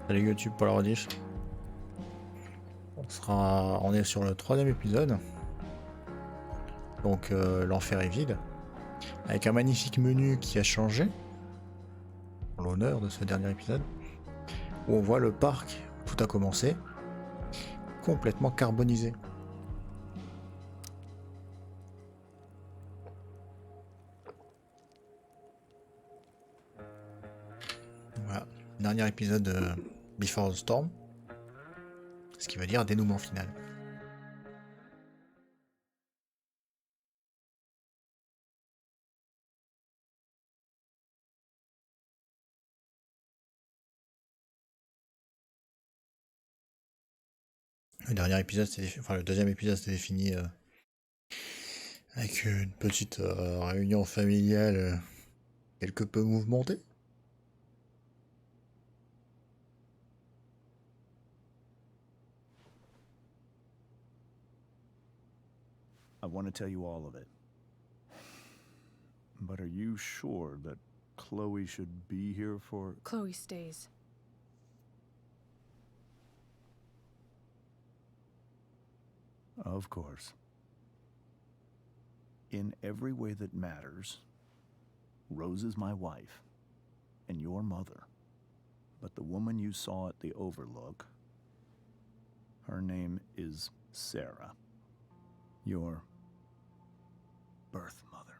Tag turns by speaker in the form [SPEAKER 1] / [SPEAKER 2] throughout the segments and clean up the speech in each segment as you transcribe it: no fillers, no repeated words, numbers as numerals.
[SPEAKER 1] Salut YouTube pour la rediff. On est sur le 3e épisode. Donc l'enfer est vide. Avec un magnifique menu qui a changé. Pour l'honneur de ce dernier épisode. Où on voit le parc où tout a commencé. Complètement carbonisé. Voilà. Dernier épisode de Before the Storm. Ce qui veut dire dénouement final. Le dernier épisode, enfin le deuxième épisode s'était fini avec une petite réunion familiale quelque peu mouvementée.
[SPEAKER 2] I want to tell you all of it. But are you sure that Chloe should be here for...
[SPEAKER 3] Chloe stays.
[SPEAKER 2] Of course. In every way that matters, Rose is my wife and your mother. But the woman you saw at the Overlook, her name is Sarah. Your birth mother.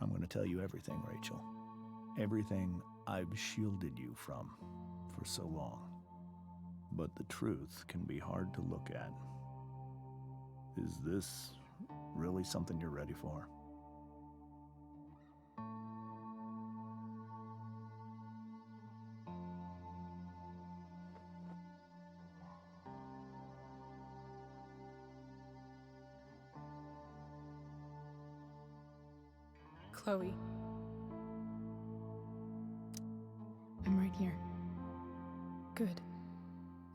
[SPEAKER 2] I'm going to tell you everything, Rachel. Everything I've shielded you from for so long. But the truth can be hard to look at. Is this really something you're ready for?
[SPEAKER 3] Chloe. I'm right here. Good.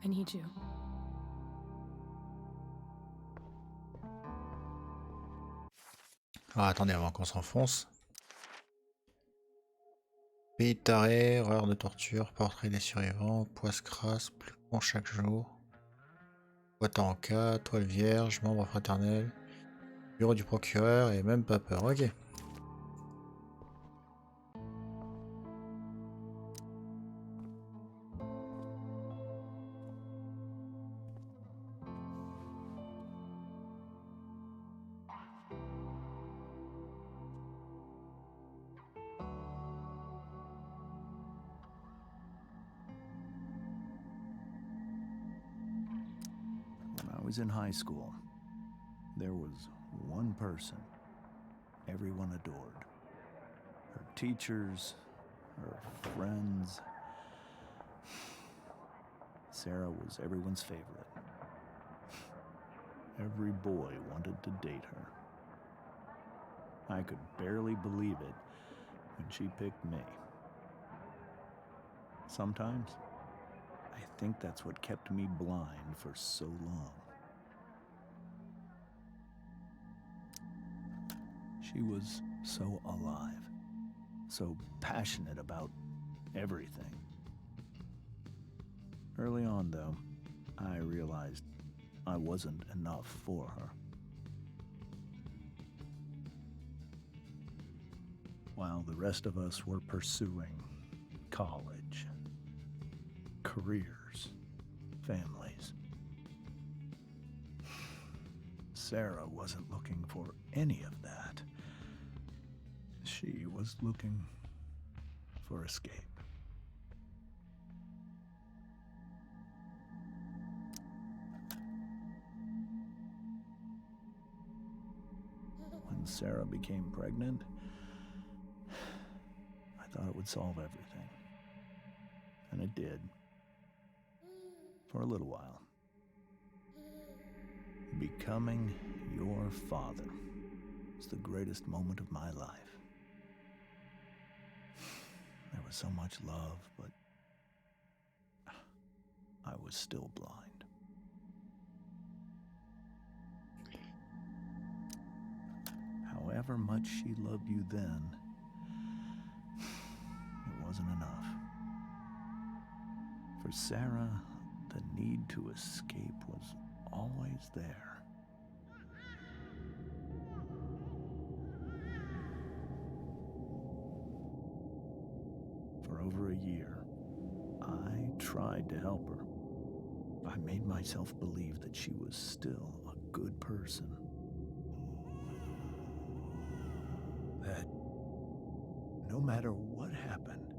[SPEAKER 3] I need you.
[SPEAKER 1] Ah, attendez, avant qu'on s'enfonce. Pays de taré, horreur de torture, portrait des survivants, poisse crasse, plus con chaque jour. Boîte en cas, toile vierge, membre fraternel, bureau du procureur et même pas peur. Ok.
[SPEAKER 2] When I was in high school, there was one person everyone adored. Her teachers, her friends. Sarah was everyone's favorite. Every boy wanted to date her. I could barely believe it when she picked me. Sometimes, I think that's what kept me blind for so long. She was so alive, so passionate about everything. Early on, though, I realized I wasn't enough for her. While the rest of us were pursuing college, careers, families, Sarah wasn't looking for any of that. She was looking for escape. When Sarah became pregnant, I thought it would solve everything. And it did. For a little while. Becoming your father was the greatest moment of my life. There was so much love, but I was still blind. however much she loved you then, it wasn't enough. For Sarah, the need to escape was always there. For over a year, I tried to help her. I made myself believe that she was still a good person. That no matter what happened,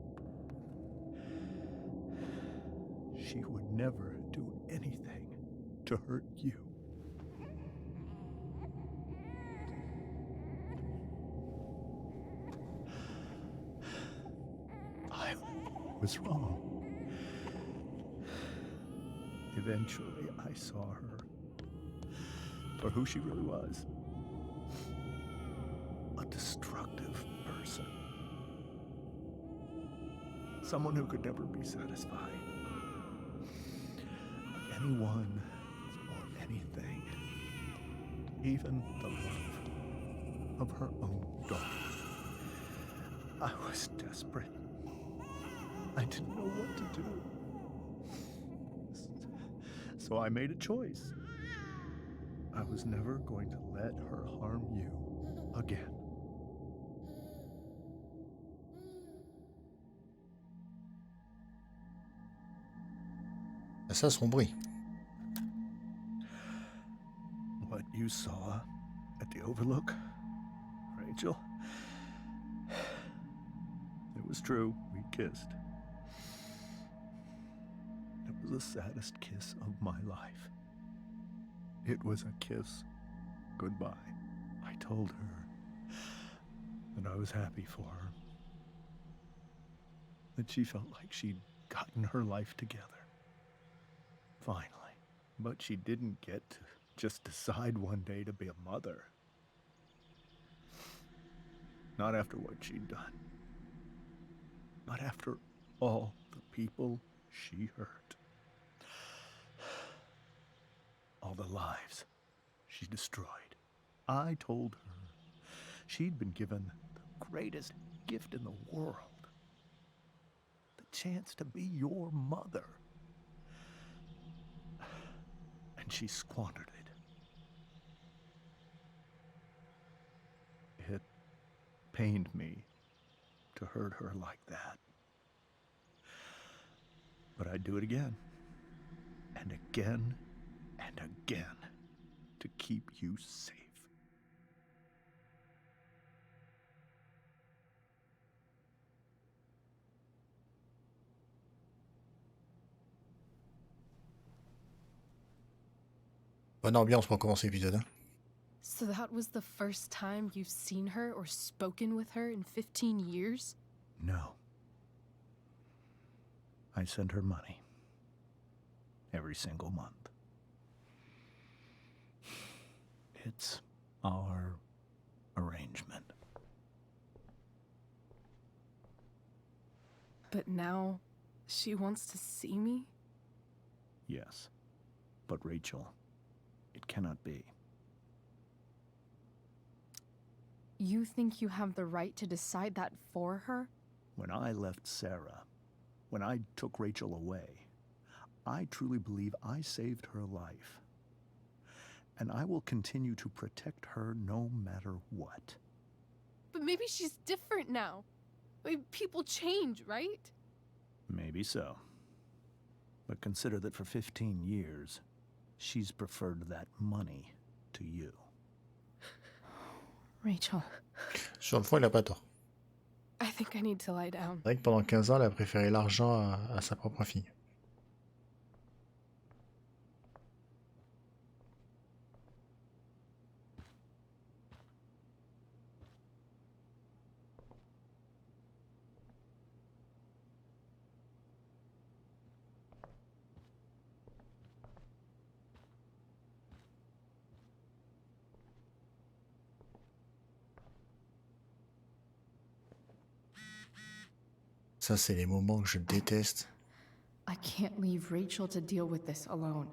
[SPEAKER 2] she would never do anything to hurt you. I was wrong. Eventually, I saw her for who she really was. A destructive person. Someone who could never be satisfied. Anyone or anything. Even the love of her own daughter. I was desperate. I didn't know what to do. So I made a choice. I was never going to let her harm you again.
[SPEAKER 1] Ça, son bruit.
[SPEAKER 2] What you saw at the Overlook, Rachel, it was true. We kissed. It was the saddest kiss of my life. It was a kiss goodbye. I told her that I was happy for her. That she felt like she'd gotten her life together. Finally. But she didn't get to just decide one day to be a mother. Not after what she'd done. Not after all the people she hurt. All the lives she destroyed. I told her she'd been given the greatest gift in the world. The chance to be your mother. And she squandered it. It pained me to hurt her like that. But I'd do it again. And again. And again. To keep you safe.
[SPEAKER 1] Bonne ambiance pour commencer l'épisode. Hein.
[SPEAKER 3] So that was the first time you've seen her or spoken with her in 15 years?
[SPEAKER 2] No. I send her money. Every single month. It's our arrangement.
[SPEAKER 3] But now she wants to see me?
[SPEAKER 2] Yes. But Rachel, it cannot be.
[SPEAKER 3] You think you have the right to decide that for her?
[SPEAKER 2] When I left Sarah, when I took Rachel away, I truly believe I saved her life. And I will continue to protect her no matter what.
[SPEAKER 3] But maybe she's different now. I mean, people change, right?
[SPEAKER 2] Maybe so. But consider that for 15 years, she's preferred that money to you.
[SPEAKER 3] Rachel.
[SPEAKER 1] Sur le fond, il a pas tort.
[SPEAKER 3] I think I need to lie down.
[SPEAKER 1] C'est vrai que pendant 15 ans, elle a préféré l'argent à sa propre fille. Ça, c'est les moments que je déteste.
[SPEAKER 3] I can't leave Rachel to deal with this alone.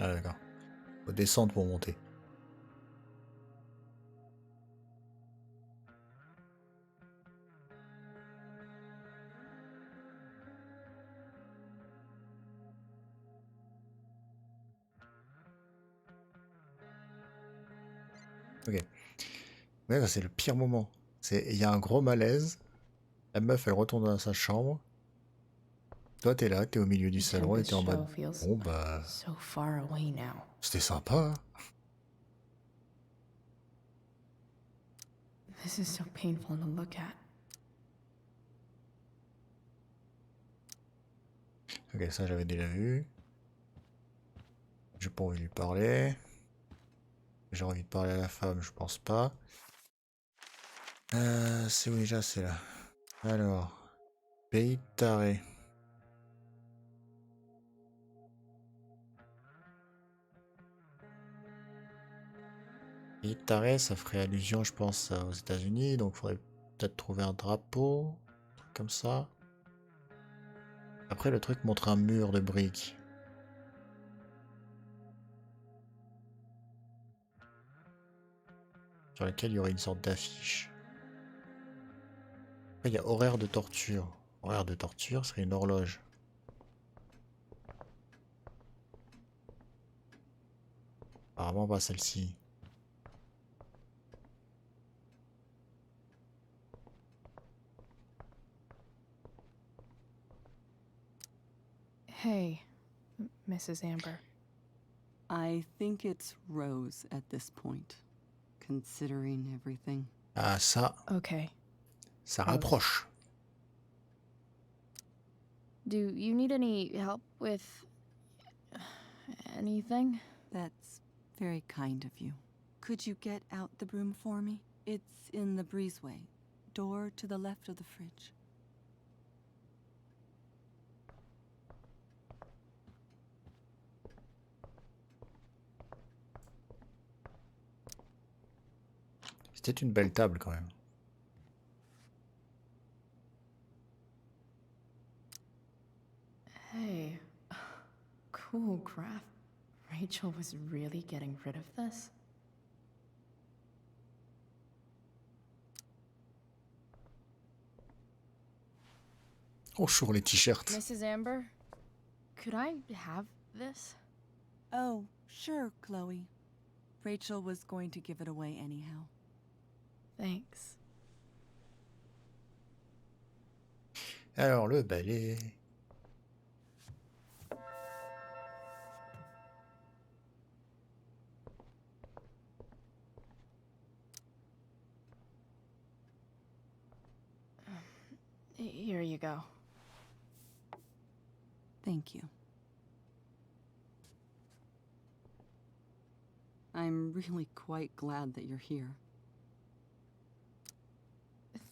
[SPEAKER 1] Ah d'accord. Faut descendre pour monter. Ok. Ouais, là, c'est le pire moment. Il y a un gros malaise. La meuf, elle retourne dans sa chambre. Toi, t'es là, t'es au milieu du salon et t'es en mode... Bon, bah...
[SPEAKER 3] so far away now.
[SPEAKER 1] C'était sympa, hein.
[SPEAKER 3] This is so painful to look at.
[SPEAKER 1] Ok, ça, j'avais déjà vu. J'ai pas envie de lui parler. J'ai envie de parler à la femme, je pense pas. C'est où déjà, c'est là. Alors... Pays taré. Pays taré, ça ferait allusion, je pense, aux États-Unis. Donc, il faudrait peut-être trouver un drapeau. Un truc comme ça. Après, le truc montre un mur de briques. Sur lequel il y aurait une sorte d'affiche. Après, il y a horaire de torture. Horaire de torture serait une horloge. Apparemment pas celle-ci.
[SPEAKER 3] Hey, Mrs. Amber.
[SPEAKER 4] I think it's Rose at this point, considering everything.
[SPEAKER 1] Ah ça,
[SPEAKER 3] Okay.
[SPEAKER 1] ça
[SPEAKER 3] Rose.
[SPEAKER 1] rapproche.
[SPEAKER 5] Do you need any help with anything?
[SPEAKER 4] That's very kind of you. Could you get out the broom for me? It's in the breezeway, door to the left of the fridge.
[SPEAKER 1] C'était une belle table quand même.
[SPEAKER 3] Hey, cool graph. Rachel was really getting rid of this?
[SPEAKER 1] Oh, sur les t-shirts.
[SPEAKER 5] Mrs. Amber, could I have this?
[SPEAKER 4] Oh, sure, Chloe. Rachel was going to give it away anyhow.
[SPEAKER 3] Thanks.
[SPEAKER 1] Alors, le balai.
[SPEAKER 3] Here you go.
[SPEAKER 4] Thank you. I'm really quite glad that you're here.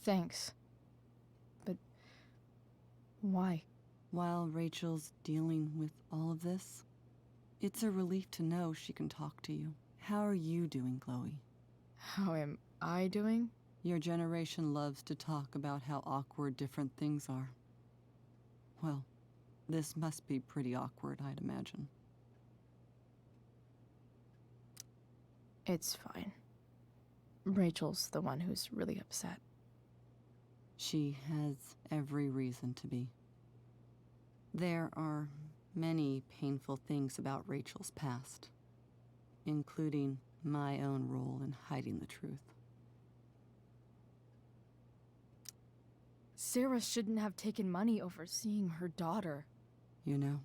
[SPEAKER 3] Thanks. But why?
[SPEAKER 4] While Rachel's dealing with all of this, it's a relief to know she can talk to you. How are you doing, Chloe?
[SPEAKER 3] How am I doing?
[SPEAKER 4] Your generation loves to talk about how awkward different things are. Well, this must be pretty awkward, I'd imagine.
[SPEAKER 3] It's fine. Rachel's the one who's really upset.
[SPEAKER 4] She has every reason to be. There are many painful things about Rachel's past, including my own role in hiding the truth.
[SPEAKER 3] Sarah shouldn't have taken money over seeing her daughter.
[SPEAKER 4] You know,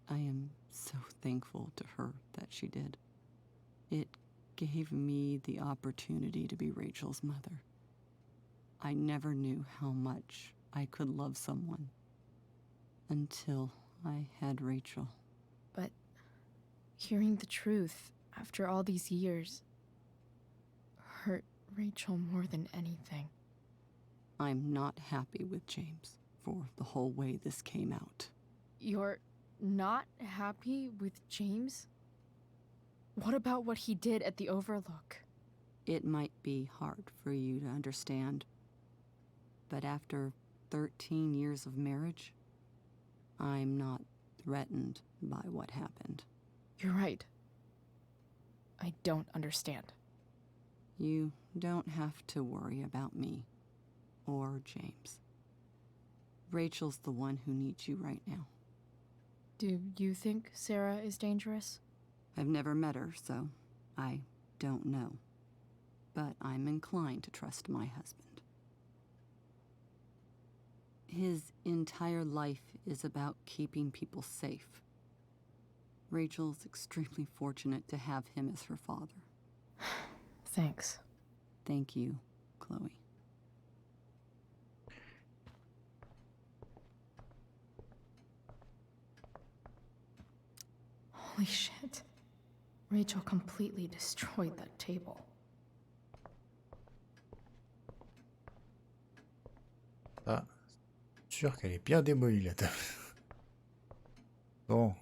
[SPEAKER 4] I am so thankful to her that she did. It gave me the opportunity to be Rachel's mother. I never knew how much I could love someone until I had Rachel.
[SPEAKER 3] But hearing the truth after all these years hurt Rachel more than anything.
[SPEAKER 4] I'm not happy with James for the whole way this came out.
[SPEAKER 3] You're not happy with James? What about what he did at the Overlook?
[SPEAKER 4] It might be hard for you to understand, but after 13 years of marriage, I'm not threatened by what happened.
[SPEAKER 3] You're right. I don't understand.
[SPEAKER 4] You don't have to worry about me or James. Rachel's the one who needs you right now.
[SPEAKER 3] Do you think Sarah is dangerous?
[SPEAKER 4] I've never met her, so I don't know. But I'm inclined to trust my husband. His entire life is about keeping people safe. Rachel's extremely fortunate to have him as her father.
[SPEAKER 3] Thanks.
[SPEAKER 4] Thank you, Chloe.
[SPEAKER 3] Holy shit. Rachel completely destroyed that table.
[SPEAKER 1] Ah, sûr qu'elle est bien démolie la table. Bon.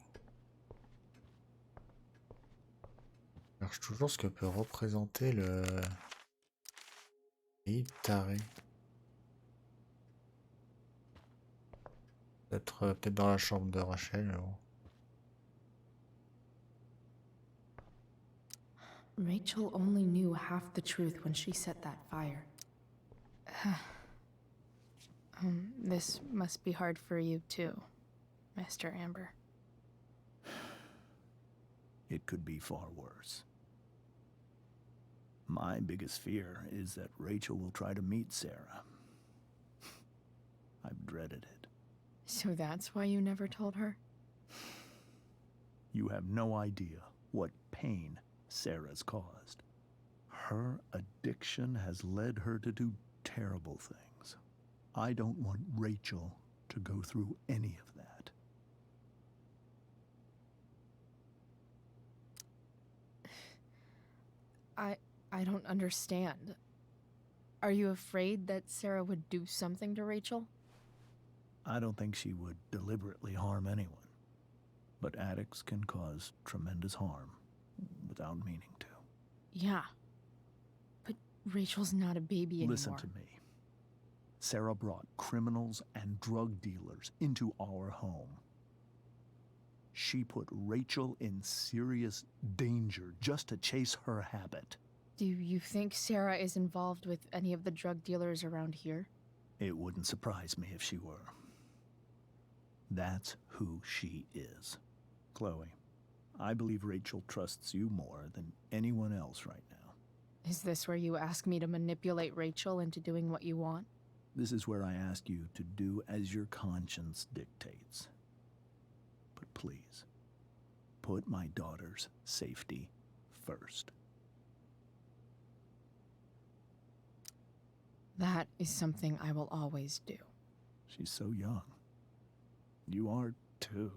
[SPEAKER 1] Je cherche toujours ce que peut représenter le pays taré. Peut-être dans la chambre de Rachel. Mais bon.
[SPEAKER 3] Rachel only knew half the truth when she set that fire. This must be hard for you too, Mr. Amber.
[SPEAKER 2] It could be far worse. My biggest fear is that Rachel will try to meet Sarah. I've dreaded it.
[SPEAKER 3] So that's why you never told her?
[SPEAKER 2] You have no idea what pain Sarah's caused. Her addiction has led her to do terrible things. I don't want Rachel to go through any of that.
[SPEAKER 3] I don't understand. Are you afraid that Sarah would do something to Rachel?
[SPEAKER 2] I don't think she would deliberately harm anyone. But addicts can cause tremendous harm without meaning to.
[SPEAKER 3] Yeah. But Rachel's not a baby anymore.
[SPEAKER 2] Listen to me. Sarah brought criminals and drug dealers into our home. She put Rachel in serious danger just to chase her habit.
[SPEAKER 3] Do you think Sarah is involved with any of the drug dealers around here?
[SPEAKER 2] It wouldn't surprise me if she were. That's who she is. Chloe, I believe Rachel trusts you more than anyone else right now.
[SPEAKER 3] Is this where you ask me to manipulate Rachel into doing what you want?
[SPEAKER 2] This is where I ask you to do as your conscience dictates. But please, put my daughter's safety first.
[SPEAKER 3] That is something I will always do.
[SPEAKER 2] She's so young. You are too.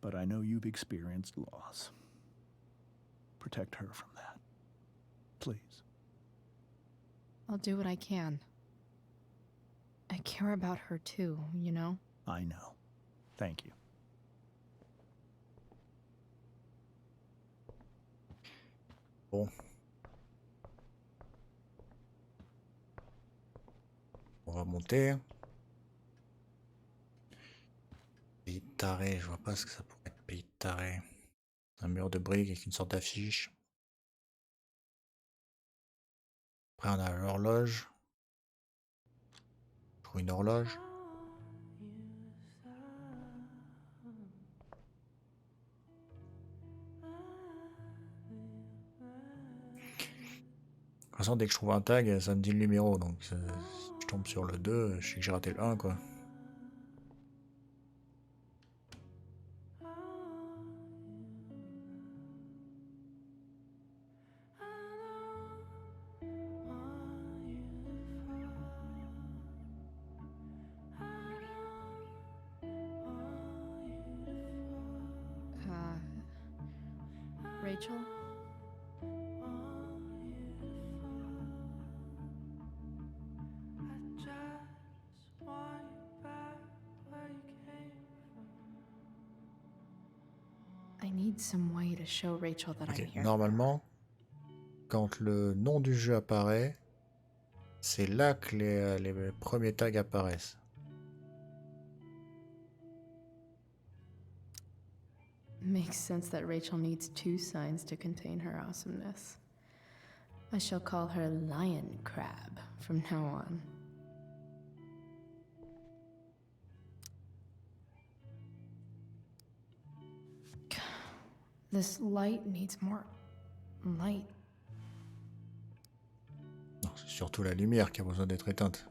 [SPEAKER 2] But I know you've experienced loss. Protect her from that. Please.
[SPEAKER 3] I'll do what I can. I care about her too, you know?
[SPEAKER 2] I know. Thank you.
[SPEAKER 1] Bon. On va monter. Pays taré, je vois pas ce que ça pourrait être pays taré. Un mur de briques avec une sorte d'affiche. Après on a l'horloge. Je trouve une horloge. De toute façon, dès que je trouve un tag, ça me dit le numéro. Donc si je tombe sur le 2, je sais que j'ai raté le 1 quoi.
[SPEAKER 3] Rachel? I need some way to show Rachel that I'm
[SPEAKER 1] Ok,
[SPEAKER 3] here.
[SPEAKER 1] normalement, quand le nom du jeu apparaît, c'est là que les premiers tags apparaissent.
[SPEAKER 3] Makes sense that Rachel needs 2 signs to contain her awesomeness. I shall call her Lion Crab from now on. This light needs more light.
[SPEAKER 1] Non, c'est surtout la lumière qui a besoin d'être éteinte.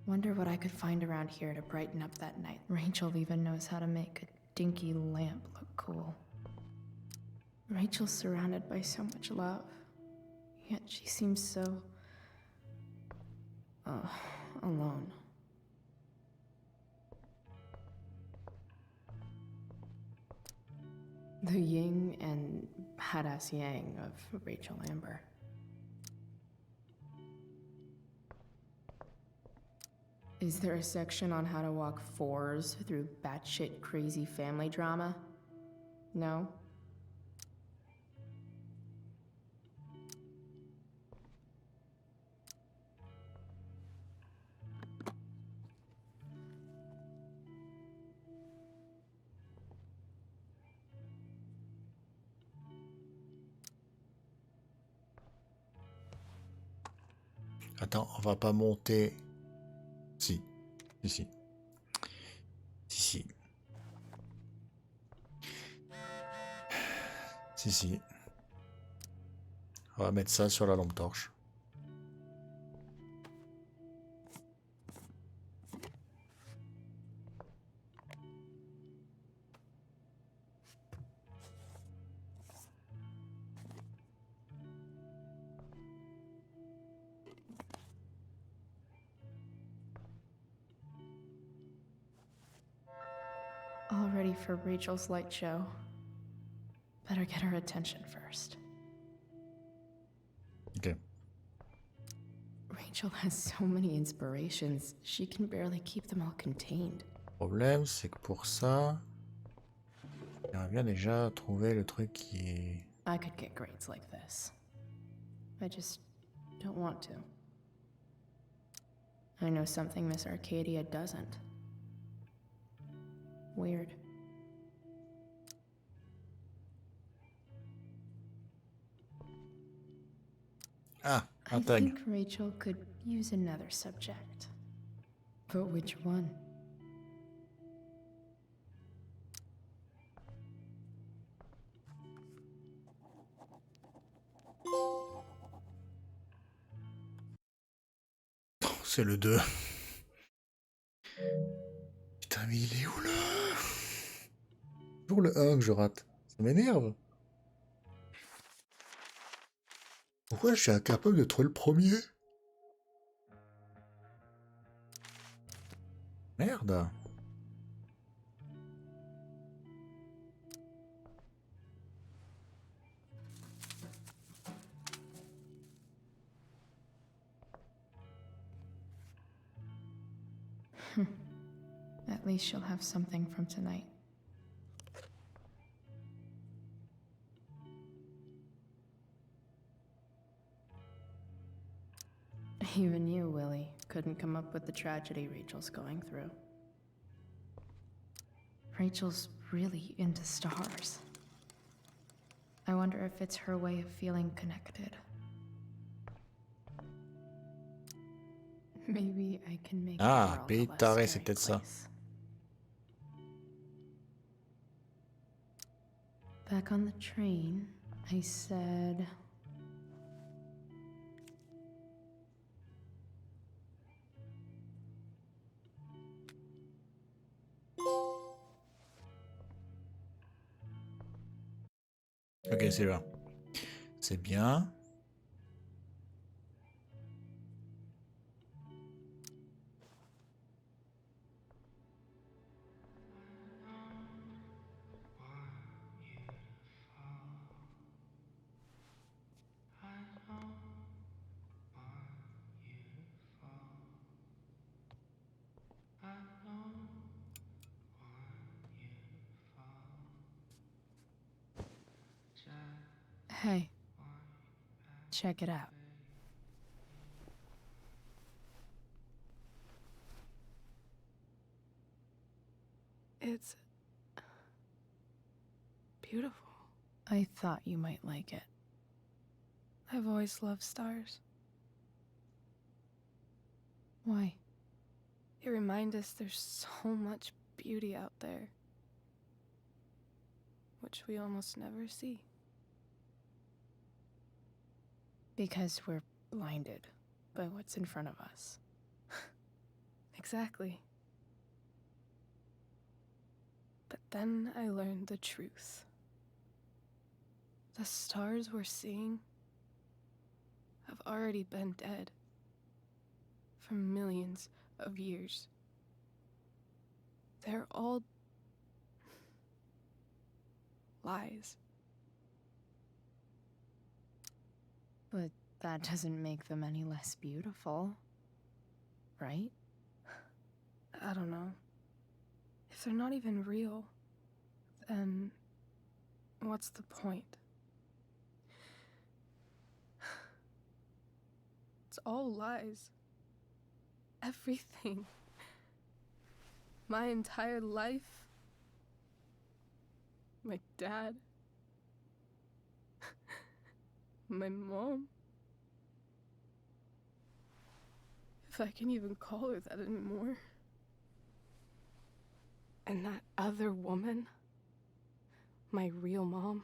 [SPEAKER 3] Wonder what I could find around here to brighten up that night. Rachel even knows how to make a dinky lamp look cool. Rachel's surrounded by so much love, yet she seems so alone. The yin and badass yang of Rachel Amber. Is there a section on how to walk 4s through batshit crazy family drama? No?
[SPEAKER 1] Attends, on va pas monter. Si. Si. Si. Si. On va mettre ça sur la lampe torche.
[SPEAKER 3] All ready for Rachel's light show. Better get her attention first.
[SPEAKER 1] Ok.
[SPEAKER 3] Rachel has so many inspirations, she can barely keep them all contained.
[SPEAKER 1] Le problème, c'est que pour ça, j'aimerais bien déjà trouver le truc qui est...
[SPEAKER 3] I could get grades like this. I just don't want to. I know something Miss Arcadia doesn't. Weird.
[SPEAKER 1] Ah,
[SPEAKER 3] I
[SPEAKER 1] un tag.
[SPEAKER 3] think Rachel could use another subject. But which one?
[SPEAKER 1] C'est le 2. Putain, mais il est où là? Toujours le 1 que je rate. Ça m'énerve. Pourquoi je suis incapable de trouver le premier? Merde.
[SPEAKER 3] At least she'll have something from tonight. Even you, Willie, couldn't come up with the tragedy Rachel's going through. Rachel's really into stars. I wonder if it's her way of feeling connected. Maybe I can make
[SPEAKER 1] Ah,
[SPEAKER 3] the world a
[SPEAKER 1] pays
[SPEAKER 3] less
[SPEAKER 1] taré, c'est
[SPEAKER 3] scary
[SPEAKER 1] peut-être ça.
[SPEAKER 3] place. Back on the train, I said...
[SPEAKER 1] Ok, c'est là. C'est bien.
[SPEAKER 3] Hey, check it out. It's beautiful. I thought you might like it. I've always loved stars. Why? They remind us there's so much beauty out there, which we almost never see. Because we're blinded by what's in front of us. Exactly. But then I learned the truth. The stars we're seeing have already been dead for millions of years. They're all lies. But that doesn't make them any less beautiful, right? I don't know. If they're not even real, then what's the point? It's all lies. Everything. My entire life. My dad. My mom. If I can even call her that anymore. And that other woman. My real mom.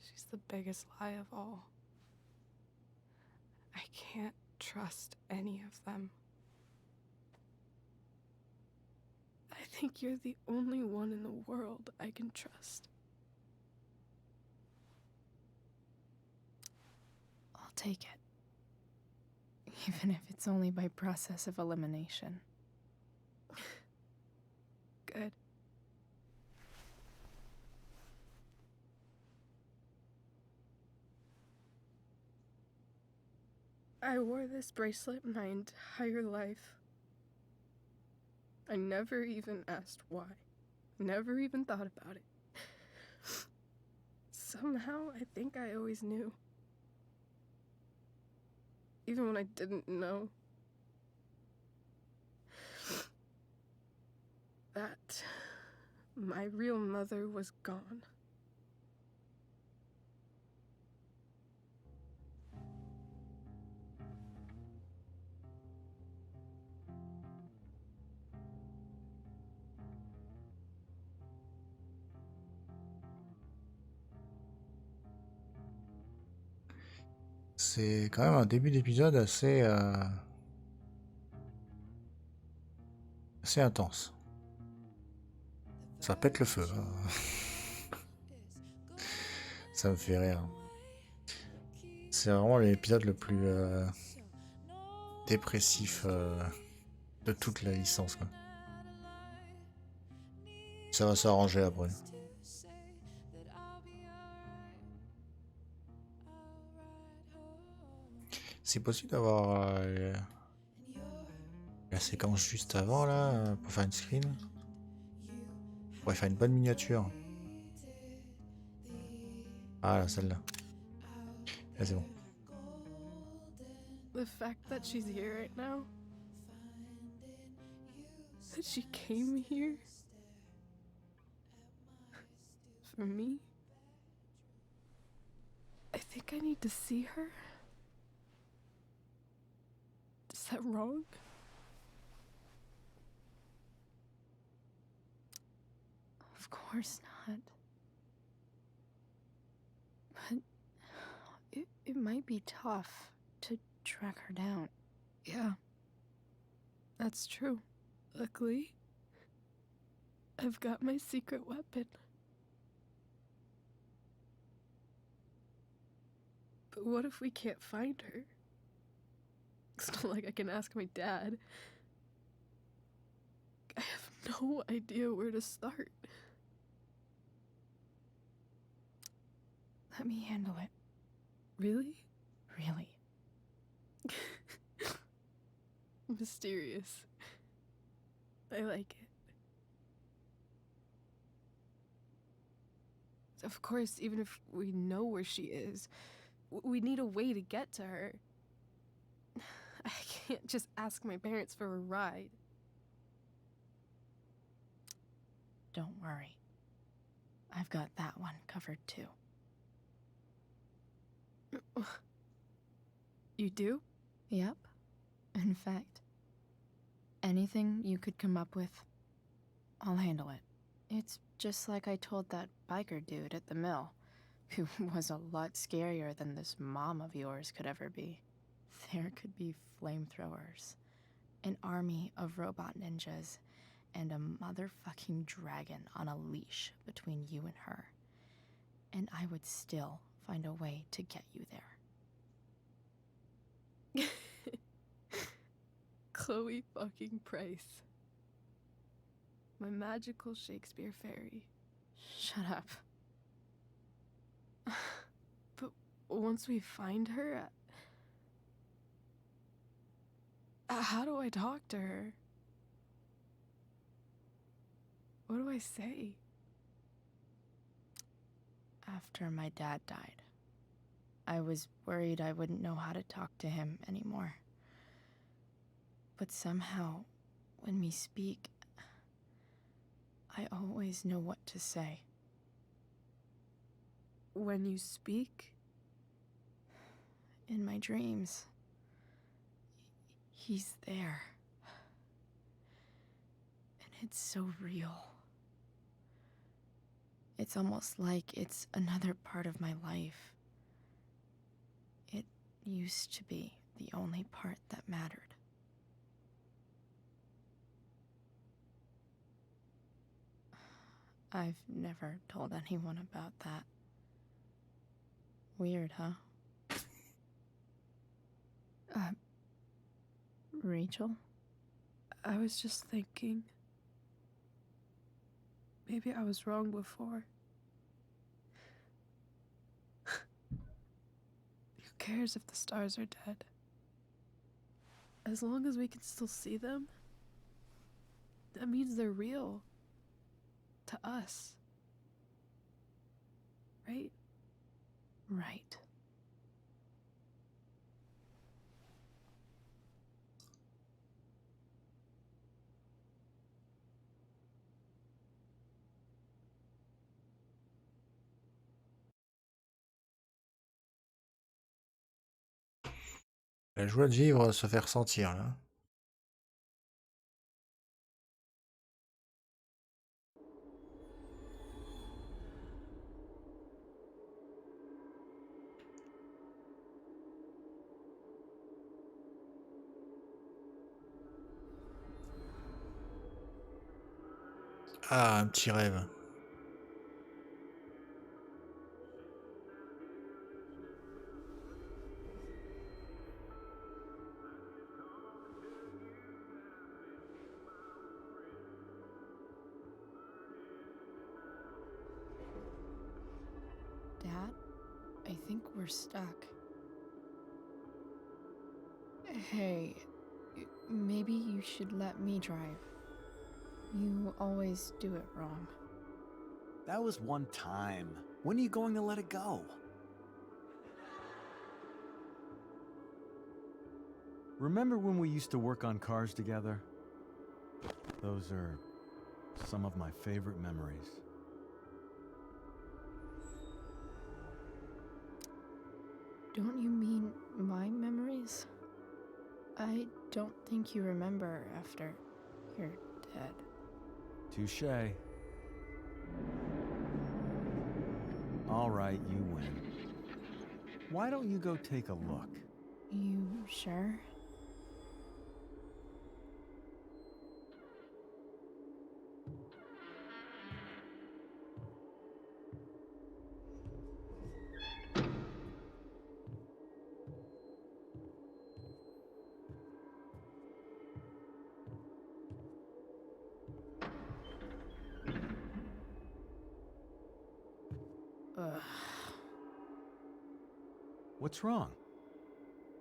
[SPEAKER 3] She's the biggest lie of all. I can't trust any of them. I think you're the only one in the world I can trust. I'll take it. Even if it's only by process of elimination. Good. I wore this bracelet my entire life. I never even asked why. Never even thought about it. Somehow, I think I always knew. Even when I didn't know. That my real mother was gone.
[SPEAKER 1] C'est quand même un début d'épisode assez assez intense. Ça pète le feu. Hein. Ça me fait rire. C'est vraiment l'épisode le plus dépressif de toute la licence, quoi. Ça va s'arranger après. C'est possible d'avoir la séquence juste avant là pour faire une screen. On pourrait faire une bonne miniature. Ah là, celle-là. Là c'est bon.
[SPEAKER 3] The fact that she's here right now. That she came here. For me. I think I need to see her. Is that wrong? Of course not. But it might be tough to track her down. Yeah. That's true. Luckily, I've got my secret weapon. But what if we can't find her? It's not like I can ask my dad. I have no idea where to start. Let me handle it. Really? Really. Mysterious. I like it. Of course, even if we know where she is, we need a way to get to her. I can't just ask my parents for a ride. don't worry. I've got that one covered too.
[SPEAKER 5] You do?
[SPEAKER 3] Yep. In fact, anything you could come up with, I'll handle it. It's just like I told that biker dude at the mill, who was a lot scarier than this mom of yours could ever be. There could be flamethrowers, an army of robot ninjas, and a motherfucking dragon on a leash between you and her. And I would still find a way to get you there.
[SPEAKER 5] Chloe fucking Price. My magical Shakespeare fairy.
[SPEAKER 3] Shut up.
[SPEAKER 5] But once we find her, how do I talk to her? What do I say?
[SPEAKER 3] After my dad died, I was worried I wouldn't know how to talk to him anymore. But somehow, when we speak, I always know what to say.
[SPEAKER 5] When you speak?
[SPEAKER 3] In my dreams, he's there. And it's so real. It's almost like it's another part of my life. It used to be the only part that mattered. I've never told anyone about that. Weird, huh? Rachel?
[SPEAKER 5] I was just thinking. Maybe I was wrong before. Who cares if the stars are dead? As long as we can still see them, that means they're real. To us. Right?
[SPEAKER 3] Right.
[SPEAKER 1] La joie de vivre se fait ressentir, là. Ah, un petit rêve.
[SPEAKER 3] Dad, I think we're stuck. Hey, maybe you should let me drive. You always do it wrong.
[SPEAKER 2] That was one time. When are you going to let it go? Remember when we used to work on cars together? Those are some of my favorite memories.
[SPEAKER 3] Don't you mean my memories? I don't think you remember after you're dead.
[SPEAKER 2] Touché. All right, you win. Why don't you go take a look?
[SPEAKER 3] You sure? Ugh.
[SPEAKER 2] What's wrong?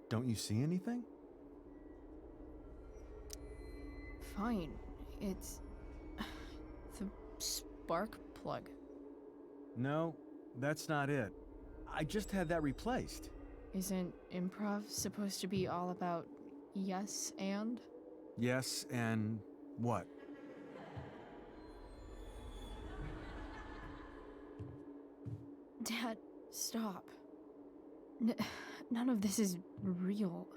[SPEAKER 2] Don't you see anything?
[SPEAKER 3] Fine. It's the spark plug.
[SPEAKER 2] No, that's not it. I just had that replaced.
[SPEAKER 3] Isn't improv supposed to be all about yes and?
[SPEAKER 2] Yes, and what?
[SPEAKER 3] Dad, stop. None of this is real.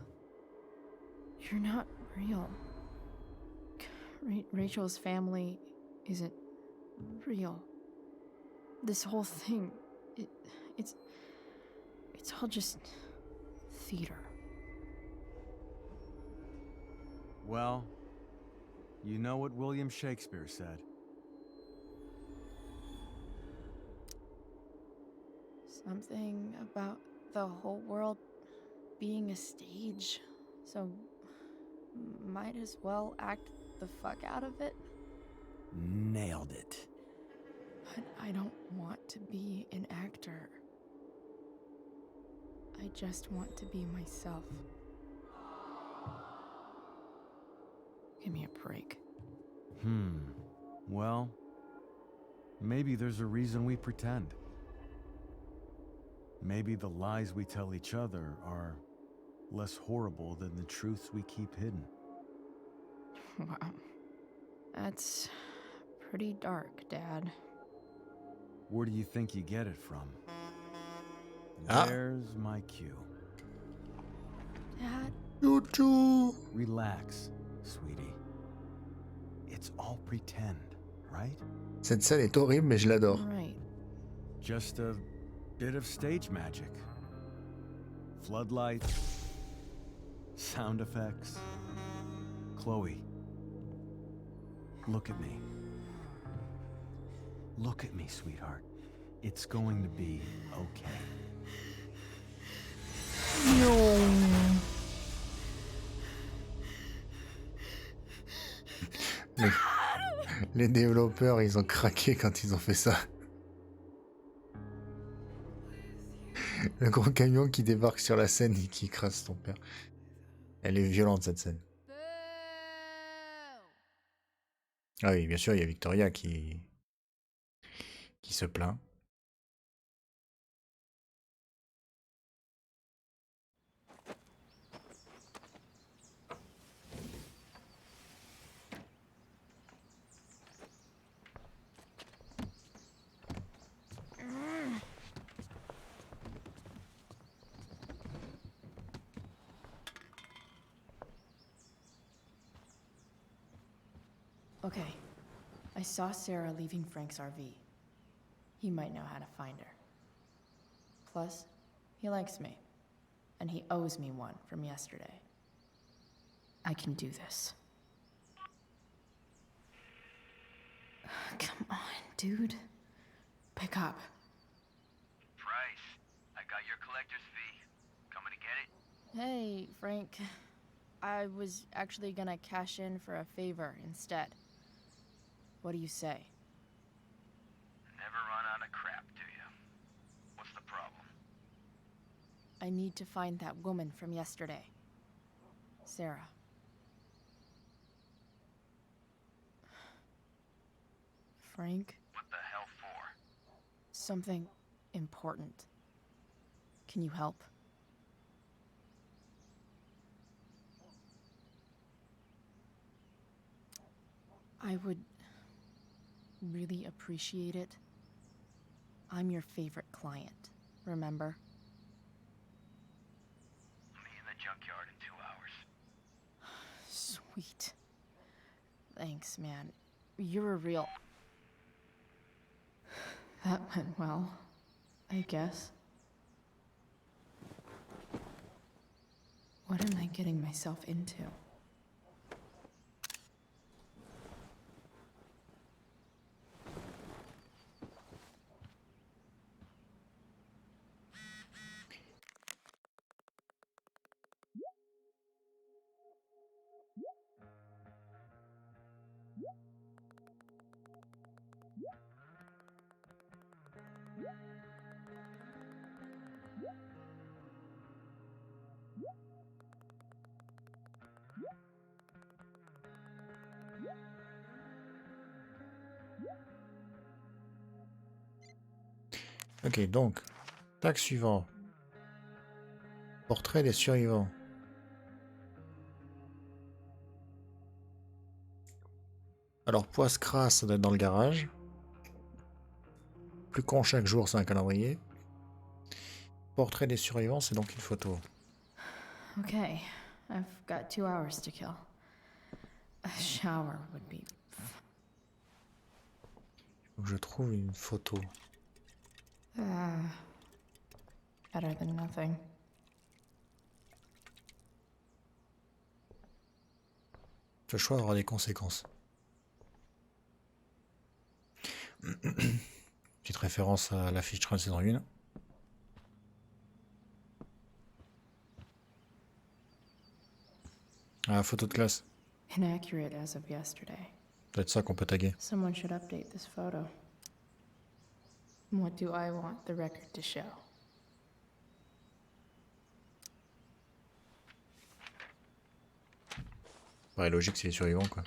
[SPEAKER 3] You're not real. Rachel's family isn't real. This whole thing, it's all just theater.
[SPEAKER 6] Well, you know what William Shakespeare said.
[SPEAKER 3] Something about the whole world being a stage, so might as well act the fuck out of it.
[SPEAKER 6] Nailed it.
[SPEAKER 3] But I don't want to be an actor. I just want to be myself. Give me a break.
[SPEAKER 6] Well, maybe there's a reason we pretend. Maybe the lies we tell each other are less horrible than the truths we keep hidden.
[SPEAKER 3] Wow. That's pretty dark, Dad.
[SPEAKER 6] Where do you think you get it from?
[SPEAKER 1] Ah.
[SPEAKER 6] There's my cue.
[SPEAKER 3] Dad?
[SPEAKER 1] Chouchou.
[SPEAKER 6] Relax, sweetie. It's all pretend, right?
[SPEAKER 1] Cette scène est horrible, mais je l'adore.
[SPEAKER 3] Right.
[SPEAKER 6] Just a bit of stage magic. Floodlights, sound effects. Chloe, look at me. Look at me, sweetheart. It's going to be okay.
[SPEAKER 1] Les développeurs, ils ont craqué quand ils ont fait ça. Le gros camion qui débarque sur la scène et qui écrase ton père. Elle est violente, cette scène. Ah oui, bien sûr, il y a Victoria qui se plaint.
[SPEAKER 3] Okay. I saw Sarah leaving Frank's RV. He might know how to find her. Plus, he likes me. And he owes me one from yesterday. I can do this. Come on, dude. Pick up.
[SPEAKER 7] Price, I got your collector's fee. Coming to get it?
[SPEAKER 3] Hey, Frank. I was actually gonna cash in for a favor instead. What do you say?
[SPEAKER 7] Never run out of crap, do you? What's the problem?
[SPEAKER 3] I need to find that woman from yesterday. Sarah. Frank?
[SPEAKER 7] What the hell for?
[SPEAKER 3] Something important. Can you help? I would really appreciate it. I'm your favorite client, remember?
[SPEAKER 7] I'll be in the junkyard in 2 hours.
[SPEAKER 3] Sweet. Thanks, man. You're a real... That went well, I guess. What am I getting myself into?
[SPEAKER 1] Ok, donc, tag suivant. Portrait des survivants. Alors, poisse crasse, ça doit être dans le garage. Plus con chaque jour, c'est un calendrier. Portrait des survivants, c'est donc une photo.
[SPEAKER 3] Okay, I've got 2 hours to kill. A shower would be.
[SPEAKER 1] Faut que je trouve une photo.
[SPEAKER 3] Better than nothing.
[SPEAKER 1] Ce choix aura des conséquences. Petite référence à l'affiche de saison 1. Ah, photo de classe.
[SPEAKER 3] Inaccurate as of yesterday.
[SPEAKER 1] Peut-être ça qu'on peut taguer.
[SPEAKER 3] Someone should update this photo. What do I want the record to show?
[SPEAKER 1] Ouais, logique, c'est les survivants, quoi.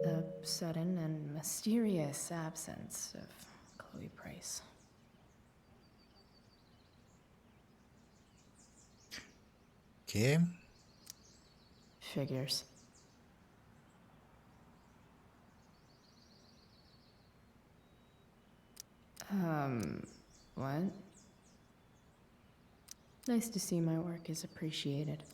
[SPEAKER 3] The sudden and mysterious absence of Chloe Price.
[SPEAKER 1] Ok.
[SPEAKER 3] Figures. What? Nice to see my work is appreciated.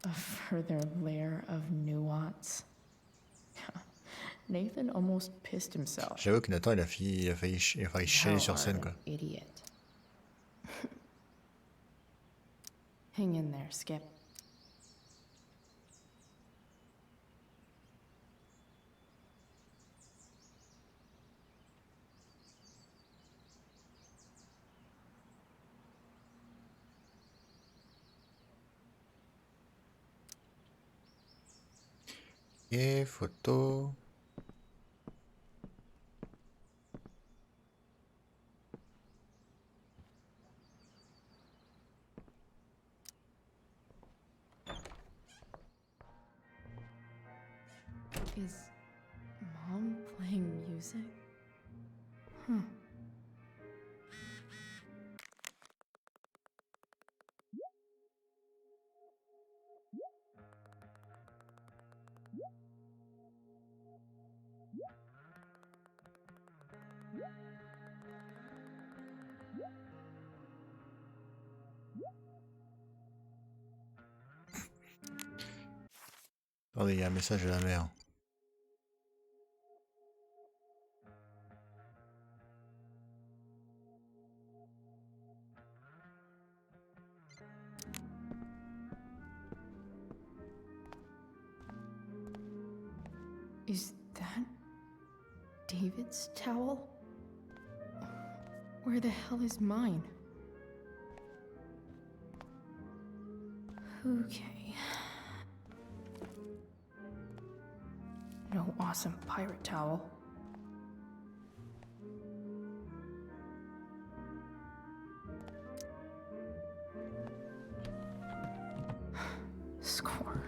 [SPEAKER 3] A further layer of nuance. Nathan almost pissed himself.
[SPEAKER 1] J'avoue que Nathan, il a failli chialer sur scène, quoi.
[SPEAKER 3] Idiot. Hang in there, Skip.
[SPEAKER 1] Et photo.
[SPEAKER 3] Is Mom playing music? Huh.
[SPEAKER 1] Attendez, il y a un message de la mère.
[SPEAKER 3] Is that David's towel? Where the hell is mine? Okay. No awesome pirate towel. Score.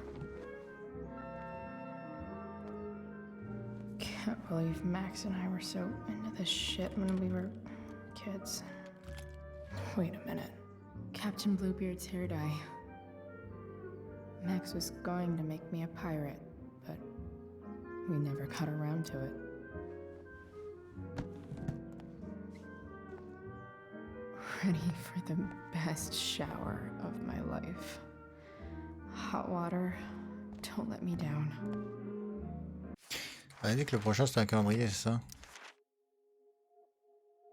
[SPEAKER 3] Can't believe Max and I were so into this shit when we were kids. Wait a minute. Captain Bluebeard's hair dye. Max was going to make me a pirate, but we never got around to it. Ready for the best shower of my life. Hot water, don't let me down.
[SPEAKER 1] On a dit que le prochain c'était un calendrier, c'est ça?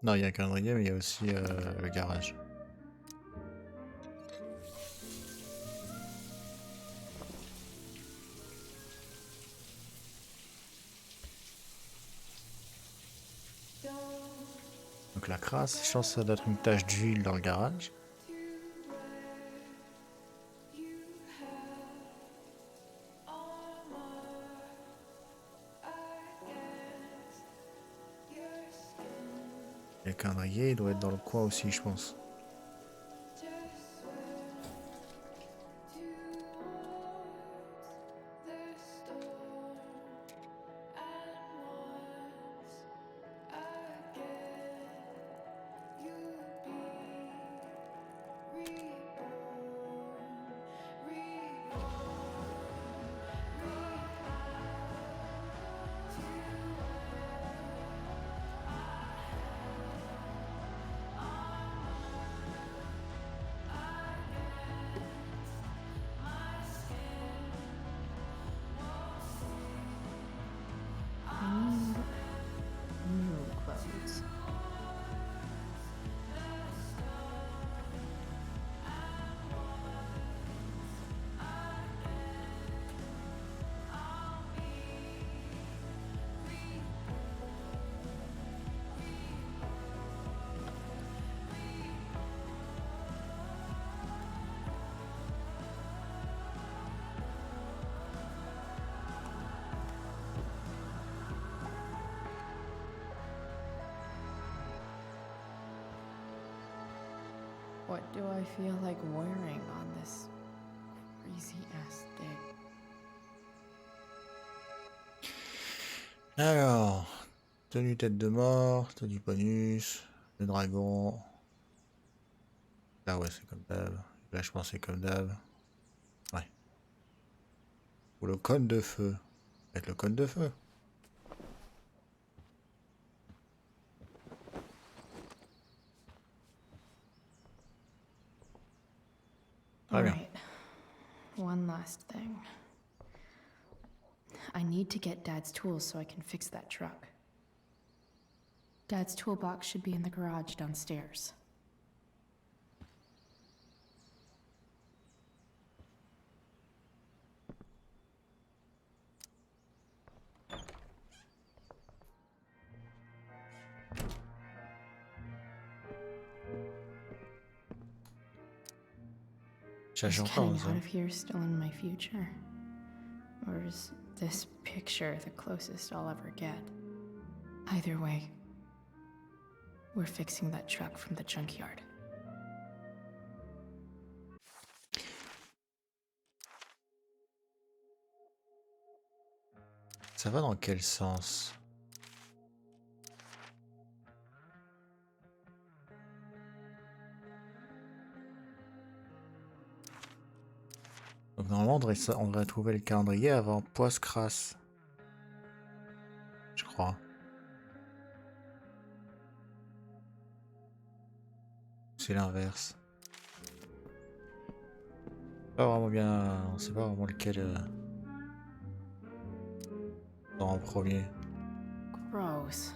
[SPEAKER 1] Non, il y a un calendrier, mais il y a aussi le garage. Donc la crasse, je pense que ça doit être une tache d'huile dans le garage. Et le calendrier, il doit être dans le coin aussi, je pense.
[SPEAKER 3] what do I feel like wearing on this crazy ass day?
[SPEAKER 1] Alors, tenue tête de mort, tenue bonus, le dragon. Là ouais c'est comme d'hab. Là je pense que c'est comme d'hab. Ouais. Ou le cône de feu. Avec le cône de feu. Très bien.
[SPEAKER 3] Right. One last thing. I need to get Dad's tools so I can fix that truck. Dad's toolbox should be in the garage downstairs. Is
[SPEAKER 1] Cherche encore
[SPEAKER 3] getting
[SPEAKER 1] ça.
[SPEAKER 3] out of here still in my future? Or is this picture the closest I'll ever get? Either way, we're fixing that truck from the junkyard.
[SPEAKER 1] Ça va dans quel sens? Donc normalement on devrait trouver le calendrier avant poisse crasse. Je crois. C'est l'inverse. Pas vraiment bien. On sait pas vraiment lequel en premier.
[SPEAKER 3] Gross.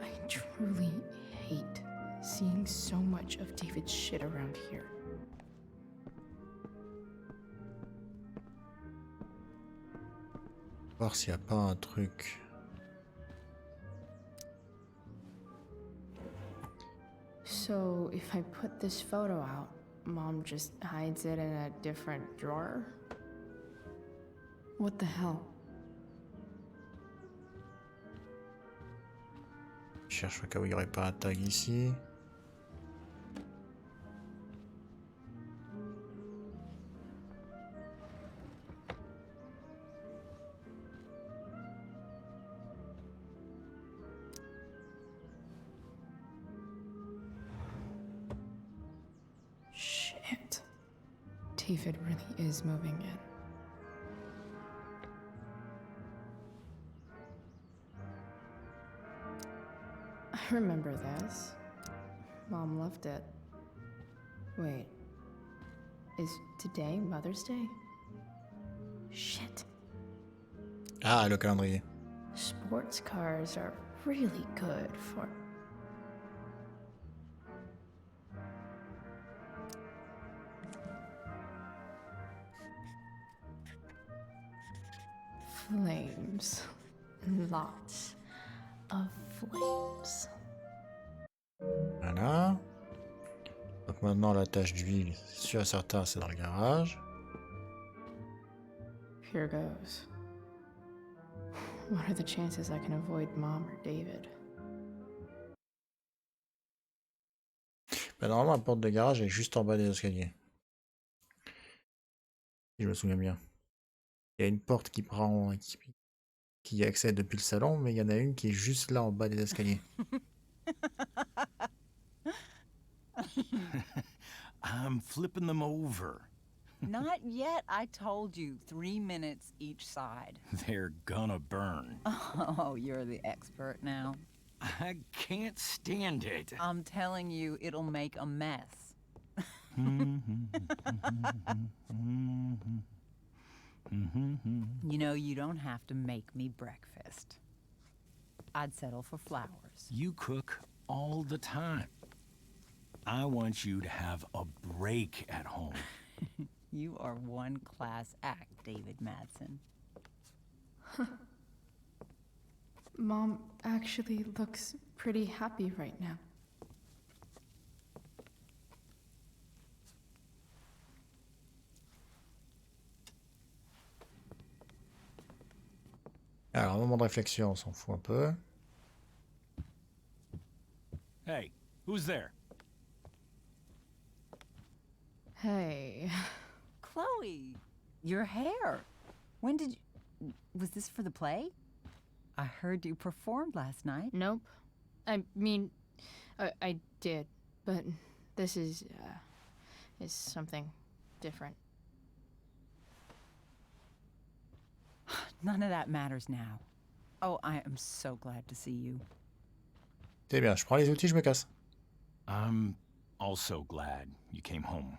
[SPEAKER 3] I truly hate seeing so much of David's shit around here.
[SPEAKER 1] Voir s'il n'y a pas un truc.
[SPEAKER 3] So, if I put this photo out, Mom just hides it in a different drawer? What the hell?
[SPEAKER 1] Je cherche au cas où il n'y aurait pas un tag ici.
[SPEAKER 3] Shit. David really is moving in. I remember this. Mom loved it. Wait. Is today Mother's Day? Shit.
[SPEAKER 1] Ah, le calendrier.
[SPEAKER 3] Sports cars are really good for... flames. Lots of flames.
[SPEAKER 1] Voilà. Donc maintenant la tache d'huile, c'est sûr et certain, c'est dans le garage.
[SPEAKER 3] Here goes. What are the chances I can avoid Mom or David?
[SPEAKER 1] Bah, normalement la porte de garage est juste en bas des escaliers. Si je me souviens bien. Il y a une porte qui accède depuis le salon, mais il y en a une qui est juste là en bas des escaliers.
[SPEAKER 6] I'm flipping them over.
[SPEAKER 8] Not yet. I told you 3 minutes each side.
[SPEAKER 6] They're gonna burn.
[SPEAKER 8] Oh, you're the expert now.
[SPEAKER 6] I can't stand it.
[SPEAKER 8] I'm telling you, it'll make a mess. You know, you don't have to make me breakfast. I'd settle for flowers.
[SPEAKER 6] You cook all the time. I want you to have a break at home.
[SPEAKER 8] You are one class act, David Madsen.
[SPEAKER 3] Mom actually looks pretty happy right now.
[SPEAKER 1] Alors, un moment de réflexion, on s'en fout un peu.
[SPEAKER 6] Hey, who's there?
[SPEAKER 3] Hey.
[SPEAKER 8] Chloe, your hair. When did you... Was this for the play? I heard you performed last night.
[SPEAKER 3] Nope. I mean, I did, but this is something different.
[SPEAKER 8] None of that matters now. Oh, I am so glad to see you.
[SPEAKER 1] C'est bien, je prends les outils, je me casse.
[SPEAKER 6] I'm also glad you came home,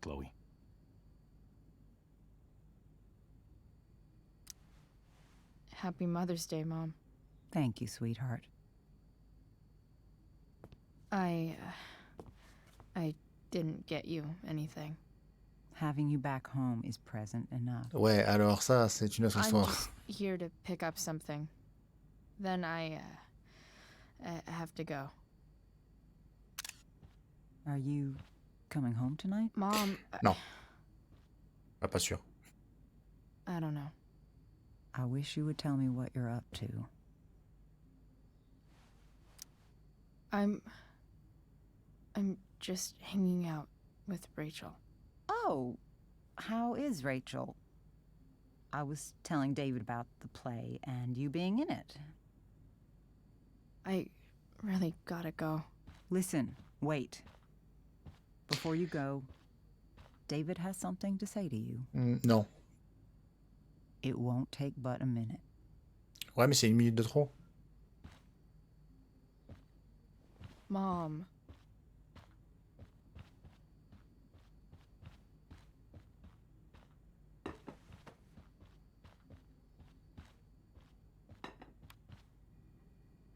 [SPEAKER 6] Chloe.
[SPEAKER 3] Happy Mother's Day, Mom.
[SPEAKER 8] Thank you, sweetheart.
[SPEAKER 3] I didn't get you anything.
[SPEAKER 8] Having you back home is present enough.
[SPEAKER 1] Ouais, alors ça, c'est une autre
[SPEAKER 3] I'm
[SPEAKER 1] histoire.
[SPEAKER 3] just here to pick up something. Then I have to go.
[SPEAKER 8] Are you coming home tonight?
[SPEAKER 3] Mom,
[SPEAKER 1] Non. Ah, pas sûr.
[SPEAKER 3] I don't know.
[SPEAKER 8] I wish you would tell me what you're up to.
[SPEAKER 3] I'm just hanging out with Rachel.
[SPEAKER 8] Oh, how is Rachel? I was telling David about the play and you being in it.
[SPEAKER 3] I really gotta go.
[SPEAKER 8] Listen, wait. Before you go, David has something to say to you.
[SPEAKER 1] Non.
[SPEAKER 8] It won't take but a minute.
[SPEAKER 1] Ouais, mais c'est 1 minute de trop.
[SPEAKER 3] Mom.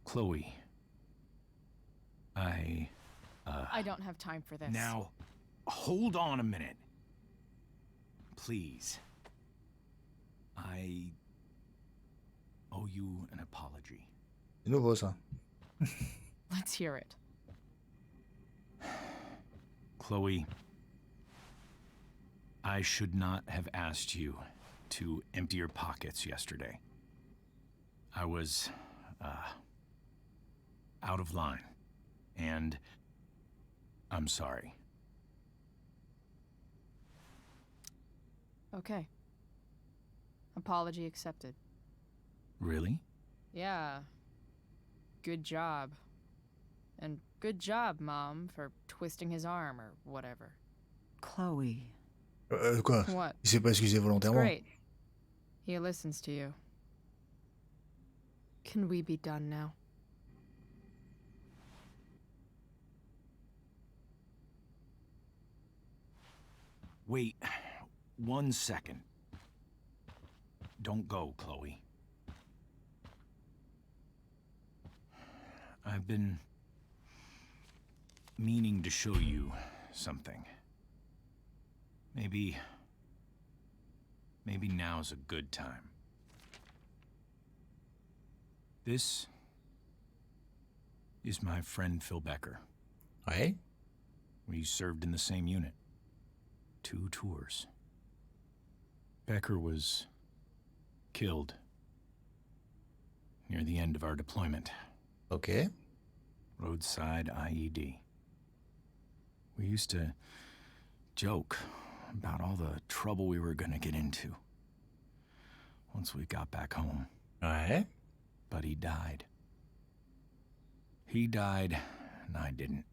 [SPEAKER 6] Chloe.
[SPEAKER 3] I don't have time for this.
[SPEAKER 6] Now, hold on a minute. Please. I owe you an apology.
[SPEAKER 1] C'est nouveau, ça.
[SPEAKER 3] Let's hear it.
[SPEAKER 6] Chloe, I should not have asked you to empty your pockets yesterday. I was, out of line. And I'm sorry.
[SPEAKER 3] Okay. Apology accepted.
[SPEAKER 6] Really?
[SPEAKER 3] Yeah. Good job. And good job, Mom, for twisting his arm or whatever.
[SPEAKER 8] Chloe.
[SPEAKER 1] Quoi?
[SPEAKER 3] What?
[SPEAKER 1] Il s'est pas excusé
[SPEAKER 3] It's
[SPEAKER 1] volontairement.
[SPEAKER 3] great. He listens to you. Can we be done now?
[SPEAKER 6] Wait 1 second. Don't go, Chloe. I've been meaning to show you something. Maybe now's a good time. This is my friend Phil Becker.
[SPEAKER 1] Ouais.
[SPEAKER 6] We served in the same unit. 2 tours. Becker was killed near the end of our deployment.
[SPEAKER 1] Ok.
[SPEAKER 6] Roadside IED. We used to joke about all the trouble we were gonna get into once we got back home.
[SPEAKER 1] Ouais.
[SPEAKER 6] But he died. He died, and I didn't.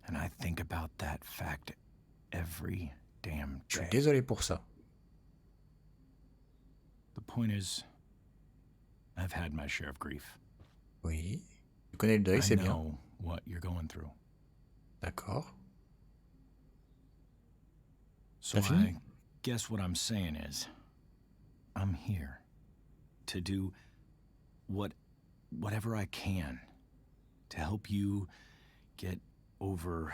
[SPEAKER 6] And I think about that fact every damn
[SPEAKER 1] Je suis
[SPEAKER 6] day.
[SPEAKER 1] désolé pour ça.
[SPEAKER 6] The point is, I've had my share of grief.
[SPEAKER 1] Oui. Tu connais le deuil,
[SPEAKER 6] I
[SPEAKER 1] c'est bien.
[SPEAKER 6] know what you're going through.
[SPEAKER 1] D'accord.
[SPEAKER 6] So
[SPEAKER 1] T'as fini?
[SPEAKER 6] I guess what I'm saying is, I'm here to do whatever I can to help you get over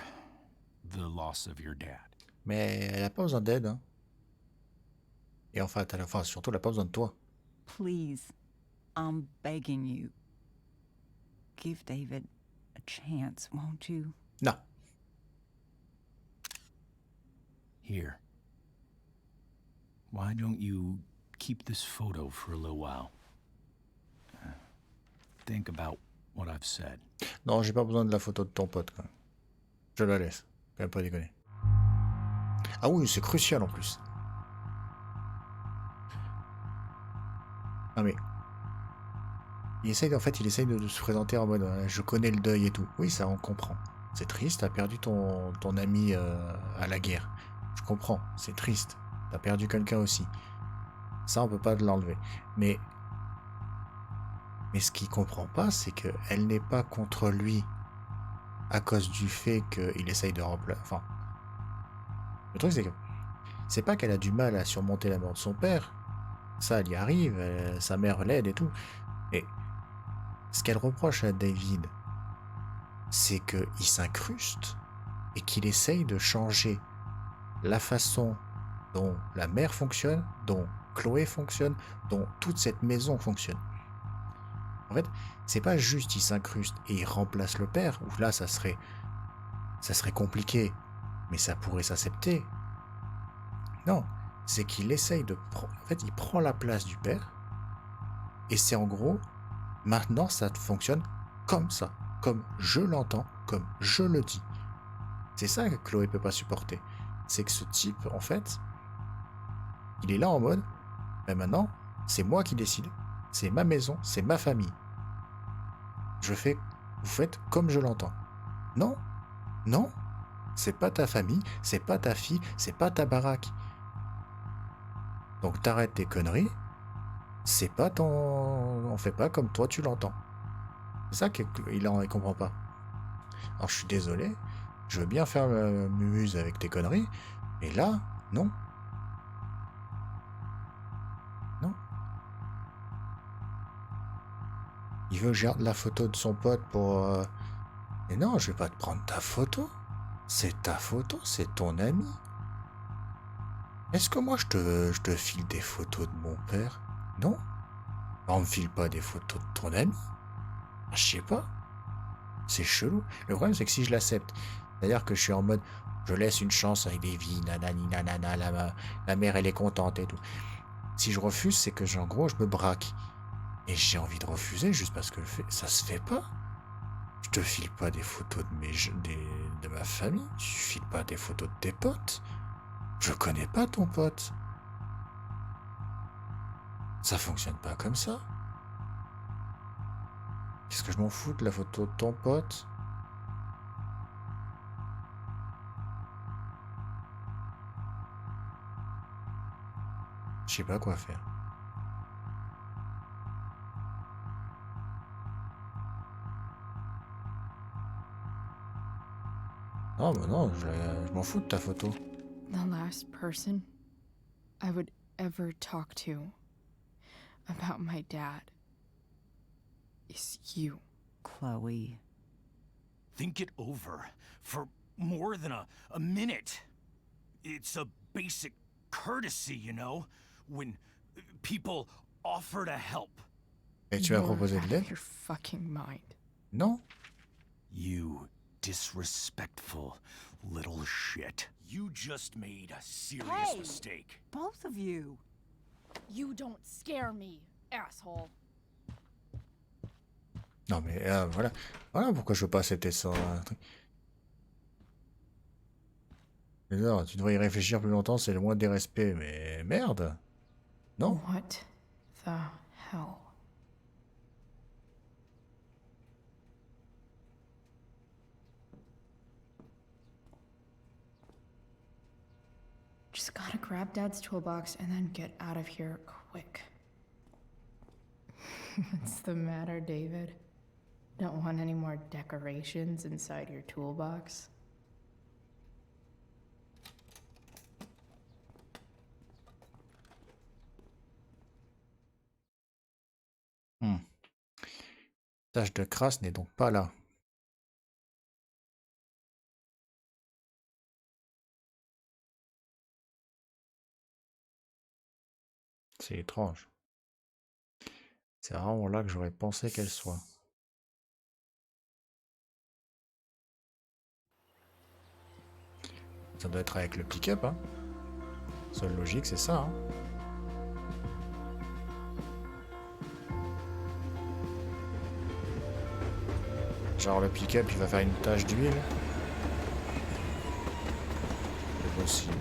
[SPEAKER 6] the loss of your dad.
[SPEAKER 1] Mais elle a pas besoin d'aide, hein. Et enfin, surtout, elle a pas besoin de toi.
[SPEAKER 8] Please, I'm begging you. Give David a chance, won't you?
[SPEAKER 1] Non.
[SPEAKER 6] Here. Why don't you keep this photo for a little while. Think about what I've said.
[SPEAKER 1] Non, j'ai pas besoin de la photo de ton pote, quand même. Je la laisse. Quand même pas déconner. Ah oui, c'est crucial en plus. Ah mais... Il essaye, en fait, il essaye de se présenter en mode je connais le deuil et tout. Oui, ça, on comprend. C'est triste, t'as perdu ton ami à la guerre. Je comprends, c'est triste. T'as perdu quelqu'un aussi. Ça, on peut pas l'enlever. Mais ce qu'il comprend pas, c'est qu'elle n'est pas contre lui à cause du fait qu'il essaye de remplacer... Enfin, le truc, c'est que c'est pas qu'elle a du mal à surmonter la mort de son père. Ça, elle y arrive, sa mère l'aide et tout. Et ce qu'elle reproche à David, c'est qu'il s'incruste et qu'il essaye de changer la façon dont la mère fonctionne, dont Chloé fonctionne, dont toute cette maison fonctionne. En fait, c'est pas juste il s'incruste et il remplace le père, où là ça serait compliqué, mais ça pourrait s'accepter. Non, c'est qu'il essaye de... En fait, il prend la place du père, et c'est en gros, maintenant ça fonctionne comme ça, comme je l'entends, comme je le dis. C'est ça que Chloé peut pas supporter. C'est que ce type, en fait, il est là en mode, ben maintenant, c'est moi qui décide, c'est ma maison, c'est ma famille. Vous faites comme je l'entends. Non, non, c'est pas ta famille, c'est pas ta fille, c'est pas ta baraque. Donc t'arrêtes tes conneries, c'est pas ton... On fait pas comme toi tu l'entends. C'est ça qu'il comprend pas. Alors je suis désolé, je veux bien faire le mumuse avec tes conneries, mais là, non. Non. Il veut que je garde la photo de son pote pour... Mais non, je vais pas te prendre ta photo. C'est ta photo, c'est ton ami. Est-ce que moi je te file des photos de mon père? Non. On me file pas des photos de ton ami. Je sais pas. C'est chelou. Le problème c'est que si je l'accepte, c'est-à-dire que je suis en mode je laisse une chance avec des vies, nanani, nanana, la mère elle est contente et tout. Si je refuse, c'est que en gros je me braque. Et j'ai envie de refuser juste parce que ça se fait pas. Je te file pas des photos de ma famille. Tu files pas des photos de tes potes. Je connais pas ton pote. Ça fonctionne pas comme ça. Qu'est-ce que je m'en fous de la photo de ton pote? Je sais pas quoi faire. Non, bah non, je m'en fous de ta photo.
[SPEAKER 3] The last person I would ever talk to about my dad is you.
[SPEAKER 8] Chloe.
[SPEAKER 6] Think it over for more than a minute. It's a basic courtesy, you know, when people offer to help.
[SPEAKER 1] Et tu m'as
[SPEAKER 3] You're
[SPEAKER 1] proposé de
[SPEAKER 3] out
[SPEAKER 1] l'aide?
[SPEAKER 3] of your fucking mind.
[SPEAKER 1] Non.
[SPEAKER 6] You disrespectful little shit. You just made a serious mistake.
[SPEAKER 8] Both of you.
[SPEAKER 9] You don't scare me, asshole.
[SPEAKER 1] Non mais voilà. Voilà pourquoi je veux pas accepter ça. Non, tu devrais y réfléchir plus longtemps, c'est le moins des respects, mais merde. Non.
[SPEAKER 3] What the hell? Just gotta grab Dad's toolbox and then get out of here quick. What's the matter, David? Don't want any more decorations inside your toolbox?
[SPEAKER 1] Tâche de crasse n'est donc pas là. C'est étrange. C'est vraiment là que j'aurais pensé qu'elle soit. Ça doit être avec le pick-up, hein. Seule logique, c'est ça, hein. Genre le pick-up il va faire une tache d'huile. C'est possible.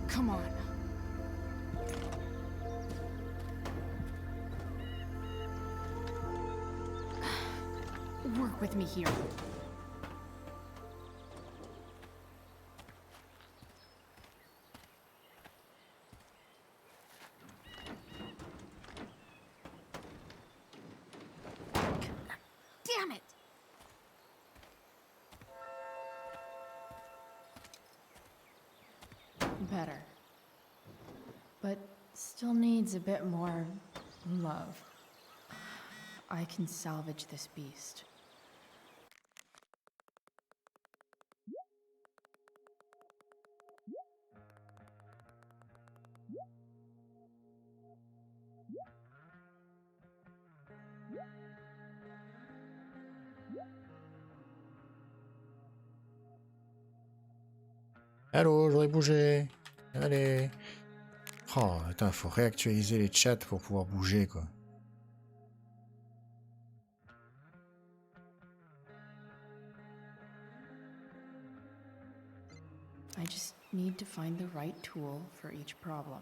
[SPEAKER 9] Come on. Work with me here. Damn it!
[SPEAKER 3] Better. But still needs a bit more love. I can salvage this beast.
[SPEAKER 1] Allô, j'aurais bougé. Allez. Oh, attends, faut réactualiser les chats pour pouvoir bouger, quoi.
[SPEAKER 3] I just need to find the right tool for each problem.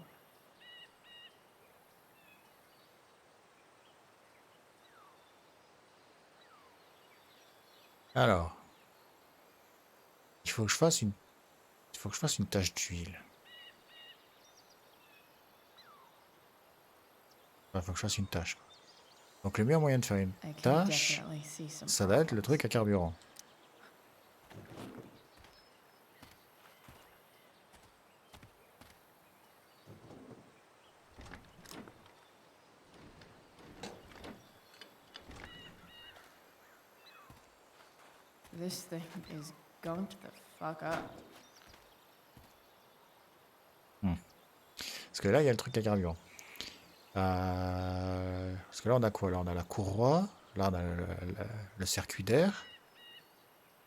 [SPEAKER 1] Alors. Il faut que je fasse une tache d'huile. Il faut que je fasse une tâche. Donc le meilleur moyen de faire une
[SPEAKER 3] I can
[SPEAKER 1] tâche,
[SPEAKER 3] definitely see some
[SPEAKER 1] ça va être le
[SPEAKER 3] problems.
[SPEAKER 1] truc à carburant.
[SPEAKER 3] This thing is going to the fuck up.
[SPEAKER 1] Parce que là, il y a le truc à carburant. Parce que là, on a quoi? Là, on a la courroie. Là, on a le circuit d'air.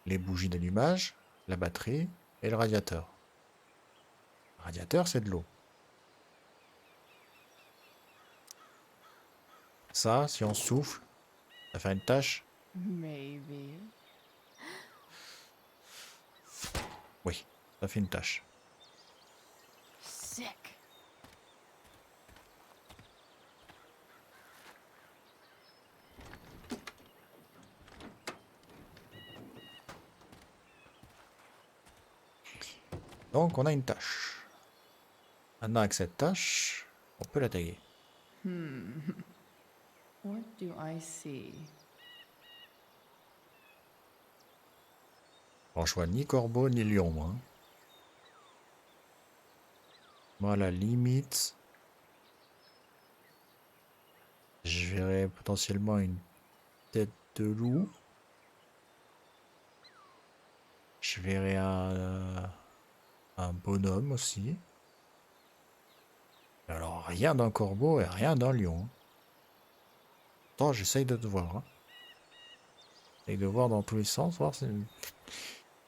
[SPEAKER 1] Les bougies d'allumage. La batterie. Et le radiateur. Le radiateur, c'est de l'eau. Ça, si on souffle, ça fait une tache.
[SPEAKER 3] Maybe.
[SPEAKER 1] Oui, ça fait une tache.
[SPEAKER 9] Sick.
[SPEAKER 1] Donc, on a une tâche. Maintenant, avec cette tâche, on peut la taguer.
[SPEAKER 3] What do I see?
[SPEAKER 1] Bon, je vois ni corbeau ni lion, moi. Moi, à la limite, je verrais potentiellement une tête de loup. Je verrais un bonhomme aussi. Alors, rien d'un corbeau et rien d'un lion. Attends, j'essaye de te voir. Hein. J'essaye de voir dans tous les sens, voir si...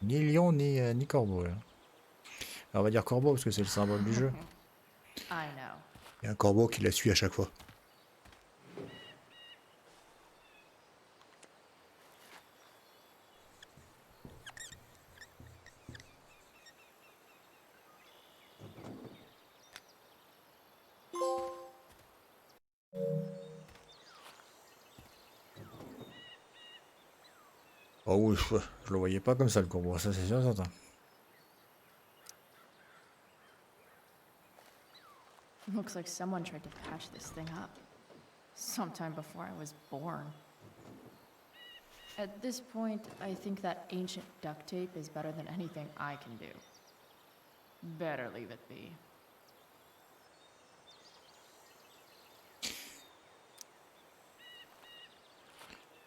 [SPEAKER 1] Ni lion, ni corbeau. Là. Alors, on va dire corbeau parce que c'est le symbole du jeu.
[SPEAKER 3] I know.
[SPEAKER 1] Il y a un corbeau qui la suit à chaque fois. Oh oui, je le voyais pas comme ça le corbeau, ça c'est sûr, certain.
[SPEAKER 3] Looks like someone tried to patch this thing up. Sometime before I was born. At this point, I think that ancient duct tape is better than anything I can do. Better leave it be.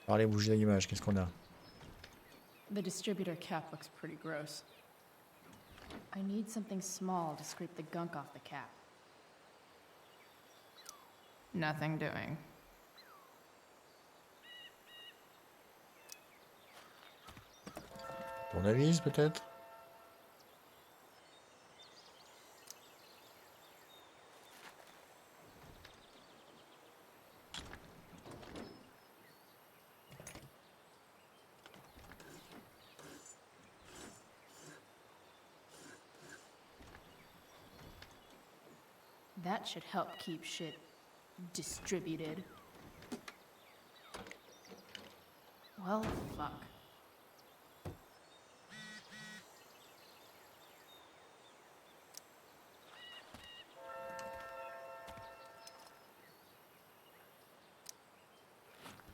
[SPEAKER 1] Alors les bougies d'allumage, qu'est-ce qu'on a?
[SPEAKER 3] The distributor cap looks pretty gross. I need something small to scrape the gunk off the cap. Nothing doing.
[SPEAKER 1] Tournevis peut-être?
[SPEAKER 3] That should help keep shit distributed. Well, fuck.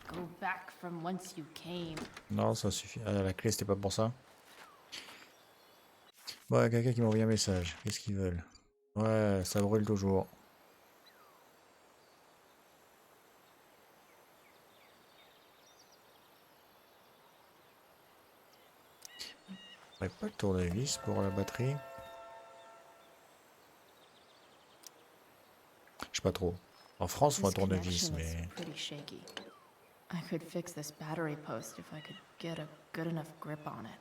[SPEAKER 3] Go back from whence you came.
[SPEAKER 1] Non, ça suffit. Ah, la clé, c'était pas pour ça. Bon, il y a quelqu'un qui m'a envoyé un message. Qu'est-ce qu'ils veulent? Ouais, ça brûle toujours. Ouais, pas le tournevis pour la batterie. Je sais pas trop. En France, faut un
[SPEAKER 3] This
[SPEAKER 1] tournevis,
[SPEAKER 3] connection is
[SPEAKER 1] mais...
[SPEAKER 3] pretty shaky. I could fix this battery post if I could get a good enough grip on it.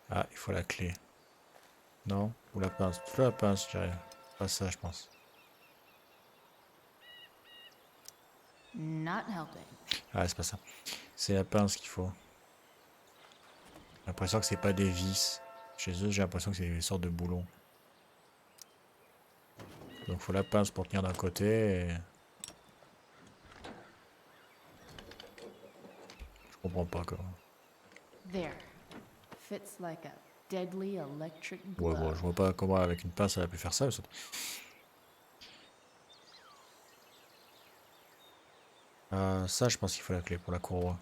[SPEAKER 1] Ah, il faut la clé. Non? Ou la pince. Plutôt la pince, je dirais. Pas ça, je pense.
[SPEAKER 3] Not helping.
[SPEAKER 1] Ah, c'est pas ça. C'est la pince qu'il faut. J'ai l'impression que c'est pas des vis. Chez eux, j'ai l'impression que c'est des sortes de boulons. Donc faut la pince pour tenir d'un côté et... Je comprends pas quoi.
[SPEAKER 3] There. Fits like a deadly electric
[SPEAKER 1] Ouais,
[SPEAKER 3] glove.
[SPEAKER 1] bon, je vois pas comment avec une pince elle a pu faire ça. Ça, je pense qu'il faut la clé pour la courroie.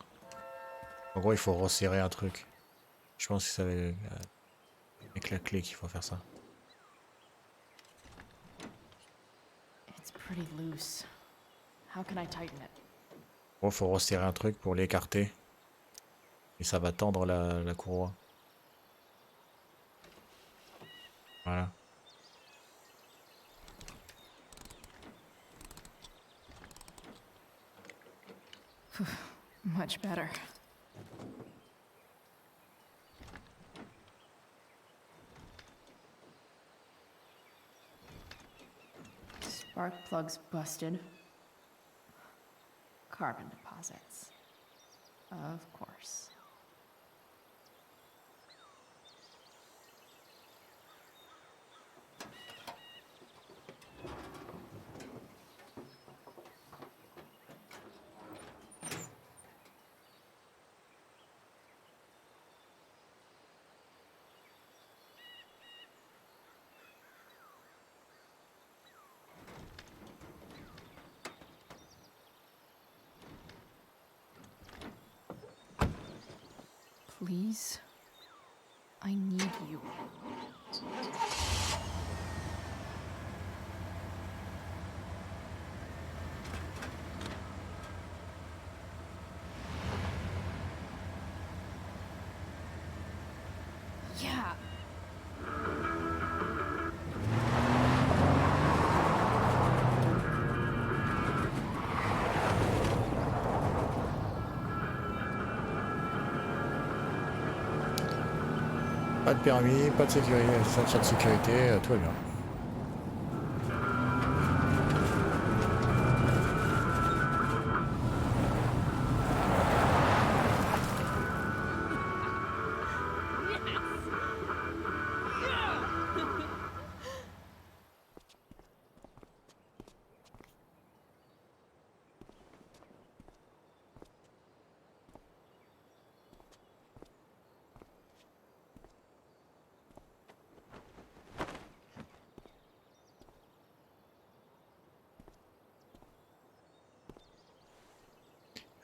[SPEAKER 1] En gros, il faut resserrer un truc. Je pense que c'est avec la clé qu'il faut faire ça.
[SPEAKER 3] It's pretty loose. How can I tighten it?
[SPEAKER 1] Bon, il faut resserrer un truc pour l'écarter. Et ça va tendre la courroie. Voilà.
[SPEAKER 3] Much better. Spark plugs busted. Carbon deposits. Of course. Please, I need you. Yeah.
[SPEAKER 1] Pas de permis, pas de sécurité, ceinture de sécurité, tout va bien.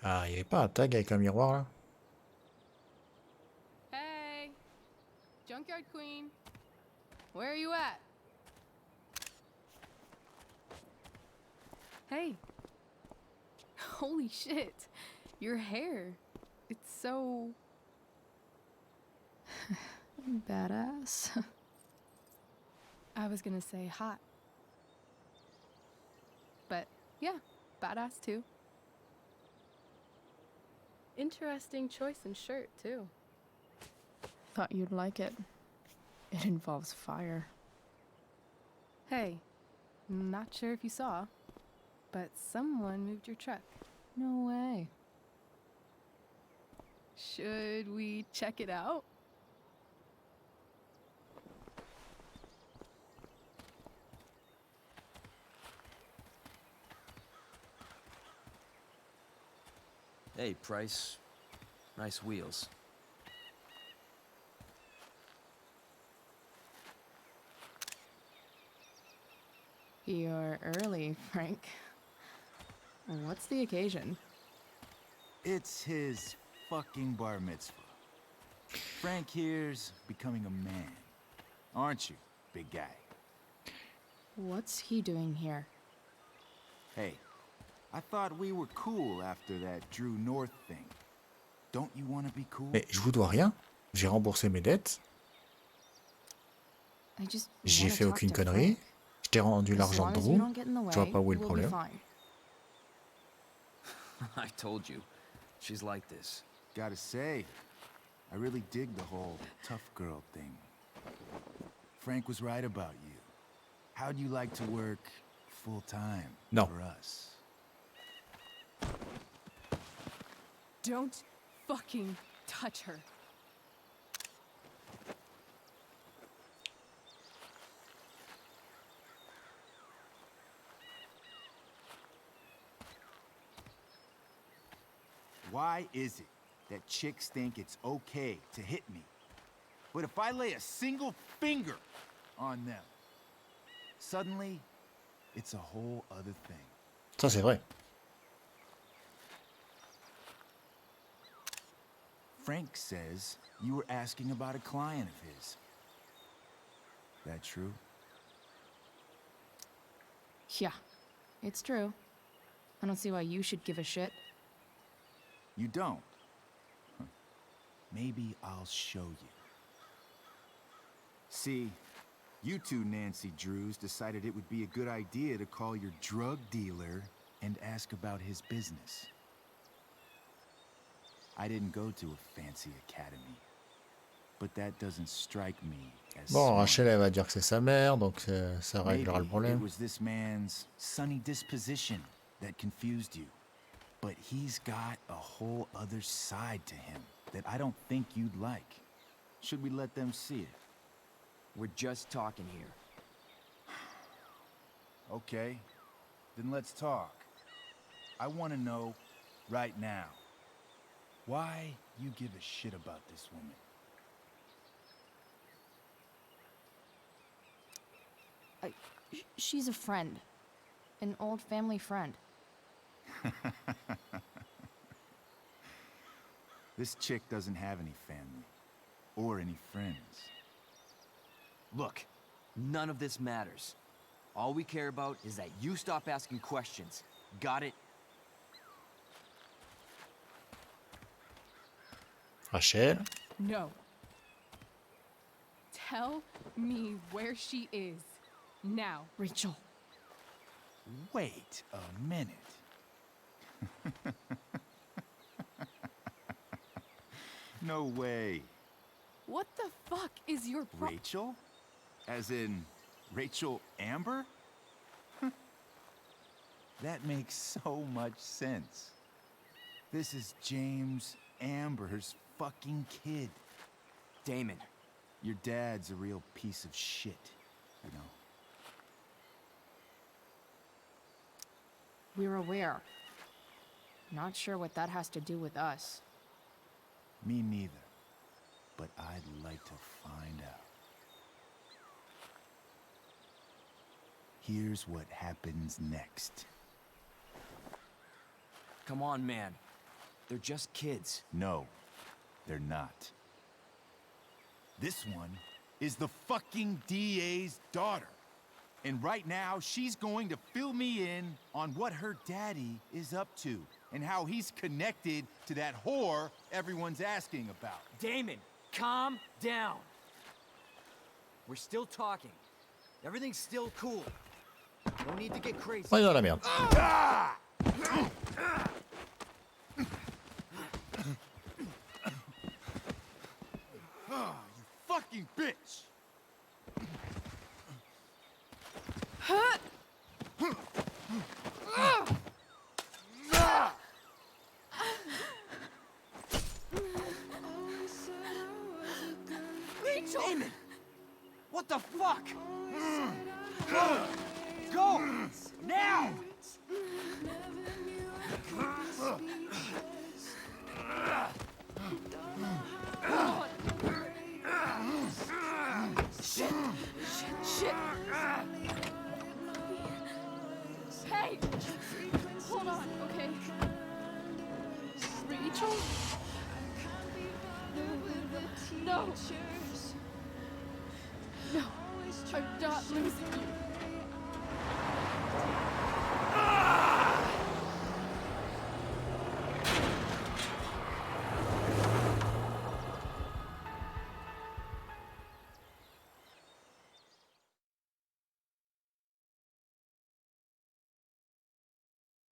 [SPEAKER 1] Ah, il n'y avait pas un tag avec un miroir là?
[SPEAKER 5] Hey, Junkyard Queen, where are you at? Hey, holy shit, your hair, it's so...
[SPEAKER 3] Badass.
[SPEAKER 5] I was gonna say hot. But yeah, badass too. Interesting choice in shirt too.
[SPEAKER 3] Thought you'd like it. It involves fire.
[SPEAKER 5] Hey, not sure if you saw, but someone moved your truck.
[SPEAKER 3] No way.
[SPEAKER 5] Should we check it out?
[SPEAKER 10] Hey, Price. Nice wheels.
[SPEAKER 3] You're early, Frank. What's the occasion?
[SPEAKER 2] It's his fucking bar mitzvah. Frank here's becoming a man. Aren't you, big guy?
[SPEAKER 3] What's he doing here?
[SPEAKER 2] Hey, I thought we were cool after that Drew North thing. Don't you want to be cool?
[SPEAKER 1] Mais je vous dois rien. J'ai remboursé mes dettes.
[SPEAKER 3] I just
[SPEAKER 1] J'ai
[SPEAKER 3] wanna
[SPEAKER 1] fait
[SPEAKER 3] talk
[SPEAKER 1] aucune
[SPEAKER 3] to
[SPEAKER 1] connerie.
[SPEAKER 3] Frank.
[SPEAKER 1] Je t'ai rendu
[SPEAKER 3] As
[SPEAKER 1] l'argent
[SPEAKER 3] long
[SPEAKER 1] de
[SPEAKER 3] as you
[SPEAKER 1] Drew.
[SPEAKER 3] don't get in the
[SPEAKER 1] Je vois
[SPEAKER 3] way,
[SPEAKER 1] pas où est le
[SPEAKER 3] we'll be
[SPEAKER 1] problème.
[SPEAKER 3] fine.
[SPEAKER 10] I told you. She's like this.
[SPEAKER 2] Gotta say, I really dig the whole tough girl thing. Frank was right about you. How'd you like to work full time
[SPEAKER 1] No.
[SPEAKER 2] for us?
[SPEAKER 5] Don't fucking touch her.
[SPEAKER 2] Why is it that chicks think it's okay to hit me? But if I lay a single finger on them, suddenly, it's a whole other thing.
[SPEAKER 1] Ça, c'est vrai.
[SPEAKER 2] Frank says you were asking about a client of his. That true?
[SPEAKER 3] Yeah, it's true. I don't see why you should give a shit.
[SPEAKER 2] You don't? Huh. Maybe I'll show you. See, you two Nancy Drews decided it would be a good idea to call your drug dealer and ask about his business. I didn't go to a fancy academy, but that doesn't strike me as
[SPEAKER 1] Bon,
[SPEAKER 2] smart.
[SPEAKER 1] Rachel, elle va dire que c'est sa mère, donc ça
[SPEAKER 2] Maybe
[SPEAKER 1] réglera le
[SPEAKER 2] it
[SPEAKER 1] problème.
[SPEAKER 2] was this man's sunny disposition that confused you. But he's got a whole other side to him that I don't think you'd like. Should we let them see it?
[SPEAKER 10] We're just talking here.
[SPEAKER 2] Okay, then let's talk. I want to know right now why you give a shit about this woman.
[SPEAKER 3] She's a friend. An old family friend.
[SPEAKER 2] This chick doesn't have any family or any friends.
[SPEAKER 10] Look, none of this matters. All we care about is that you stop asking questions. Got it?
[SPEAKER 1] Rachel.
[SPEAKER 5] No. Tell me where she is. Now.
[SPEAKER 3] Rachel.
[SPEAKER 2] Wait a minute. No way.
[SPEAKER 5] What the fuck is your
[SPEAKER 2] Rachel? As in Rachel Amber? That makes so much sense. This is James Amber's fucking kid.
[SPEAKER 10] Damon.
[SPEAKER 2] Your dad's a real piece of shit, you know.
[SPEAKER 3] We're aware. Not sure what that has to do with us.
[SPEAKER 2] Me neither. But I'd like to find out. Here's what happens next.
[SPEAKER 10] Come on, man. They're just kids.
[SPEAKER 2] No, they're not. This one is the fucking DA's daughter. And right now, she's going to fill me in on what her daddy is up to and how he's connected to that whore everyone's asking about.
[SPEAKER 10] Damon, calm down. We're still talking. Everything's still cool. No need to get crazy.
[SPEAKER 1] On est dans la merde.
[SPEAKER 10] You fucking bitch!
[SPEAKER 9] Rachel!
[SPEAKER 10] Damon! What the fuck? Go! Go! Now!
[SPEAKER 9] Shit! Shit! Hey! Hold on, okay? Rachel? No! No! I'm not losing you!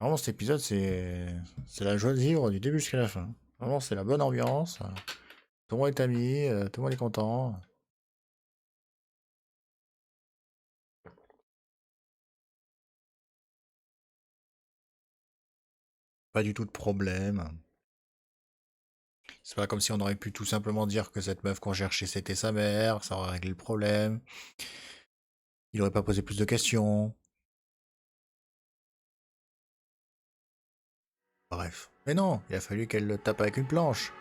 [SPEAKER 1] Vraiment, cet épisode, c'est la joie de vivre du début jusqu'à la fin. Vraiment, c'est la bonne ambiance. Tout le monde est ami, tout le monde est content. Pas du tout de problème. C'est pas comme si on aurait pu tout simplement dire que cette meuf qu'on cherchait c'était sa mère, ça aurait réglé le problème. Il aurait pas posé plus de questions. Bref. Mais non, il a fallu qu'elle le tape avec une planche.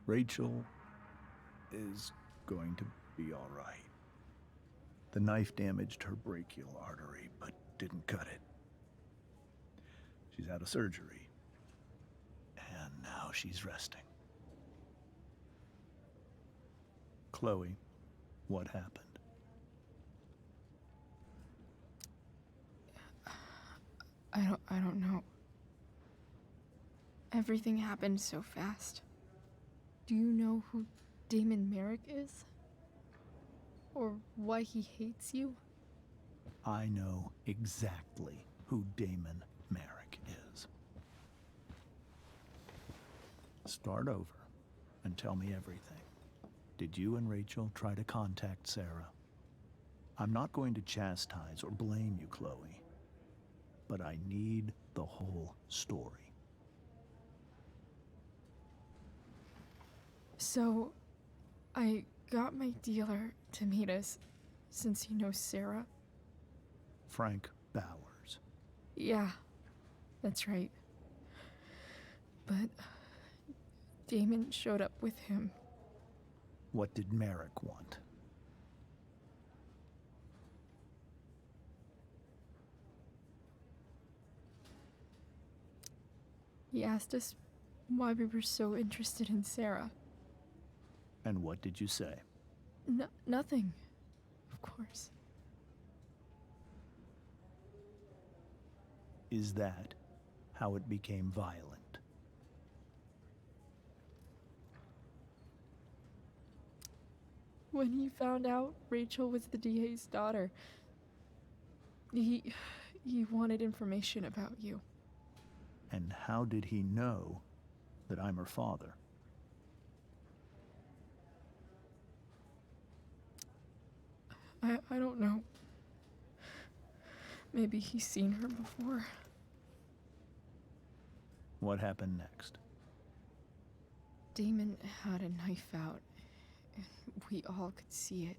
[SPEAKER 2] Rachel is going to be all right. The knife damaged her brachial artery, but didn't cut it. She's out of surgery, and now she's resting. Chloe, what happened?
[SPEAKER 3] I don't know. Everything happened so fast. Do you know who Damon Merrick is? Or why he hates you?
[SPEAKER 2] I know exactly who Damon Merrick is. Start over and tell me everything. Did you and Rachel try to contact Sarah? I'm not going to chastise or blame you, Chloe, but I need the whole story.
[SPEAKER 3] So, I got my dealer to meet us, since he knows Sarah.
[SPEAKER 2] Frank Bowers.
[SPEAKER 3] Yeah, that's right. But Damon showed up with him.
[SPEAKER 2] What did Merrick want?
[SPEAKER 3] He asked us why we were so interested in Sarah.
[SPEAKER 2] And what did you say?
[SPEAKER 3] Nothing, of course.
[SPEAKER 2] Is that how it became violent?
[SPEAKER 3] When he found out Rachel was the DA's daughter, he wanted information about you.
[SPEAKER 2] And how did he know that I'm her father?
[SPEAKER 3] I don't know. Maybe he's seen her before.
[SPEAKER 2] What happened next?
[SPEAKER 3] Damon had a knife out, and we all could see it.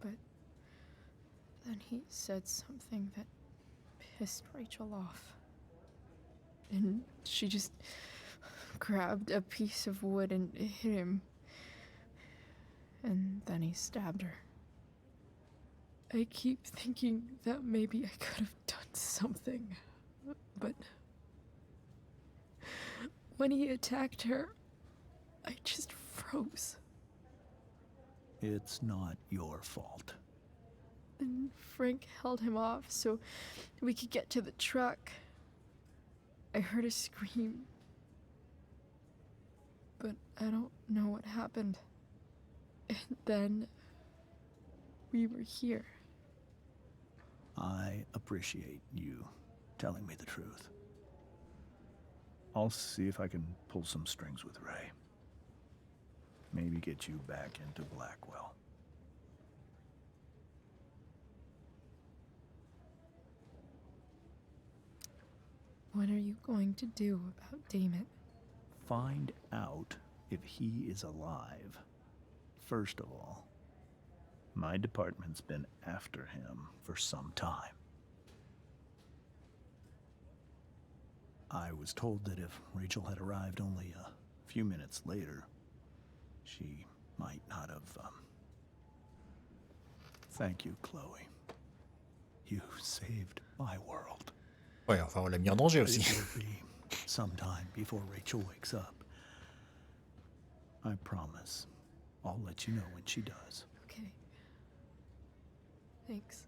[SPEAKER 3] But then he said something that pissed Rachel off. And she just grabbed a piece of wood and hit him. And then he stabbed her. I keep thinking that maybe I could have done something, but when he attacked her, I just froze.
[SPEAKER 2] It's not your fault.
[SPEAKER 3] And Frank held him off so we could get to the truck. I heard a scream, but I don't know what happened. And then we were here.
[SPEAKER 2] I appreciate you telling me the truth. I'll see if I can pull some strings with Ray. Maybe get you back into Blackwell.
[SPEAKER 3] What are you going to do about Damon?
[SPEAKER 2] Find out if he is alive. First of all, my department's been after him for some time. I was told that if Rachel had arrived only a few minutes later, she might not have, Thank you, Chloe. You saved my world.
[SPEAKER 1] Ouais, enfin, on l'a mis en danger
[SPEAKER 2] But
[SPEAKER 1] aussi.
[SPEAKER 2] it will be sometime before Rachel wakes up. I promise. I'll let you know when she does.
[SPEAKER 3] Okay. Thanks.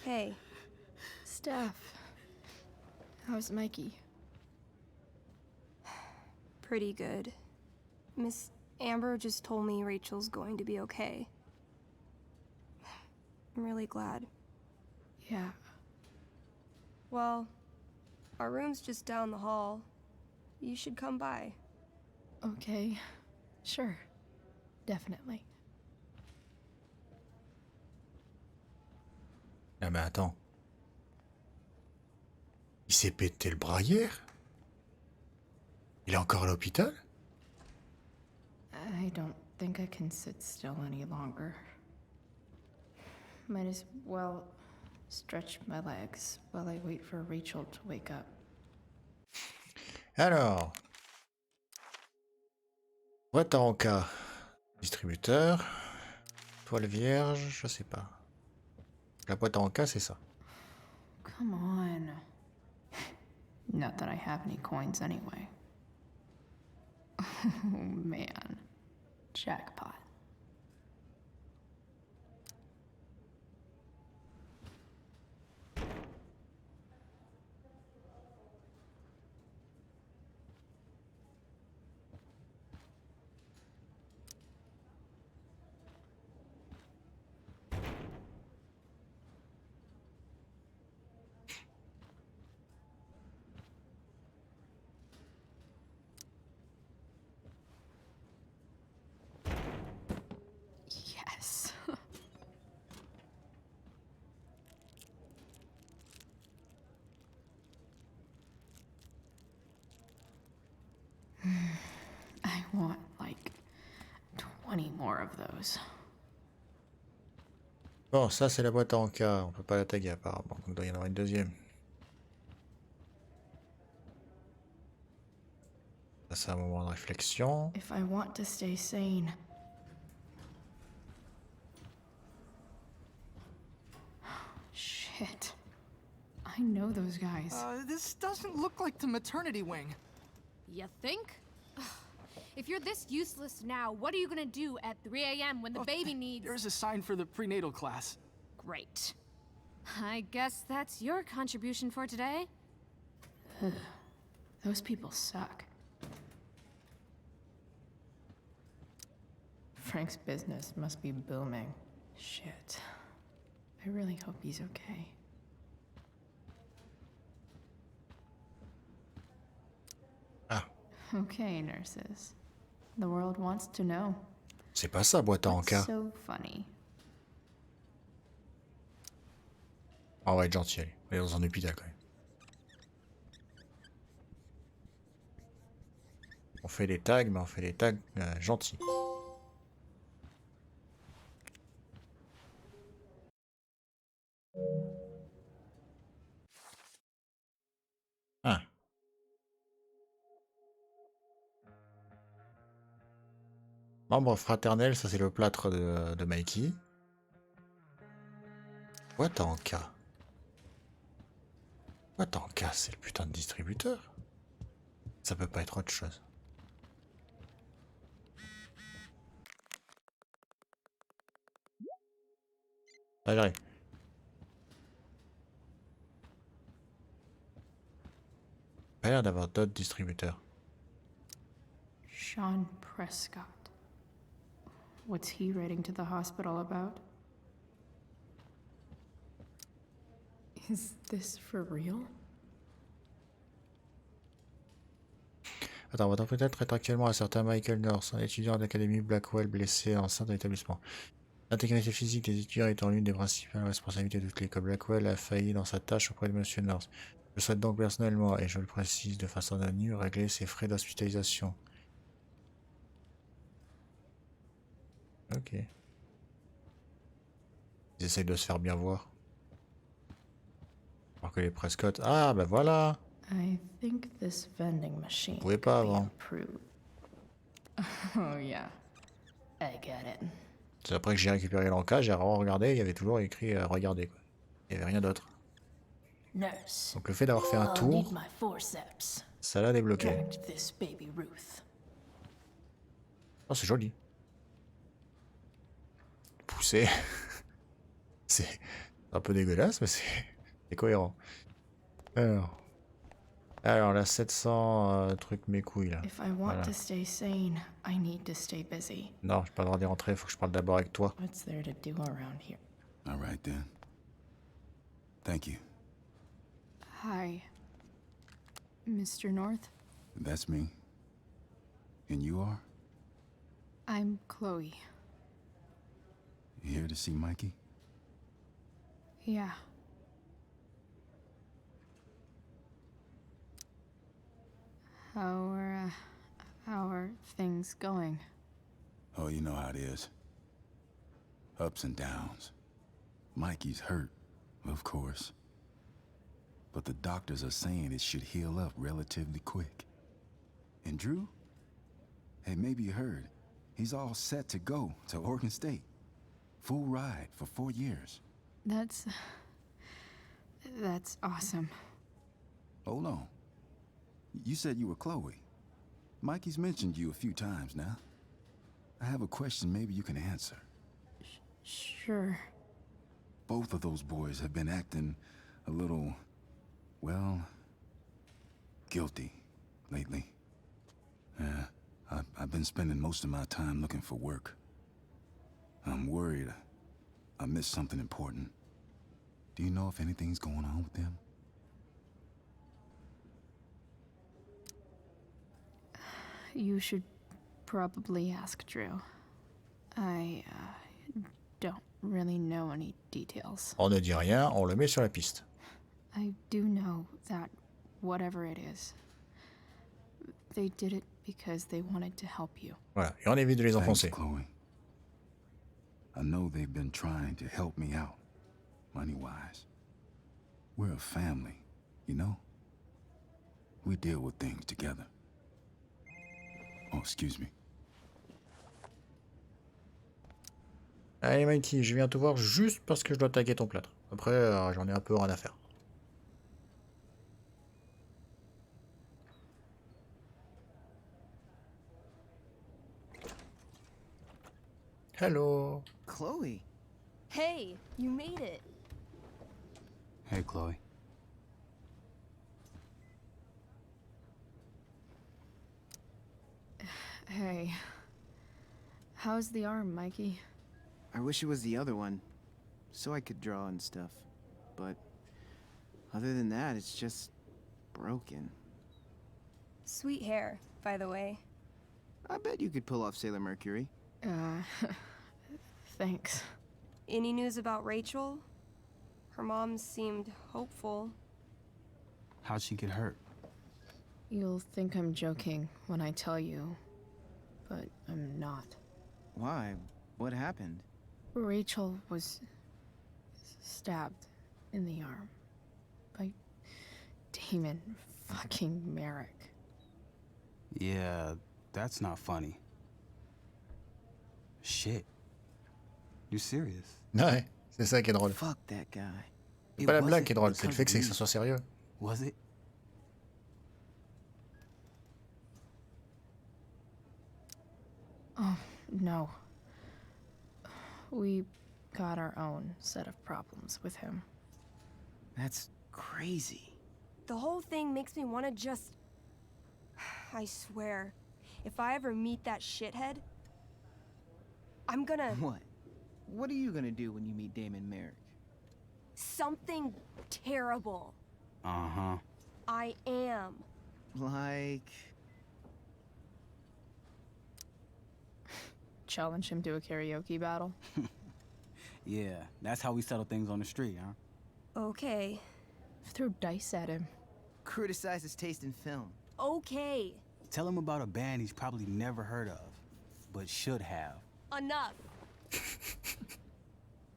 [SPEAKER 11] Hey.
[SPEAKER 3] Steph. How's Mikey?
[SPEAKER 11] Pretty good. Miss Amber just told me Rachel's going to be okay. I'm really glad.
[SPEAKER 3] Yeah.
[SPEAKER 11] Well, our room's just down the hall. You should come by.
[SPEAKER 3] Okay. Sure. Definitely.
[SPEAKER 1] Ah mais attends. Il s'est pété le bras hier? Il est encore à l'hôpital?
[SPEAKER 3] I don't think I can sit still any longer. Might as well stretch my legs while I wait for Rachel to wake up.
[SPEAKER 1] Alors. Boîte à encas. Distributeur. Toile vierge, je sais pas. La boîte à encas, c'est ça.
[SPEAKER 3] Come on. Not that I have any coins anyway. Oh man. Jackpot. Yes. I want like 20 more of those.
[SPEAKER 1] Bon, ça c'est la boîte à encas. On peut pas la taguer apparemment. Donc il doit y en avoir une deuxième. Ça c'est un moment de réflexion.
[SPEAKER 3] If I want to stay sane. Shit. I know those guys.
[SPEAKER 12] This doesn't look like the maternity wing.
[SPEAKER 9] You think? If you're this useless now, what are you gonna do at 3 a.m. when the baby needs...
[SPEAKER 12] There's a sign for the prenatal class.
[SPEAKER 9] Great. I guess that's your contribution for today.
[SPEAKER 3] Those people suck. Frank's business must be booming. Shit. I really hope he's okay.
[SPEAKER 1] Ah.
[SPEAKER 3] Okay, nurses. The world wants to know.
[SPEAKER 1] C'est pas ça, boîte en
[SPEAKER 3] What's
[SPEAKER 1] cas.
[SPEAKER 3] so funny?
[SPEAKER 1] Ah, on va être gentil, allez. On est dans un hôpital quand même. On fait des tags, mais on fait des tags gentils. Ah. Membre fraternel, ça c'est le plâtre de Mikey. Boîte en cas. Boîte en cas, c'est le putain de distributeur. Ça peut pas être autre chose. Ah, j'arrive. Pas l'air d'avoir d'autres distributeurs.
[SPEAKER 3] Sean Prescott. What's he writing to the hospital about? Is this for real?
[SPEAKER 1] Attends, votre peut-être est actuellement un certain Michael North, un étudiant d'académie Blackwell blessé en sein de l'établissement. L'intégrité physique des étudiants étant l'une des principales responsabilités de toute l'école. Blackwell a failli dans sa tâche auprès de Monsieur North. Je souhaite donc personnellement, et je le précise de façon anonyme, régler ses frais d'hospitalisation. Ok. Ils essayent de se faire bien voir. Alors que les Prescott... Ah, bah voilà.
[SPEAKER 3] I think this vending machine
[SPEAKER 1] Vous pouvez pas avant.
[SPEAKER 3] approved. Oh yeah, I get it.
[SPEAKER 1] C'est après que j'ai récupéré l'encas, j'ai regardé, il y avait toujours écrit regardez quoi. Il n'y avait rien d'autre.
[SPEAKER 3] Nurse.
[SPEAKER 1] Donc le fait d'avoir fait un tour, ça l'a débloqué. Oh, c'est joli. Poussé. C'est un peu dégueulasse, mais c'est cohérent. Alors la 700 truc mes couilles là. Voilà. Non, j'ai pas le droit d'y rentrer, faut que je parle d'abord avec toi.
[SPEAKER 2] All right then. Thank you.
[SPEAKER 3] Hi, Mr. North.
[SPEAKER 2] That's me. And you are?
[SPEAKER 3] I'm Chloe.
[SPEAKER 2] You here to see Mikey?
[SPEAKER 3] Yeah. How are things going?
[SPEAKER 2] Oh, you know how it is. Ups and downs. Mikey's hurt, of course. But the doctors are saying it should heal up relatively quick. And Drew? Hey, maybe you heard. He's all set to go to Oregon State. Full ride for 4 years.
[SPEAKER 3] That's awesome.
[SPEAKER 2] Hold on. You said you were Chloe. Mikey's mentioned you a few times now. I have a question maybe you can answer.
[SPEAKER 3] Sure.
[SPEAKER 2] Both of those boys have been acting a little, well, guilty lately. I've been spending most of my time looking for work. I'm worried I missed something important. Do you know if anything's going on with them?
[SPEAKER 3] You should probably ask Drew. I don't really know any details.
[SPEAKER 1] On ne dit rien, on le met sur la piste.
[SPEAKER 3] I do know that whatever it is, they did it because they wanted to help you.
[SPEAKER 1] Voilà, et on évite de les enfoncer.
[SPEAKER 2] Thanks, Chloe. I know they've been trying to help me out, money-wise. We're a family, you know? We deal with things together. Oh, excuse me.
[SPEAKER 1] Allez Mikey, je viens te voir juste parce que je dois taguer ton plâtre. Après, j'en ai un peu rien à faire. Hello.
[SPEAKER 12] Chloe.
[SPEAKER 11] Hey, you made it.
[SPEAKER 2] Hey, Chloe.
[SPEAKER 3] Hey. How's the arm, Mikey?
[SPEAKER 13] I wish it was the other one, so I could draw and stuff. But other than that, it's just broken.
[SPEAKER 11] Sweet hair, by the way.
[SPEAKER 13] I bet you could pull off Sailor Mercury.
[SPEAKER 3] Thanks.
[SPEAKER 11] Any news about Rachel? Her mom seemed hopeful.
[SPEAKER 14] How'd she get hurt?
[SPEAKER 3] You'll think I'm joking when I tell you, but I'm not.
[SPEAKER 13] Why? What happened?
[SPEAKER 3] Rachel was stabbed in the arm by Damon fucking Merrick.
[SPEAKER 14] Yeah, that's not funny. Shit. You serious?
[SPEAKER 1] Ouais, c'est ça qui est drôle.
[SPEAKER 13] Fuck that guy.
[SPEAKER 1] C'est pas la blague qui est drôle, c'est le fait que ça soit sérieux.
[SPEAKER 14] Was it?
[SPEAKER 3] Oh, no. We got our own set of problems with him.
[SPEAKER 13] That's crazy.
[SPEAKER 11] The whole thing makes me want to just... I swear, if I ever meet that shithead, I'm gonna...
[SPEAKER 13] What? What are you gonna do when you meet Damon Merrick?
[SPEAKER 11] Something terrible.
[SPEAKER 14] Uh-huh.
[SPEAKER 11] I am.
[SPEAKER 13] Like...
[SPEAKER 3] Challenge him to a karaoke battle?
[SPEAKER 14] Yeah, that's how we settle things on the street, huh?
[SPEAKER 11] Okay.
[SPEAKER 3] Throw dice at him.
[SPEAKER 13] Criticize his taste in film.
[SPEAKER 11] Okay.
[SPEAKER 14] Tell him about a band he's probably never heard of, but should have.
[SPEAKER 11] Enough.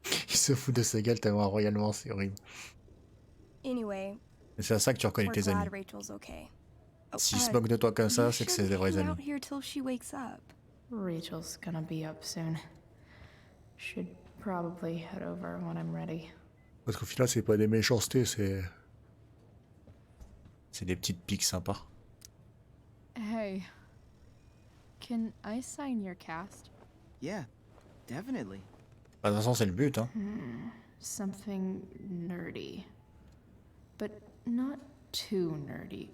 [SPEAKER 1] Il se fout de sa gueule tellement royalement, c'est horrible.
[SPEAKER 11] Anyway,
[SPEAKER 1] Et c'est à ça que tu reconnais
[SPEAKER 11] we're
[SPEAKER 1] tes amis.
[SPEAKER 11] glad Rachel's okay.
[SPEAKER 1] S'ils se moquent de toi comme ça, c'est que c'est des vrais
[SPEAKER 11] Hang
[SPEAKER 1] amis.
[SPEAKER 11] out here till she wakes up.
[SPEAKER 3] Rachel's gonna be up soon. Should probably head over when I'm ready.
[SPEAKER 1] Parce qu'au final, c'est pas des méchancetés, c'est des petites piques sympas.
[SPEAKER 3] Hey, can I sign your cast?
[SPEAKER 13] Yeah, definitely.
[SPEAKER 1] Bah, de toute façon, c'est le but, hein.
[SPEAKER 3] Something nerdy. But not too nerdy.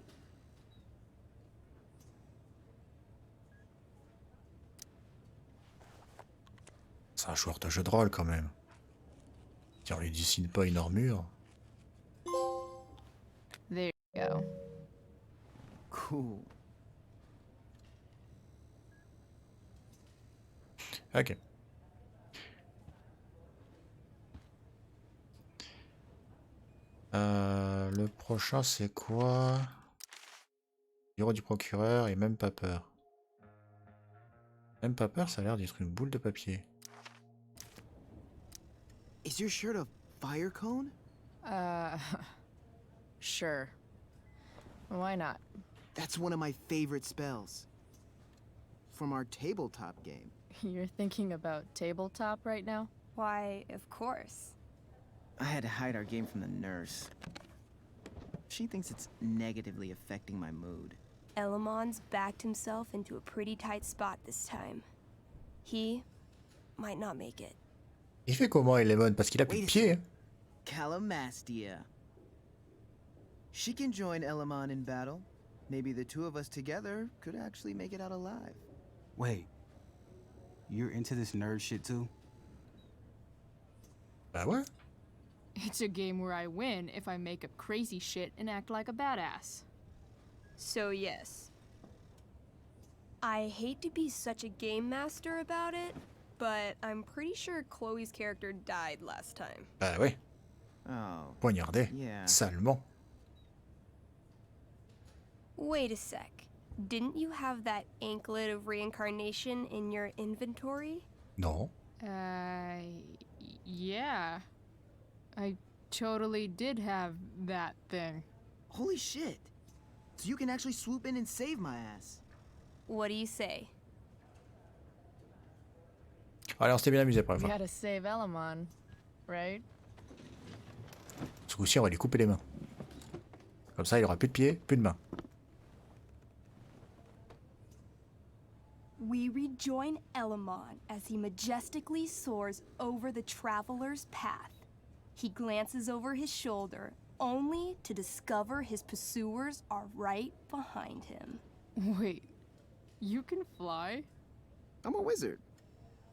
[SPEAKER 1] C'est un joueur de jeu de rôle quand même. Tiens, on lui dessine pas une armure.
[SPEAKER 3] There you go.
[SPEAKER 13] Cool.
[SPEAKER 1] Ok. Le prochain, c'est quoi? Bureau du procureur et même pas peur. Même pas peur, ça a l'air d'être une boule de papier.
[SPEAKER 13] Is your shirt a fire cone?
[SPEAKER 3] Sure. Why not?
[SPEAKER 13] That's one of my favorite spells. From our tabletop game.
[SPEAKER 3] You're thinking about tabletop right now?
[SPEAKER 11] Why, of course.
[SPEAKER 13] I had to hide our game from the nurse. She thinks it's negatively affecting my mood.
[SPEAKER 11] Elamon's backed himself into a pretty tight spot this time. He might not make it.
[SPEAKER 1] Il fait comment, Elemon? Parce qu'il a plus de pied. Hein.
[SPEAKER 13] Calamastia. She can join Elamon in battle. Maybe the two of us together could actually make it out alive.
[SPEAKER 14] Wait. You're into this nerd shit too?
[SPEAKER 1] Bah ouais.
[SPEAKER 3] It's a game where I win if I make up crazy shit and act like a badass.
[SPEAKER 11] So yes. I hate to be such a game master about it, but I'm pretty sure Chloe's character died last time.
[SPEAKER 1] Bah ouais.
[SPEAKER 13] Oh.
[SPEAKER 1] Poignardé.
[SPEAKER 13] Yeah.
[SPEAKER 1] Salement.
[SPEAKER 11] Wait a sec. Didn't you have that anklet of reincarnation in your inventory?
[SPEAKER 1] Non.
[SPEAKER 3] Yeah. I totally did have that thing.
[SPEAKER 13] Holy shit. So you can actually swoop in and save my ass.
[SPEAKER 11] What do you say?
[SPEAKER 1] Allez, on s'était bien amusé pour la
[SPEAKER 3] We
[SPEAKER 1] fois.
[SPEAKER 3] had to save Elamon, right?
[SPEAKER 1] Ce coup-ci, on va lui couper les mains. Comme ça, il aura plus de pieds, plus de mains.
[SPEAKER 11] We rejoin Elamon as he majestically soars over the traveler's path. He glances over his shoulder, only to discover his pursuers are right behind him.
[SPEAKER 3] Wait, you can fly?
[SPEAKER 13] I'm a wizard.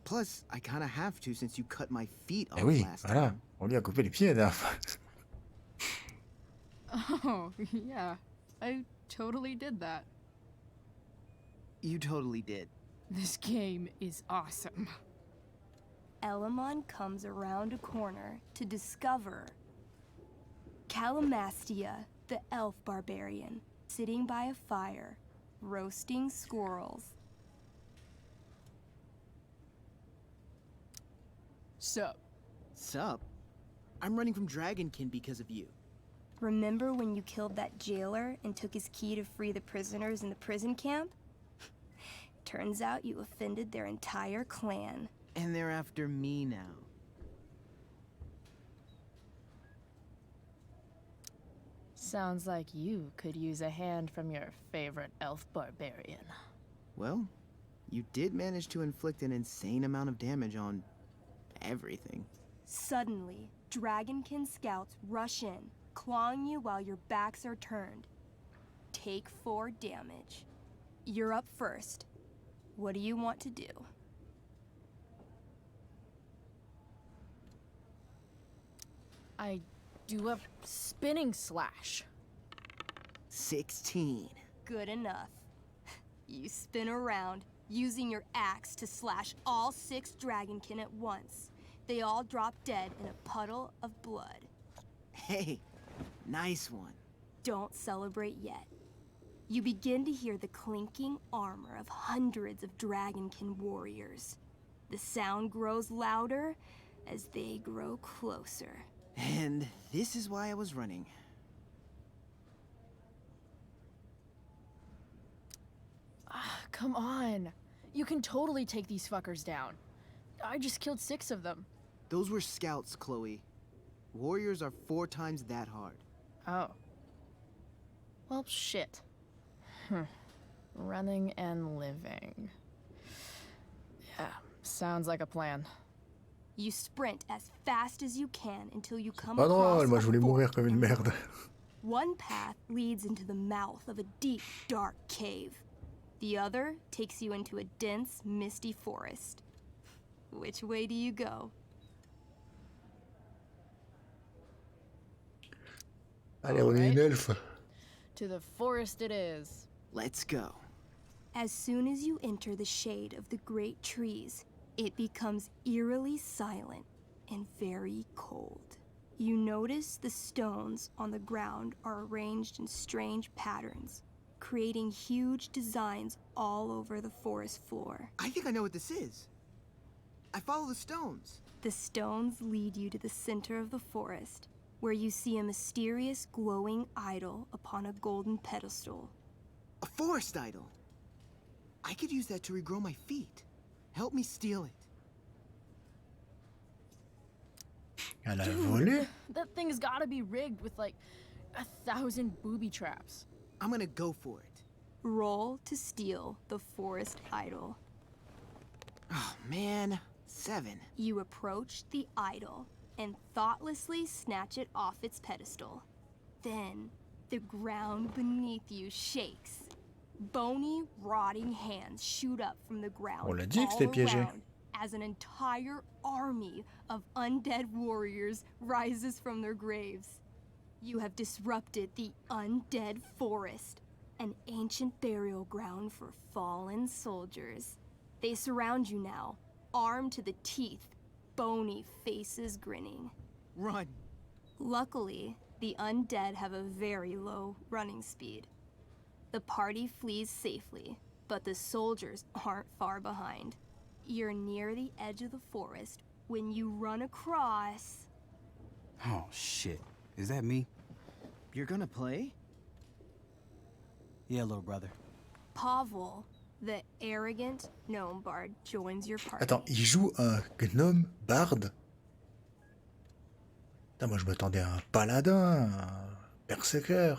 [SPEAKER 13] Plus, I kinda have to since you cut my feet off
[SPEAKER 1] Eh oui,
[SPEAKER 13] last
[SPEAKER 1] voilà.
[SPEAKER 13] time.
[SPEAKER 1] On lui a coupé les pieds la dernière fois.
[SPEAKER 5] Oh, yeah. I totally did that.
[SPEAKER 13] You totally did.
[SPEAKER 9] This game is awesome.
[SPEAKER 11] Elamon comes around a corner to discover Calamastia, the elf barbarian, sitting by a fire, roasting squirrels.
[SPEAKER 9] Sup?
[SPEAKER 13] Sup? I'm running from Dragonkin because of you.
[SPEAKER 11] Remember when you killed that jailer and took his key to free the prisoners in the prison camp? Turns out you offended their entire clan.
[SPEAKER 13] And they're after me now.
[SPEAKER 3] Sounds like you could use a hand from your favorite elf barbarian.
[SPEAKER 13] Well, you did manage to inflict an insane amount of damage on everything.
[SPEAKER 11] Suddenly, Dragonkin scouts rush in, clawing you while your backs are turned. Take 4 damage. You're up first. What do you want to do?
[SPEAKER 3] I do a spinning slash.
[SPEAKER 13] 16.
[SPEAKER 11] Good enough. You spin around, using your axe to slash all 6 Dragonkin at once. They all drop dead in a puddle of blood.
[SPEAKER 13] Hey, nice one.
[SPEAKER 11] Don't celebrate yet. You begin to hear the clinking armor of hundreds of Dragonkin warriors. The sound grows louder as they grow closer.
[SPEAKER 13] And this is why I was running.
[SPEAKER 3] Come on. You can totally take these fuckers down. I just killed 6 of them.
[SPEAKER 13] Those were scouts, Chloe. Warriors are 4 times that hard.
[SPEAKER 3] Oh. Well, shit. Running and living. Yeah, sounds like a plan.
[SPEAKER 11] You sprint as fast as you can until you come
[SPEAKER 1] Pas
[SPEAKER 11] across
[SPEAKER 1] drôle, moi je
[SPEAKER 11] a
[SPEAKER 1] voulais mourir
[SPEAKER 11] fork
[SPEAKER 1] comme une
[SPEAKER 11] in the
[SPEAKER 1] merde.
[SPEAKER 11] road. One path leads into the mouth of a deep, dark cave. The other takes you into a dense, misty forest. Which way do you go?
[SPEAKER 1] Allez, on est une elfe.
[SPEAKER 3] To the forest it is.
[SPEAKER 13] Let's go.
[SPEAKER 11] As soon as you enter the shade of the great trees, it becomes eerily silent and very cold. You notice the stones on the ground are arranged in strange patterns, creating huge designs all over the forest floor.
[SPEAKER 13] I think I know what this is. I follow the stones.
[SPEAKER 11] The stones lead you to the center of the forest, where you see a mysterious glowing idol upon a golden pedestal.
[SPEAKER 13] A forest idol. I could use that to regrow my feet. Help me steal it.
[SPEAKER 1] Elle a volé?
[SPEAKER 3] That thing's gotta be rigged with like 1,000 booby traps.
[SPEAKER 13] I'm gonna go for it.
[SPEAKER 11] Roll to steal the forest idol.
[SPEAKER 13] Oh man, 7.
[SPEAKER 11] You approach the idol and thoughtlessly snatch it off its pedestal. Then, the ground beneath you shakes. Bony, rotting hands shoot up from the ground
[SPEAKER 1] On l'a dit que
[SPEAKER 11] all
[SPEAKER 1] c'était piégé.
[SPEAKER 11] around as an entire army of undead warriors rises from their graves. You have disrupted the undead forest, an ancient burial ground for fallen soldiers. They surround you now, armed to the teeth, bony faces grinning.
[SPEAKER 13] Run.
[SPEAKER 11] Luckily, the undead have a very low running speed. The party flees safely, but the soldiers aren't far behind. You're near the edge of the forest when you run across...
[SPEAKER 14] Oh, shit. Is that me?
[SPEAKER 13] You're gonna play?
[SPEAKER 14] Yeah, little brother.
[SPEAKER 11] Pavel, the arrogant gnome bard, joins your party.
[SPEAKER 1] Attends, il joue un gnome barde? Putain, moi je m'attendais à un paladin, un berserker.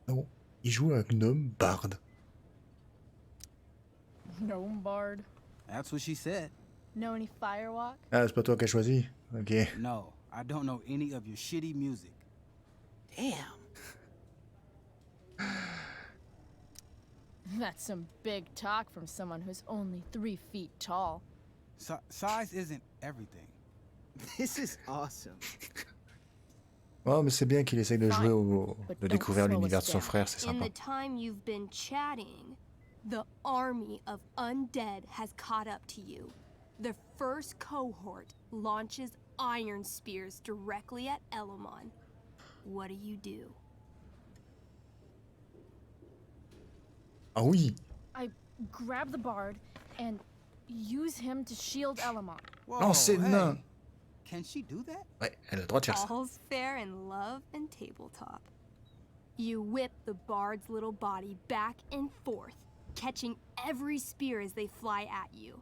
[SPEAKER 1] Non, il joue un gnome barde.
[SPEAKER 3] Gnome bard.
[SPEAKER 14] That's what she said.
[SPEAKER 3] Know any firewalk?
[SPEAKER 1] Ah, c'est pas toi qui as choisi? Ok.
[SPEAKER 14] No, I don't know any of your shitty music.
[SPEAKER 13] Damn.
[SPEAKER 3] That's some big talk from someone who's only 3 feet tall.
[SPEAKER 14] Size isn't everything.
[SPEAKER 13] This is awesome.
[SPEAKER 1] Oh, mais c'est bien qu'il essaye de jouer de
[SPEAKER 3] don't
[SPEAKER 1] découvrir
[SPEAKER 3] slow
[SPEAKER 1] l'univers
[SPEAKER 3] us
[SPEAKER 1] de son
[SPEAKER 3] down.
[SPEAKER 1] frère, c'est
[SPEAKER 11] In
[SPEAKER 1] sympa.
[SPEAKER 11] the time you've been chatting, the army of undead has caught up to you. The first cohort launches iron spears directly at Elamon. What do?
[SPEAKER 1] Ah oui.
[SPEAKER 3] I grab the bard and use him to shield Elamon.
[SPEAKER 1] Lancer de nain.
[SPEAKER 14] Can she do that?
[SPEAKER 1] Ouais, elle a le droit de faire ça.
[SPEAKER 11] All's fair in love and tabletop. You whip the bard's little body back and forth, catching every spear as they fly at you.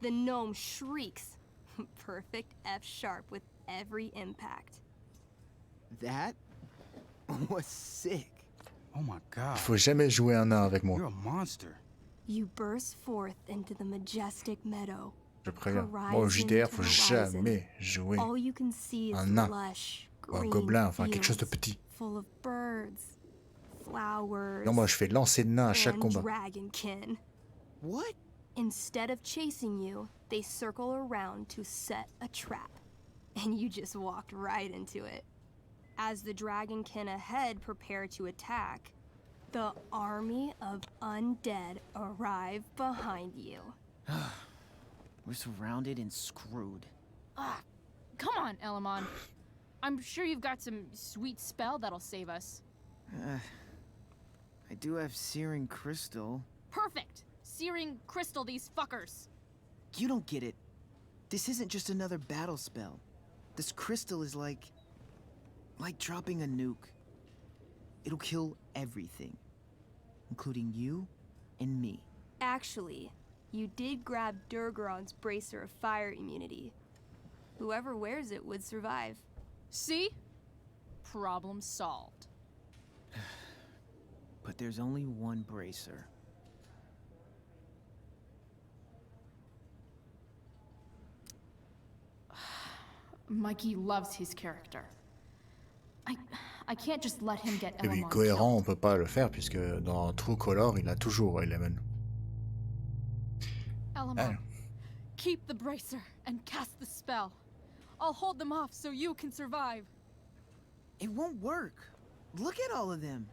[SPEAKER 11] The gnome shrieks. Perfect F sharp with every impact.
[SPEAKER 13] That was sick.
[SPEAKER 14] Oh my god.
[SPEAKER 1] Il faut jamais jouer un nain avec moi.
[SPEAKER 14] You're a monster.
[SPEAKER 11] You burst forth into the majestic meadow.
[SPEAKER 1] Je préviens. Moi, au JDR, faut jamais jouer
[SPEAKER 11] All you can see is
[SPEAKER 1] un nain
[SPEAKER 11] lush,
[SPEAKER 1] ou un
[SPEAKER 11] green
[SPEAKER 1] gobelin, enfin quelque chose de
[SPEAKER 11] fields
[SPEAKER 1] petit.
[SPEAKER 11] full of birds, flowers,
[SPEAKER 1] Non, moi, je fais lancer de nain à chaque
[SPEAKER 11] and
[SPEAKER 1] combat.
[SPEAKER 11] dragonkin.
[SPEAKER 13] What?
[SPEAKER 11] Instead of chasing you, they circle around to set a trap. And you just walked right into it. As the dragonkin ahead prepare to attack, the army of undead arrive behind you.
[SPEAKER 13] We're surrounded and screwed.
[SPEAKER 9] Ah, come on, Elamon. I'm sure you've got some sweet spell that'll save us.
[SPEAKER 13] I do have Searing Crystal.
[SPEAKER 9] Perfect! Searing crystal these fuckers.
[SPEAKER 13] You don't get it. This isn't just another battle spell. This crystal is like dropping a nuke. It'll kill everything, including you and me.
[SPEAKER 11] Actually, you did grab Durgaron's bracer of fire immunity. Whoever wears it would survive.
[SPEAKER 9] See? Problem solved.
[SPEAKER 13] But there's only one bracer.
[SPEAKER 3] Mikey loves his character. I can't just let him get
[SPEAKER 1] Et oui,
[SPEAKER 3] Elamon
[SPEAKER 1] cohérent, on
[SPEAKER 3] killed.
[SPEAKER 1] peut pas le faire puisque dans True Color, il a toujours Elemen.
[SPEAKER 9] Elamon, keep the bracer and cast the spell. I'll hold them off so you can survive.
[SPEAKER 13] It won't work. Look at all of them.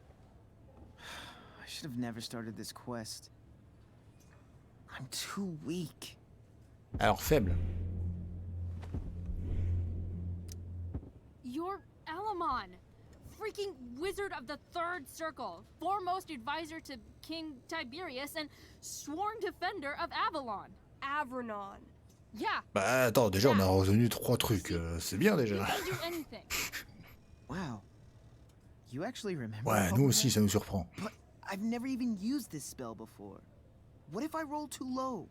[SPEAKER 13] I should have never started this quest. I'm too weak.
[SPEAKER 1] Alors faible.
[SPEAKER 9] You're Elamon, freaking wizard of the Third Circle, foremost advisor to King Tiberius, and sworn defender of Avalon.
[SPEAKER 11] Avranon.
[SPEAKER 9] Yeah.
[SPEAKER 1] Bah attends, déjà on a retenu 3 trucs, c'est bien
[SPEAKER 9] You
[SPEAKER 1] déjà.
[SPEAKER 9] can do anything.
[SPEAKER 13] Wow. You actually remember
[SPEAKER 1] Ouais,
[SPEAKER 13] all
[SPEAKER 1] nous
[SPEAKER 13] of
[SPEAKER 1] aussi
[SPEAKER 13] that?
[SPEAKER 1] ça nous surprend.
[SPEAKER 13] But I've never even used this spell before. What if I roll too low?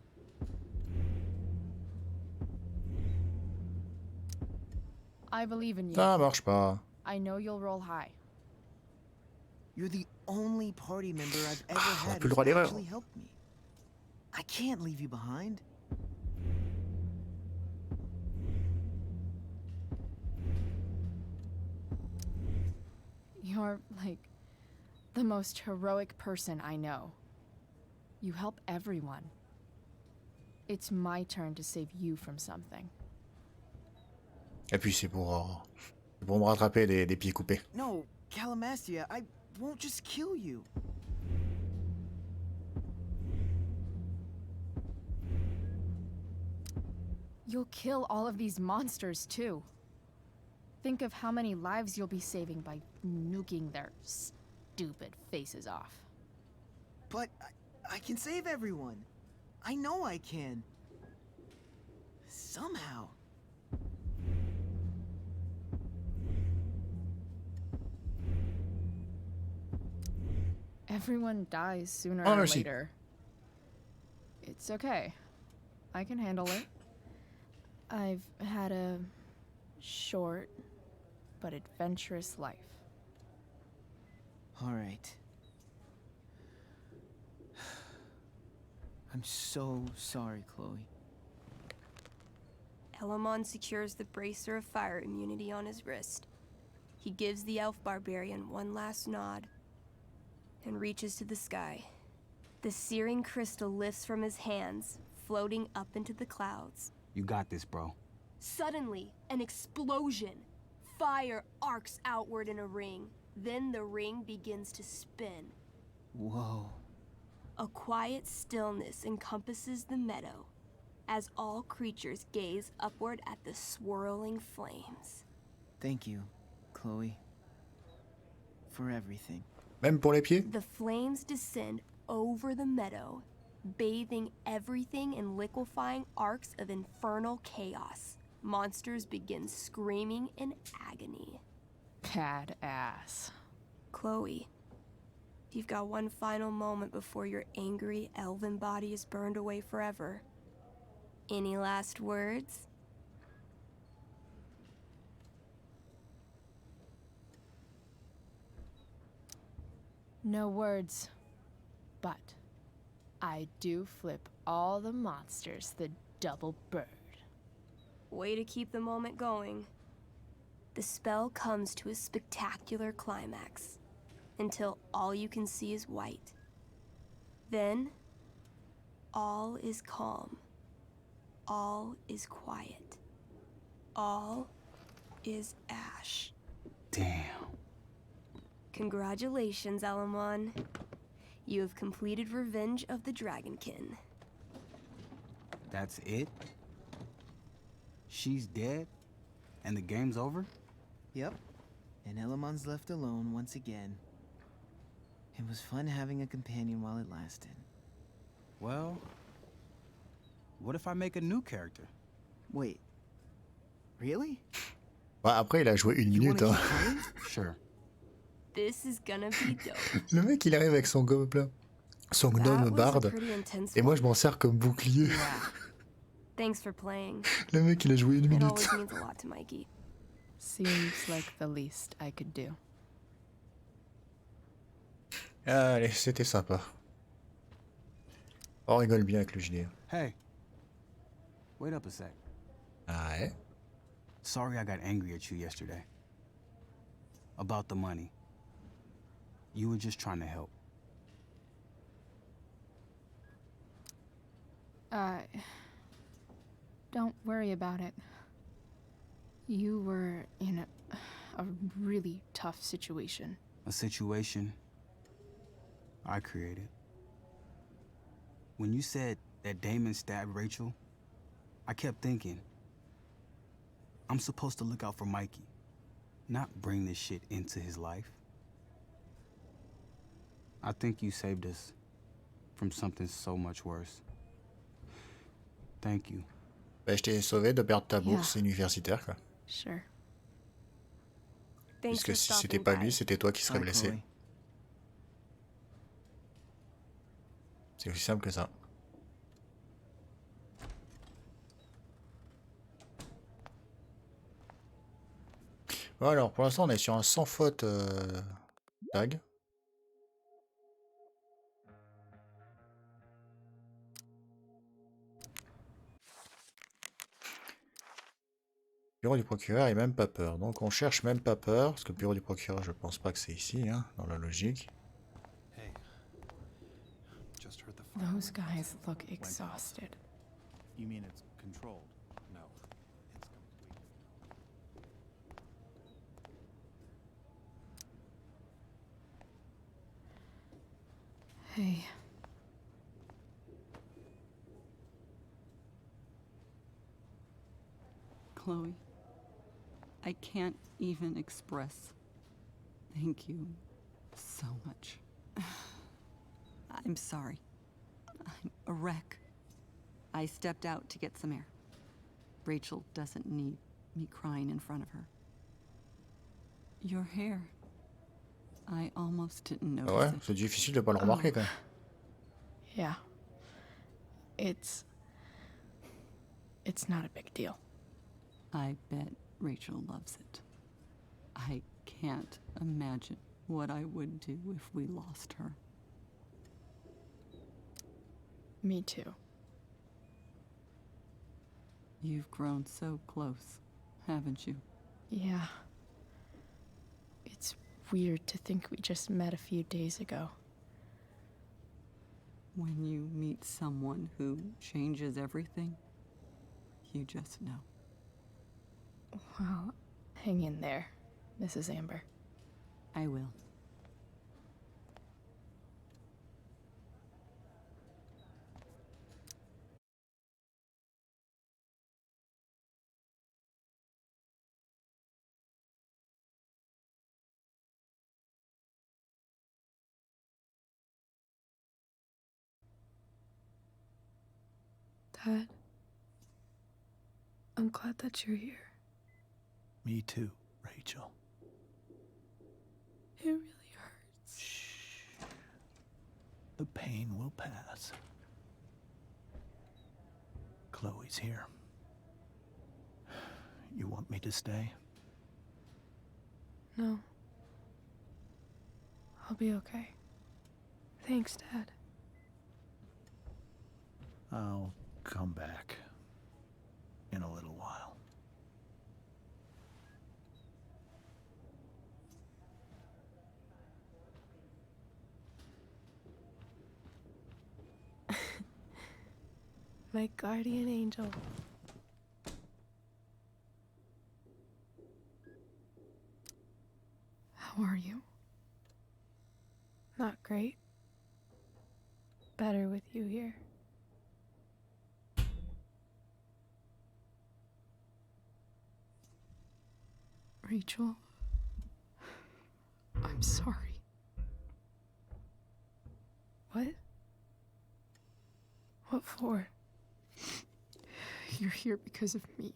[SPEAKER 3] I believe in you.
[SPEAKER 1] Ça marche pas.
[SPEAKER 3] I know you'll roll high.
[SPEAKER 13] You're the only party member I've ever
[SPEAKER 1] on a
[SPEAKER 13] had
[SPEAKER 1] plus le
[SPEAKER 13] who's
[SPEAKER 1] droit à l'erreur.
[SPEAKER 13] actually helped me. I can't leave you behind.
[SPEAKER 3] You're, like, the most heroic person I know. You help everyone. It's my turn to save you from something.
[SPEAKER 1] Et puis c'est pour me rattraper des pieds coupés.
[SPEAKER 13] No, Calamastia, I won't just kill you.
[SPEAKER 3] You'll kill all of these monsters, too. Think of how many lives you'll be saving by nuking their stupid faces off.
[SPEAKER 13] But I can save everyone. I know I can. Somehow.
[SPEAKER 3] Everyone dies sooner
[SPEAKER 1] Oh,
[SPEAKER 3] or
[SPEAKER 1] merci.
[SPEAKER 3] later. It's okay. I can handle it. I've had a short but adventurous life.
[SPEAKER 13] All right. I'm so sorry, Chloe.
[SPEAKER 11] Elamon secures the bracer of fire immunity on his wrist. He gives the elf barbarian one last nod and reaches to the sky. The searing crystal lifts from his hands, floating up into the clouds.
[SPEAKER 14] You got this, bro.
[SPEAKER 11] Suddenly, an explosion. Fire arcs outward in a ring. Then the ring begins to spin.
[SPEAKER 13] Whoa.
[SPEAKER 11] A quiet stillness encompasses the meadow as all creatures gaze upward at the swirling flames.
[SPEAKER 13] Thank you, Chloe. For everything.
[SPEAKER 1] Même pour les pieds?
[SPEAKER 11] The flames descend over the meadow, bathing everything in liquefying arcs of infernal chaos. Monsters begin screaming in agony.
[SPEAKER 3] Badass.
[SPEAKER 11] Chloe, you've got one final moment before your angry elven body is burned away forever. Any last words?
[SPEAKER 3] No words. But I do flip all the monsters the double bird.
[SPEAKER 11] Way to keep the moment going. The spell comes to a spectacular climax until all you can see is white. Then, all is calm. All is quiet. All is ash.
[SPEAKER 14] Damn.
[SPEAKER 11] Congratulations, Alamon. You have completed Revenge of the Dragonkin.
[SPEAKER 14] That's it? She's dead? And the game's over?
[SPEAKER 13] Yep. And Elamon's left alone once again. It was fun having a companion while it lasted.
[SPEAKER 14] Well, what if I make a new character?
[SPEAKER 13] Wait. Really?
[SPEAKER 1] Bah, après, il a joué une minute. Hein.
[SPEAKER 14] Sure.
[SPEAKER 11] This is gonna be dope.
[SPEAKER 1] Le mec, il arrive avec son gobelin, son gnome barde, et moi, je m'en sers comme bouclier.
[SPEAKER 11] Thanks for playing.
[SPEAKER 1] Le mec, il a joué une
[SPEAKER 11] It
[SPEAKER 1] minute.
[SPEAKER 11] always means a lot to Mikey.
[SPEAKER 3] Seems like the least I could do.
[SPEAKER 1] Allez, c'était sympa. On rigole bien avec le JD.
[SPEAKER 14] Hey. Wait up a sec.
[SPEAKER 1] Ah ouais?
[SPEAKER 14] Sorry I got angry at you yesterday. About the money. You were just trying to help.
[SPEAKER 3] Don't worry about it. You were in a really tough situation.
[SPEAKER 14] A situation I created. When you said that Damon stabbed Rachel, I kept thinking, I'm supposed to look out for Mikey, not bring this shit into his life. I think you saved us from something so much worse. Thank you.
[SPEAKER 1] Bah, je t'ai sauvé de perdre ta bourse universitaire, quoi.
[SPEAKER 3] Sure.
[SPEAKER 11] Thanks
[SPEAKER 1] Parce que
[SPEAKER 11] for
[SPEAKER 1] si c'était
[SPEAKER 11] stopping
[SPEAKER 1] pas
[SPEAKER 11] by.
[SPEAKER 1] lui, c'était toi qui serais
[SPEAKER 13] Bye,
[SPEAKER 1] blessé.
[SPEAKER 13] Chloe.
[SPEAKER 1] C'est aussi simple que ça. Bon, alors, pour l'instant, on est sur un sans faute tag. Bureau du procureur et même pas peur. Donc on cherche même pas peur, parce que le bureau du procureur, je pense pas que c'est ici, hein, dans la logique.
[SPEAKER 3] Those guys look exhausted.
[SPEAKER 2] You mean it's controlled? No, it's complete.
[SPEAKER 3] Hey.
[SPEAKER 4] Chloe, I can't even express thank you so much. I'm sorry. I'm a wreck. I stepped out to get some air. Rachel doesn't need me crying in front of her. Your hair. I almost didn't notice
[SPEAKER 1] Ouais,
[SPEAKER 4] it.
[SPEAKER 1] c'est difficile de pas le remarquer quand même.
[SPEAKER 3] Yeah. It's not a big deal.
[SPEAKER 4] I bet Rachel loves it. I can't imagine what I would do if we lost her.
[SPEAKER 3] Me too.
[SPEAKER 4] You've grown so close, haven't you?
[SPEAKER 3] Yeah. It's weird to think we just met a few days ago.
[SPEAKER 4] When you meet someone who changes everything, you just know.
[SPEAKER 3] Well, hang in there, Mrs. Amber.
[SPEAKER 4] I will.
[SPEAKER 5] Dad, I'm glad that you're here.
[SPEAKER 2] Me too, Rachel.
[SPEAKER 5] It really hurts.
[SPEAKER 2] Shh. The pain will pass. Chloe's here. You want me to stay?
[SPEAKER 5] No. I'll be okay. Thanks, Dad.
[SPEAKER 2] I'll come back in a little while.
[SPEAKER 5] My guardian angel.
[SPEAKER 3] How are you?
[SPEAKER 5] Not great. Better with you here.
[SPEAKER 3] Rachel, I'm sorry.
[SPEAKER 5] What? What for?
[SPEAKER 3] You're here because of me.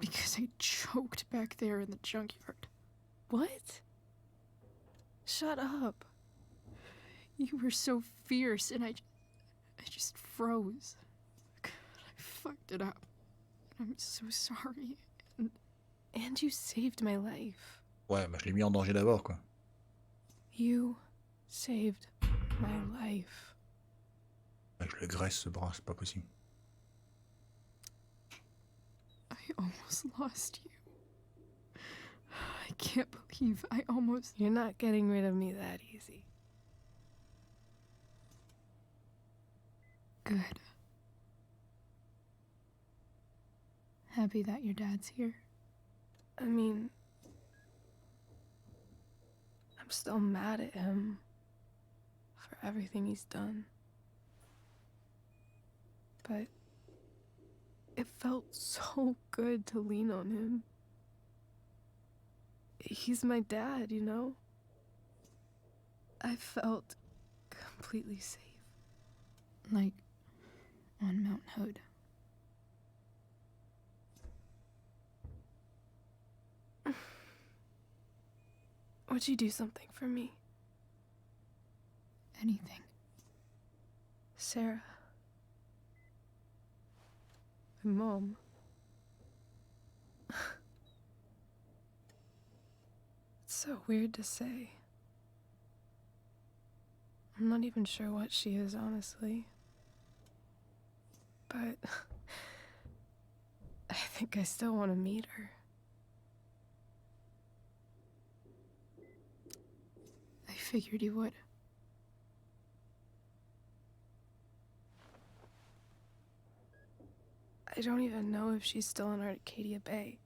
[SPEAKER 3] Because I choked back there in the junkyard.
[SPEAKER 5] What? Shut up.
[SPEAKER 3] You were so fierce and I just froze. I fucked it up. I'm so sorry.
[SPEAKER 5] And you saved my life.
[SPEAKER 1] Ouais, bah je l'ai mis en danger d'abord, quoi.
[SPEAKER 5] You saved my life.
[SPEAKER 1] Ouais, je le graisse ce bras, c'est pas possible.
[SPEAKER 3] I almost lost you. I can't believe I almost...
[SPEAKER 5] You're not getting rid of me that easy.
[SPEAKER 3] Good. Happy that your dad's here.
[SPEAKER 5] I mean, I'm still mad at him for everything he's done. But it felt so good to lean on him. He's my dad, you know? I felt completely safe.
[SPEAKER 3] Like on Mount Hood.
[SPEAKER 5] Would you do something for me?
[SPEAKER 3] Anything.
[SPEAKER 5] Sarah. My mom. It's so weird to say. I'm not even sure what she is, honestly. But I think I still want to meet her.
[SPEAKER 3] I figured you would.
[SPEAKER 5] I don't even know if she's still in Arcadia Bay.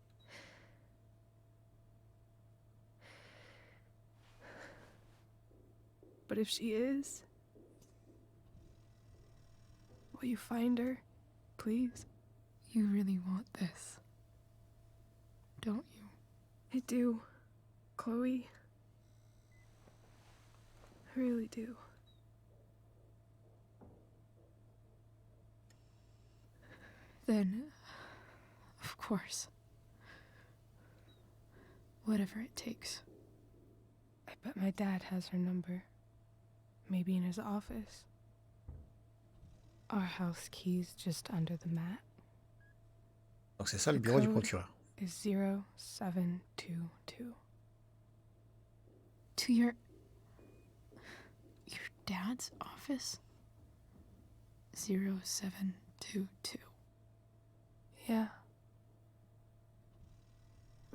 [SPEAKER 5] But if she is, will you find her, please?
[SPEAKER 3] You really want this, don't you?
[SPEAKER 5] I do, Chloe. I really do.
[SPEAKER 3] Then, of course. Whatever it takes.
[SPEAKER 5] I bet my dad has her number. Maybe in his office. Our house key's just under the mat.
[SPEAKER 1] Donc c'est ça le bureau du procureur.
[SPEAKER 5] Is 0722.
[SPEAKER 3] To your dad's office? 0722.
[SPEAKER 5] Yeah.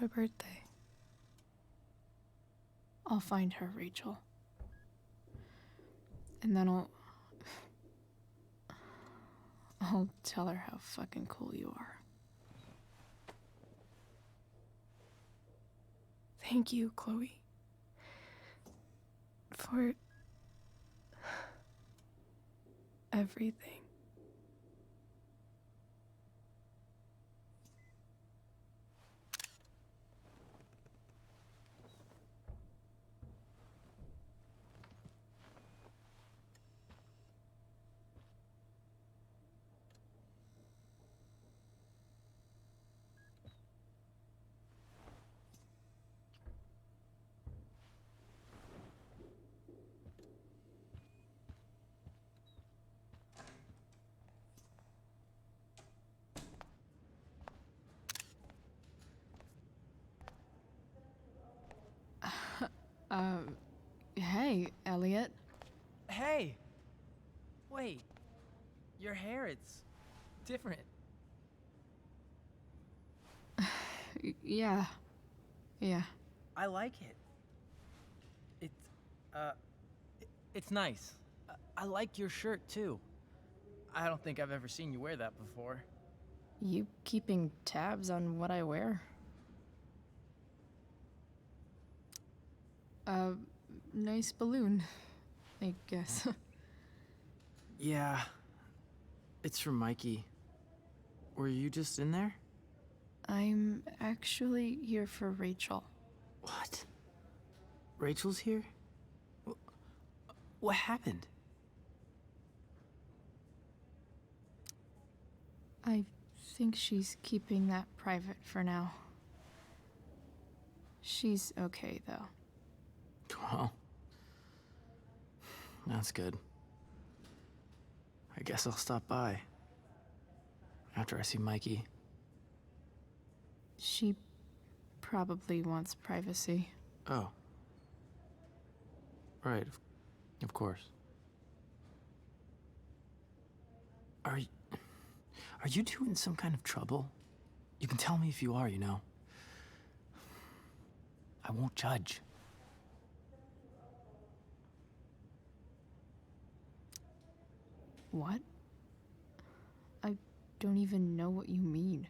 [SPEAKER 5] My birthday.
[SPEAKER 3] I'll find her, Rachel. And then I'll tell her how fucking cool you are.
[SPEAKER 5] Thank you, Chloe. For everything.
[SPEAKER 3] Hey, Elliot.
[SPEAKER 15] Hey! Wait. Your hair, it's different.
[SPEAKER 3] Yeah.
[SPEAKER 15] I like it. It's nice. I like your shirt, too. I don't think I've ever seen you wear that before.
[SPEAKER 3] You keeping tabs on what I wear? Nice balloon, I guess.
[SPEAKER 15] Yeah. It's from Mikey. Were you just in there?
[SPEAKER 3] I'm actually here for Rachel.
[SPEAKER 15] What? Rachel's here? What happened?
[SPEAKER 3] I think she's keeping that private for now. She's okay, though.
[SPEAKER 15] Well, that's good. I guess I'll stop by after I see Mikey.
[SPEAKER 3] She probably wants privacy.
[SPEAKER 15] Oh. Right, of course. Are you two in some kind of trouble? You can tell me if you are, you know. I won't judge.
[SPEAKER 3] What? I don't even know what you mean.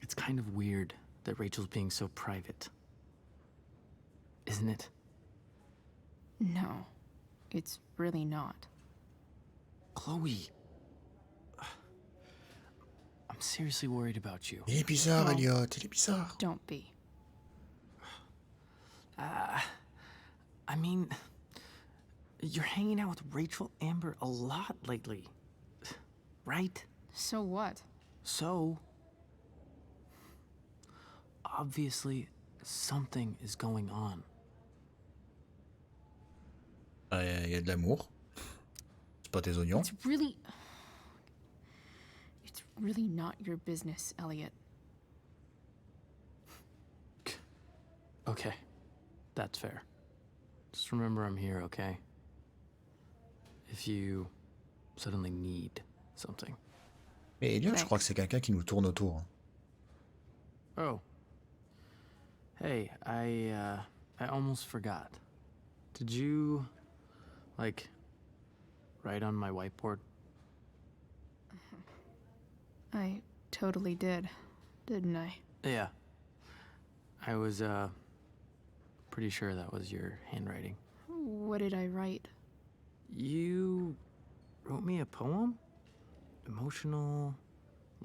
[SPEAKER 15] It's kind of weird that Rachel's being so private. Isn't it?
[SPEAKER 3] No, it's really not.
[SPEAKER 15] Chloe. I'm seriously worried about you.
[SPEAKER 1] Il est bizarre, Elliot. Il est bizarre.
[SPEAKER 3] Don't be.
[SPEAKER 15] I mean, you're hanging out with Rachel Amber a lot lately, right?
[SPEAKER 3] So what?
[SPEAKER 15] So, obviously, something is going on.
[SPEAKER 1] Il y a de l'amour. C'est pas tes oignons.
[SPEAKER 3] It's really not your business, Elliot.
[SPEAKER 15] Okay, that's fair. Just remember I'm here, okay? If you suddenly need something.
[SPEAKER 1] Mais Elliot, je crois que c'est quelqu'un qui nous tourne autour.
[SPEAKER 15] Oh. Hey, I almost forgot. Did you, like, write on my whiteboard?
[SPEAKER 3] I totally did, didn't I?
[SPEAKER 15] Yeah. I was, pretty sure that was your handwriting.
[SPEAKER 3] What did I write?
[SPEAKER 15] You wrote me a poem? Emotional,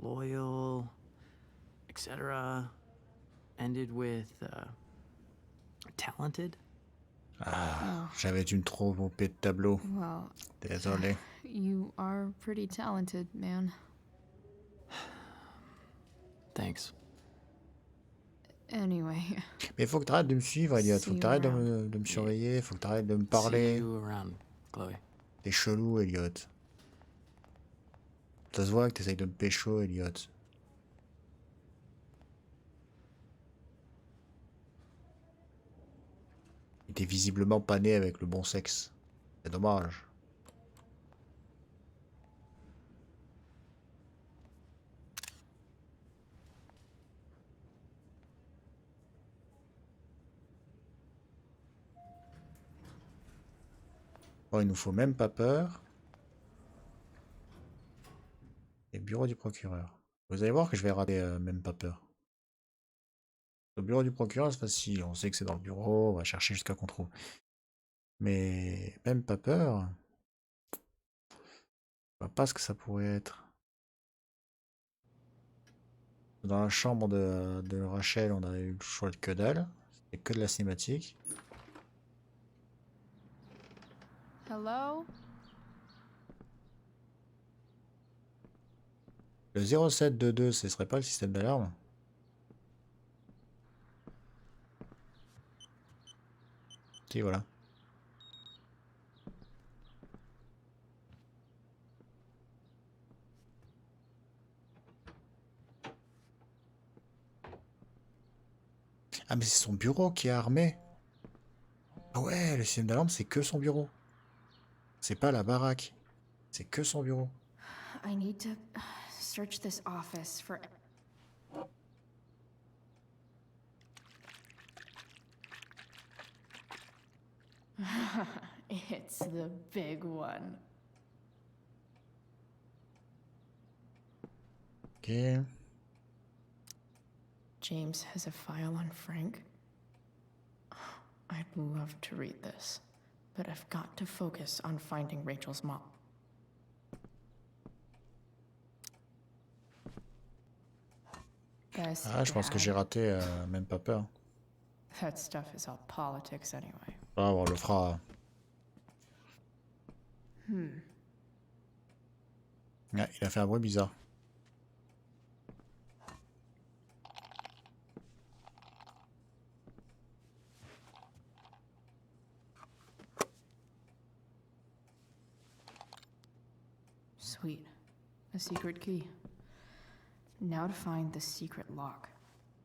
[SPEAKER 15] loyal, etc. Ended with, talented?
[SPEAKER 1] Ah, j'avais dû me tromper de tableau.
[SPEAKER 3] Well,
[SPEAKER 1] Désolé.
[SPEAKER 3] You are pretty talented, man.
[SPEAKER 15] Thanks.
[SPEAKER 3] Anyway.
[SPEAKER 1] Mais faut que t'arrêtes de me suivre, Elliot. Faut que t'arrêtes de me surveiller. Faut que t'arrêtes de me parler.
[SPEAKER 15] See you around, Chloe.
[SPEAKER 1] T'es chelou, Elliot. Ça se voit que t'essayes de me pécho, Elliot. Il était visiblement pas né avec le bon sexe. C'est dommage. Oh, il nous faut même pas peur. Et bureau du procureur. Vous allez voir que je vais rater même pas peur. Le bureau du procureur, c'est facile. On sait que c'est dans le bureau. On va chercher jusqu'à qu'on trouve. Mais même pas peur. Je vois pas ce que ça pourrait être. Dans la chambre de Rachel, on a eu le choix de que dalle. C'était que de la cinématique.
[SPEAKER 9] Hello?
[SPEAKER 1] Le 0722, ce serait pas le système d'alarme? Si, voilà. Ah, mais c'est son bureau qui est armé. Ah ouais, le système d'alarme, c'est que son bureau. C'est pas la baraque. C'est que son bureau.
[SPEAKER 3] I need to search this office for... It's the big one.
[SPEAKER 1] Ok.
[SPEAKER 3] James has a file on Frank. I'd love to read this, but I've got to focus on finding Rachel's mom.
[SPEAKER 1] Ah, je pense que j'ai raté même pas peur.
[SPEAKER 3] That stuff is all politics anyway.
[SPEAKER 1] Ah, on le fera. Ouais, il a fait un bruit bizarre.
[SPEAKER 3] Sweet. A secret key. Now to find the secret lock.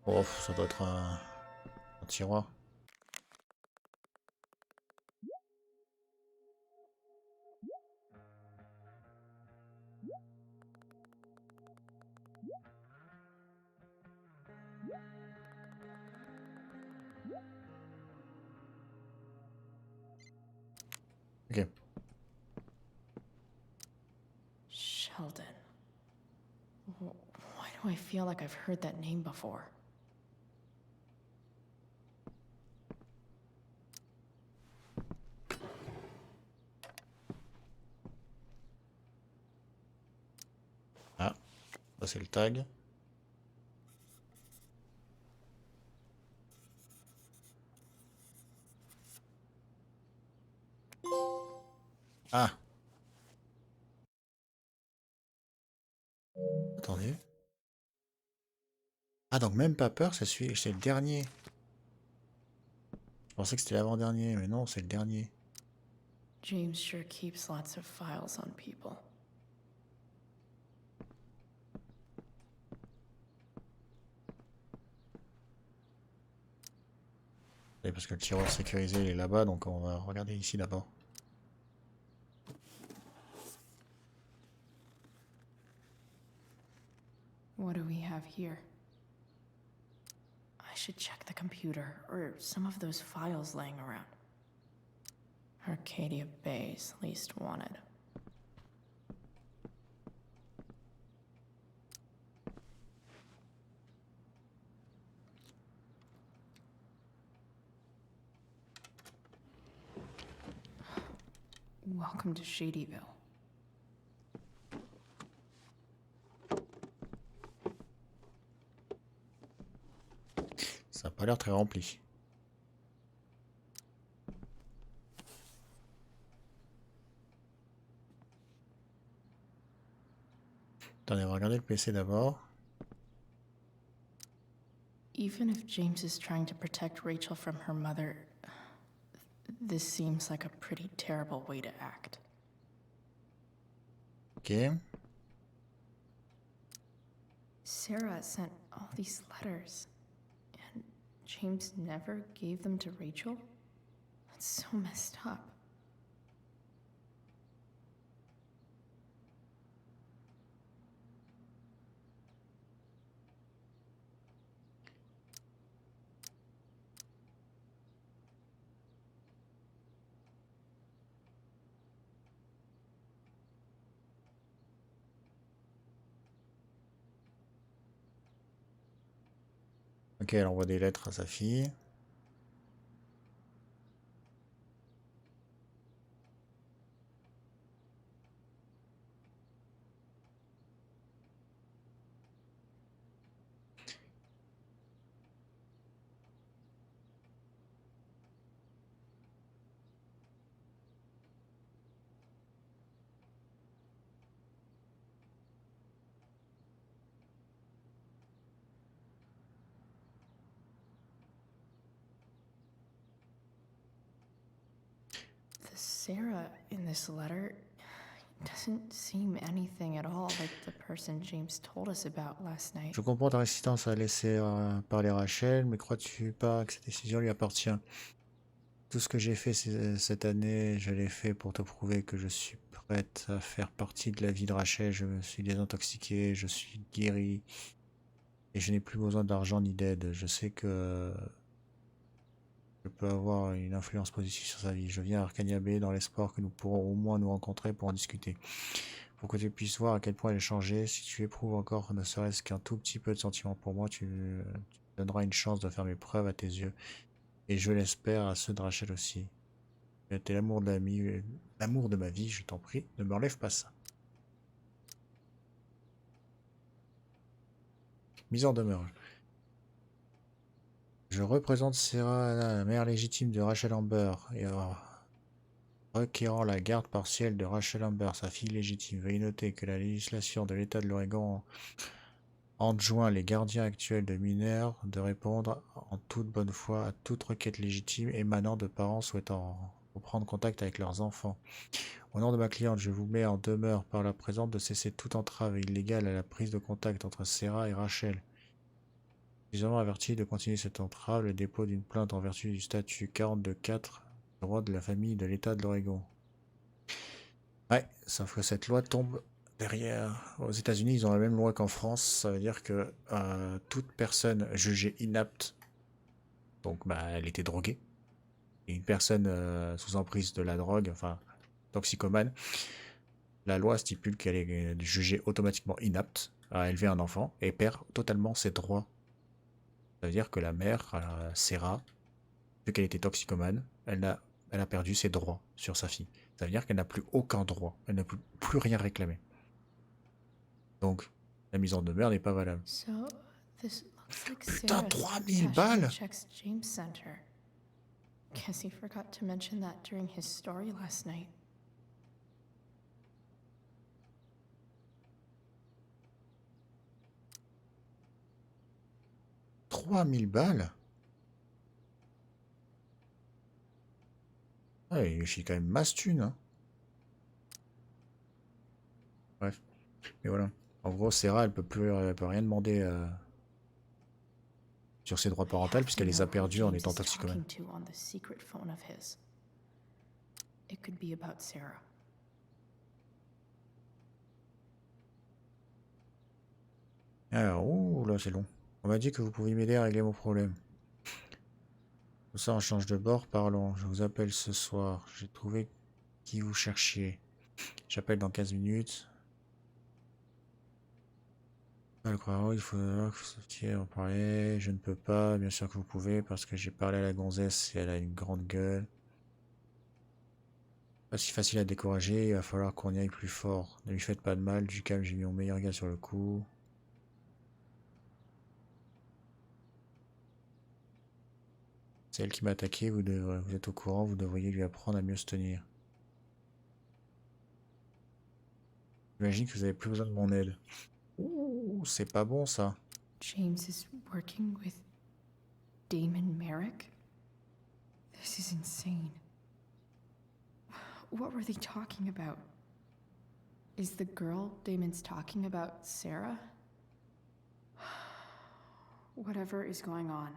[SPEAKER 1] Oh, ça doit être un tiroir. Ok.
[SPEAKER 3] Sheldon. Why do I feel like I've heard that name before?
[SPEAKER 1] Ah, ça c'est le tag. Ah. Attendez. Ah, donc même pas peur, c'est le dernier. Je pensais que c'était l'avant-dernier, mais non, c'est le dernier.
[SPEAKER 3] James sure keeps lots of files on people.
[SPEAKER 1] Et parce que le tiroir sécurisé il est là-bas, donc on va regarder ici d'abord.
[SPEAKER 3] What do we have here? I should check the computer, or some of those files laying around. Arcadia Bay's least wanted. Welcome to Shadyville.
[SPEAKER 1] Ça n'a pas l'air très rempli. Attendez, on va regarder le PC d'abord.
[SPEAKER 3] Even if James is trying to protect Rachel from her mother, this seems like a pretty terrible way to act.
[SPEAKER 1] Ok.
[SPEAKER 3] Sarah sent all these letters, and James never gave them to Rachel? That's so messed up.
[SPEAKER 1] Ok, elle envoie des lettres à sa fille.
[SPEAKER 3] The Sarah in this letter doesn't seem anything at all like the person James told us about last night.
[SPEAKER 1] Je comprends ta résistance à laisser parler Rachel, mais crois-tu pas que cette décision lui appartient? Tout ce que j'ai fait cette année, je l'ai fait pour te prouver que je suis prête à faire partie de la vie de Rachel. Je me suis désintoxiqué, je suis guéri, et je n'ai plus besoin d'argent ni d'aide. Je sais que je peux avoir une influence positive sur sa vie. Je viens à Arcania Bay dans l'espoir que nous pourrons au moins nous rencontrer pour en discuter. Pour que tu puisses voir à quel point elle a changé, si tu éprouves encore ne serait-ce qu'un tout petit peu de sentiment pour moi, tu me donneras une chance de faire mes preuves à tes yeux. Et je l'espère à ceux de Rachel aussi. T'es l'amour de ma vie, je t'en prie, ne m'enlève pas ça. Mise en demeure. Je représente Sarah, la mère légitime de Rachel Amber, et requérant la garde partielle de Rachel Amber, sa fille légitime. Veuillez noter que la législation de l'État de l'Oregon enjoint les gardiens actuels de mineurs de répondre en toute bonne foi à toute requête légitime émanant de parents souhaitant reprendre contact avec leurs enfants. Au nom de ma cliente, je vous mets en demeure par la présente de cesser toute entrave illégale à la prise de contact entre Sarah et Rachel. Suffisamment averti de continuer cette entrave, le dépôt d'une plainte en vertu du statut 42.4 droit de la famille de l'État de l'Oregon. Ouais, sauf que cette loi tombe derrière. Aux États-Unis, ils ont la même loi qu'en France. Ça veut dire que toute personne jugée inapte, donc bah, elle était droguée, et une personne sous emprise de la drogue, enfin toxicomane, la loi stipule qu'elle est jugée automatiquement inapte à élever un enfant et perd totalement ses droits. Ça veut dire que la mère, Sarah, vu qu'elle était toxicomane, elle a perdu ses droits sur sa fille. Ça veut dire qu'elle n'a plus aucun droit. Elle ne peut plus rien réclamer. Donc, la mise en demeure n'est pas valable.
[SPEAKER 3] So, this looks like
[SPEAKER 1] Putain,
[SPEAKER 3] Sarah's
[SPEAKER 1] 3000
[SPEAKER 3] cashing
[SPEAKER 1] balles!
[SPEAKER 3] the checks James sent her. Guess he forgot to mention that during his story last night.
[SPEAKER 1] « 3000 balles. Ouais, il fait quand même masse thune, hein. Bref. Mais voilà. En gros, Sarah, elle peut rien demander sur ses droits parentaux puisqu'elle les a perdus en étant toxicomane.
[SPEAKER 3] It could be about Sarah.
[SPEAKER 1] Alors, ouh, là, c'est long. On m'a dit que vous pouviez m'aider à régler mon problème. Tout ça, on change de bord, parlons. Je vous appelle ce soir. J'ai trouvé qui vous cherchiez. J'appelle dans 15 minutes. Il faut que vous sortiez en parler. Je ne peux pas. Bien sûr que vous pouvez parce que j'ai parlé à la gonzesse et elle a une grande gueule. Pas si facile à décourager. Il va falloir qu'on y aille plus fort. Ne lui faites pas de mal. Du calme, j'ai mis mon meilleur gars sur le coup. C'est elle qui m'a attaqué. Vous êtes au courant. Vous devriez lui apprendre à mieux se tenir. J'imagine que vous avez plus besoin de mon aide. Ouh, c'est pas bon ça.
[SPEAKER 3] James is working with Damon Merrick? This is insane. What were they talking about? Is the girl Damon's talking about Sarah? Whatever is going on,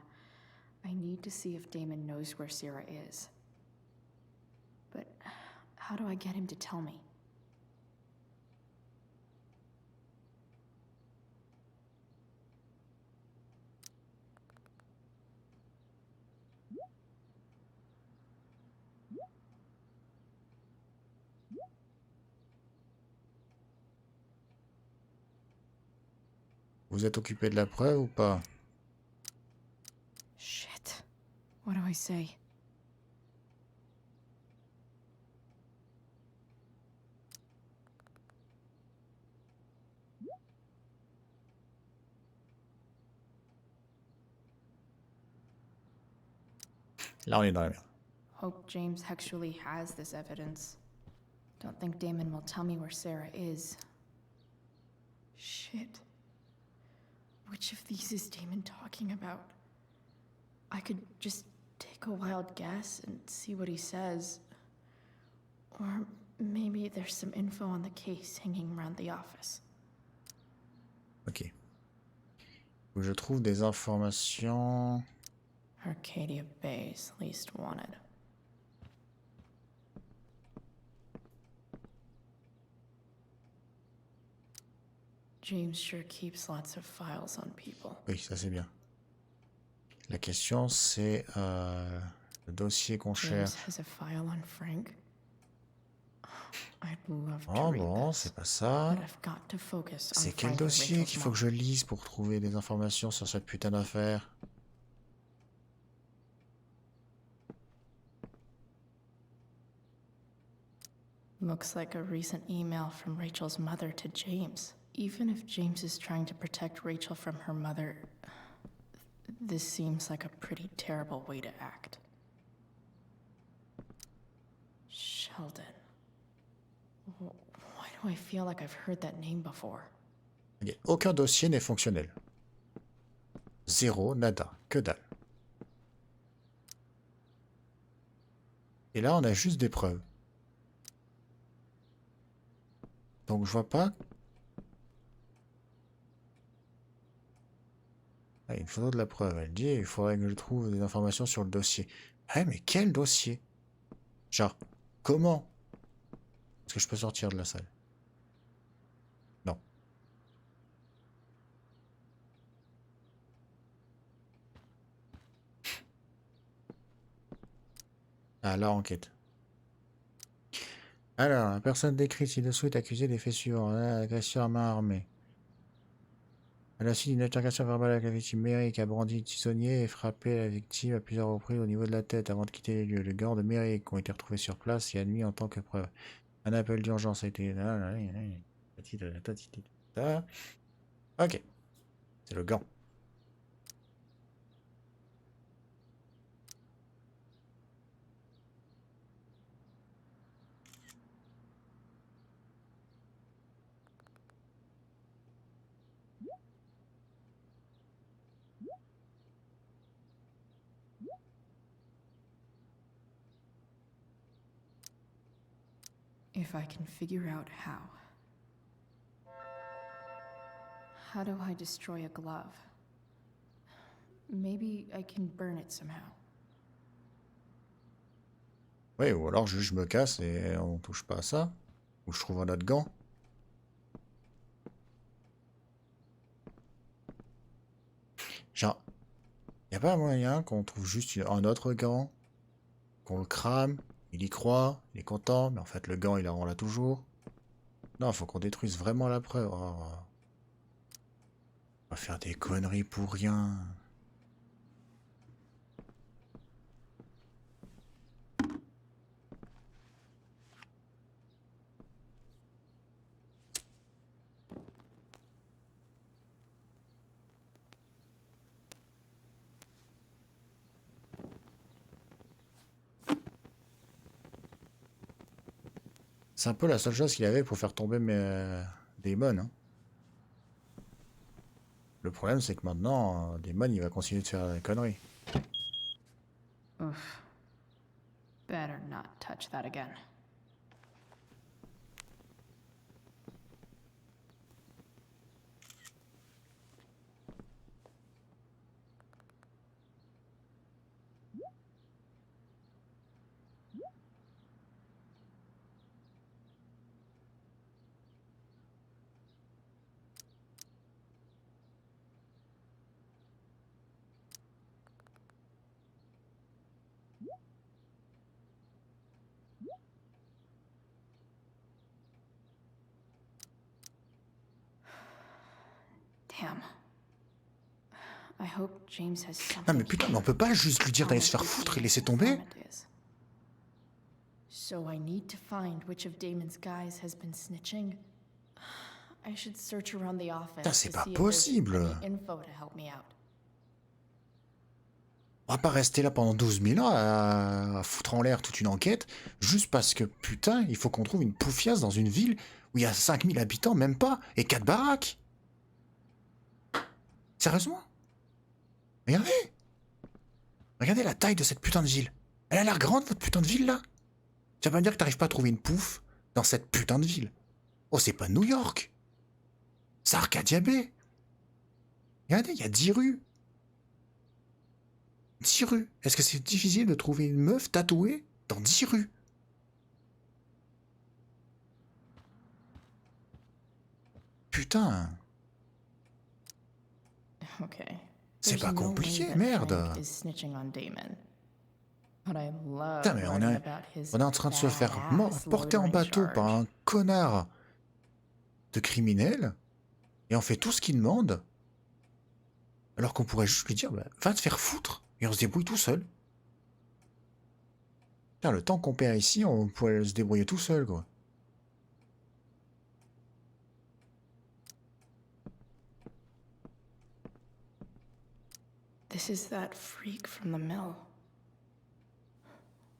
[SPEAKER 3] I need to see if Damon knows where Sarah is. But how do I get him to tell me?
[SPEAKER 1] Vous êtes occupé de la preuve ou pas?
[SPEAKER 3] What do I say?
[SPEAKER 1] Là, on est dans la merde.
[SPEAKER 3] Hope James actually has this evidence. Don't think Damon will tell me where Sarah is. Shit. Which of these is Damon talking about? I could just take a wild guess and see what he says. Or maybe there's some info on the case hanging around the office.
[SPEAKER 1] Ok. Faut que je trouve des informations.
[SPEAKER 3] Arcadia Bay's least wanted. James sure keeps lots of files on people.
[SPEAKER 1] Oui, ça c'est bien. La question c'est le dossier qu'on
[SPEAKER 3] James
[SPEAKER 1] cherche.
[SPEAKER 3] has a file on Frank. I'd love to
[SPEAKER 1] Oh
[SPEAKER 3] read
[SPEAKER 1] bon,
[SPEAKER 3] this,
[SPEAKER 1] c'est pas ça.
[SPEAKER 3] but I've got to focus on
[SPEAKER 1] C'est quel
[SPEAKER 3] finding
[SPEAKER 1] dossier
[SPEAKER 3] Rachel's
[SPEAKER 1] qu'il faut que
[SPEAKER 3] mom.
[SPEAKER 1] je lise pour trouver des informations sur cette putain d'affaire?
[SPEAKER 3] Looks like a recent email from Rachel's mother to James. Even if James is trying to protect Rachel from her mother, this seems like a pretty terrible way to act. Sheldon. Why do I feel like I've heard that name before?
[SPEAKER 1] Ok, aucun dossier n'est fonctionnel. Zéro, nada, que dalle. Et là, on a juste des preuves. Donc, je vois pas. Ah, une photo de la preuve. Elle dit il faudrait que je trouve des informations sur le dossier. Ah, mais quel dossier? Genre, comment? Est-ce que je peux sortir de la salle? Non. Ah, la enquête. Alors, la personne décrite ci-dessous est accusée des faits suivants. Agression à main armée. À la suite d'une altercation verbale avec la victime, Mary a brandi le tisonnier et frappé la victime à plusieurs reprises au niveau de la tête avant de quitter les lieux. Les gants de Mary ont été retrouvés sur place et admis en tant que preuve. Un appel d'urgence a été... Ok. C'est le gant.
[SPEAKER 3] If I can figure out how. How do I destroy a glove? Maybe I can burn it somehow.
[SPEAKER 1] Oui, ou alors juste je me casse et on touche pas à ça. Ou je trouve un autre gant. Genre, y a pas moyen qu'on trouve juste un autre gant, qu'on le crame, il y croit, il est content, mais en fait le gant on l'a toujours. Non, faut qu'on détruise vraiment la preuve. Oh. On va faire des conneries pour rien. C'est un peu la seule chose qu'il avait pour faire tomber Damon. Hein. Le problème, c'est que maintenant, Damon, il va continuer de faire des conneries.
[SPEAKER 3] Oof. Better not touch that again. Damn. I hope James has something.
[SPEAKER 1] Non mais putain, mais on peut pas juste lui dire d'aller se faire foutre et laisser tomber.
[SPEAKER 3] So I need to find which of Damon's guys has been snitching. I should search around the office.
[SPEAKER 1] Putain, c'est pas possible.
[SPEAKER 3] Info to help me out.
[SPEAKER 1] On va pas rester là pendant 12 000 ans à foutre en l'air toute une enquête, juste parce que, putain, il faut qu'on trouve une poufiasse dans une ville où il y a 5000 habitants, même pas, et 4 baraques. Sérieusement? Regardez. Regardez la taille de cette putain de ville. Elle a l'air grande, votre putain de ville, là. Ça veut pas dire que t'arrives pas à trouver une pouffe dans cette putain de ville. Oh, c'est pas New York. C'est Arcadia Bay. Regardez, il y a 10 rues. 10 rues. Est-ce que c'est difficile de trouver une meuf tatouée dans 10 rues? Putain.
[SPEAKER 3] Okay.
[SPEAKER 1] C'est pas compliqué, merde. Putain, mais on est en train de se faire porter en bateau par un connard de criminel et on fait tout ce qu'il demande alors qu'on pourrait juste lui dire bah, va te faire foutre et on se débrouille tout seul. Putain, le temps qu'on perd ici, on pourrait se débrouiller tout seul, quoi.
[SPEAKER 3] This is that freak from the mill.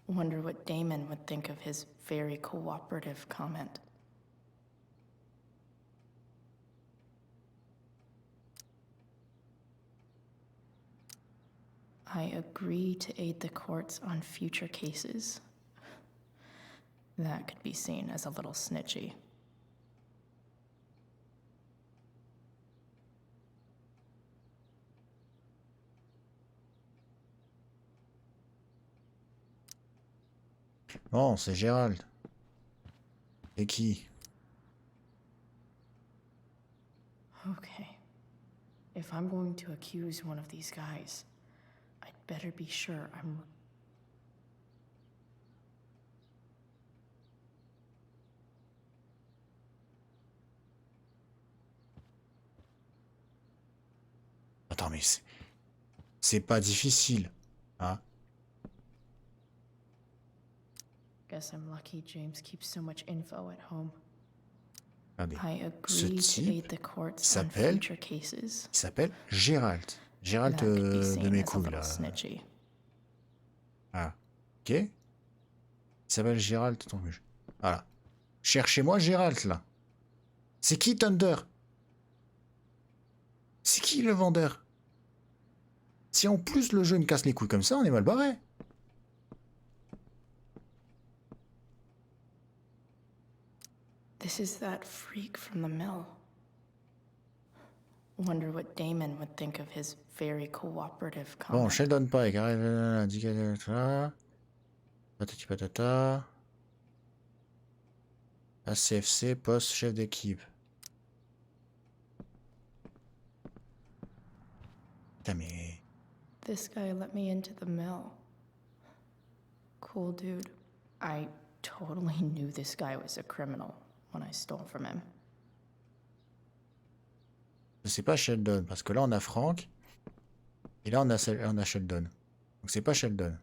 [SPEAKER 3] Wonder what Damon would think of his very cooperative comment. I agree to aid the courts on future cases. That could be seen as a little snitchy.
[SPEAKER 1] Bon, c'est Gérald. Et qui?
[SPEAKER 3] Okay. If I'm going to accuse one of these guys, I'd better be sure I'm...
[SPEAKER 1] Attends, mais c'est pas difficile, hein?
[SPEAKER 3] Guess I'm lucky James keeps so much info at home.
[SPEAKER 1] Regardez,
[SPEAKER 3] I
[SPEAKER 1] ce
[SPEAKER 3] agree to aid
[SPEAKER 1] type
[SPEAKER 3] the courts on
[SPEAKER 1] s'appelle
[SPEAKER 3] future cases.
[SPEAKER 1] Gérald. Gérald
[SPEAKER 3] That could be
[SPEAKER 1] de
[SPEAKER 3] seen
[SPEAKER 1] mes
[SPEAKER 3] as a
[SPEAKER 1] couilles,
[SPEAKER 3] little
[SPEAKER 1] là.
[SPEAKER 3] snitchy.
[SPEAKER 1] Ah, ok. Il s'appelle Gérald de ton cul. Voilà. Cherchez-moi Gérald, là. C'est qui Thunder? C'est qui le vendeur? Si en plus le jeu me casse les couilles comme ça, on est mal barré.
[SPEAKER 3] This is that freak from the mill. Wonder what Damon would think of his very cooperative comment.
[SPEAKER 1] Bon, Sheldon Pike, indicateur, patati patata. ACFC, poste chef d'équipe. Putain, mais...
[SPEAKER 3] This guy let me into the mill. Cool dude. I totally knew this guy was a criminal when I stole from him.
[SPEAKER 1] C'est pas Sheldon, parce que là on a Frank, et là on a Sheldon. Donc c'est pas Sheldon.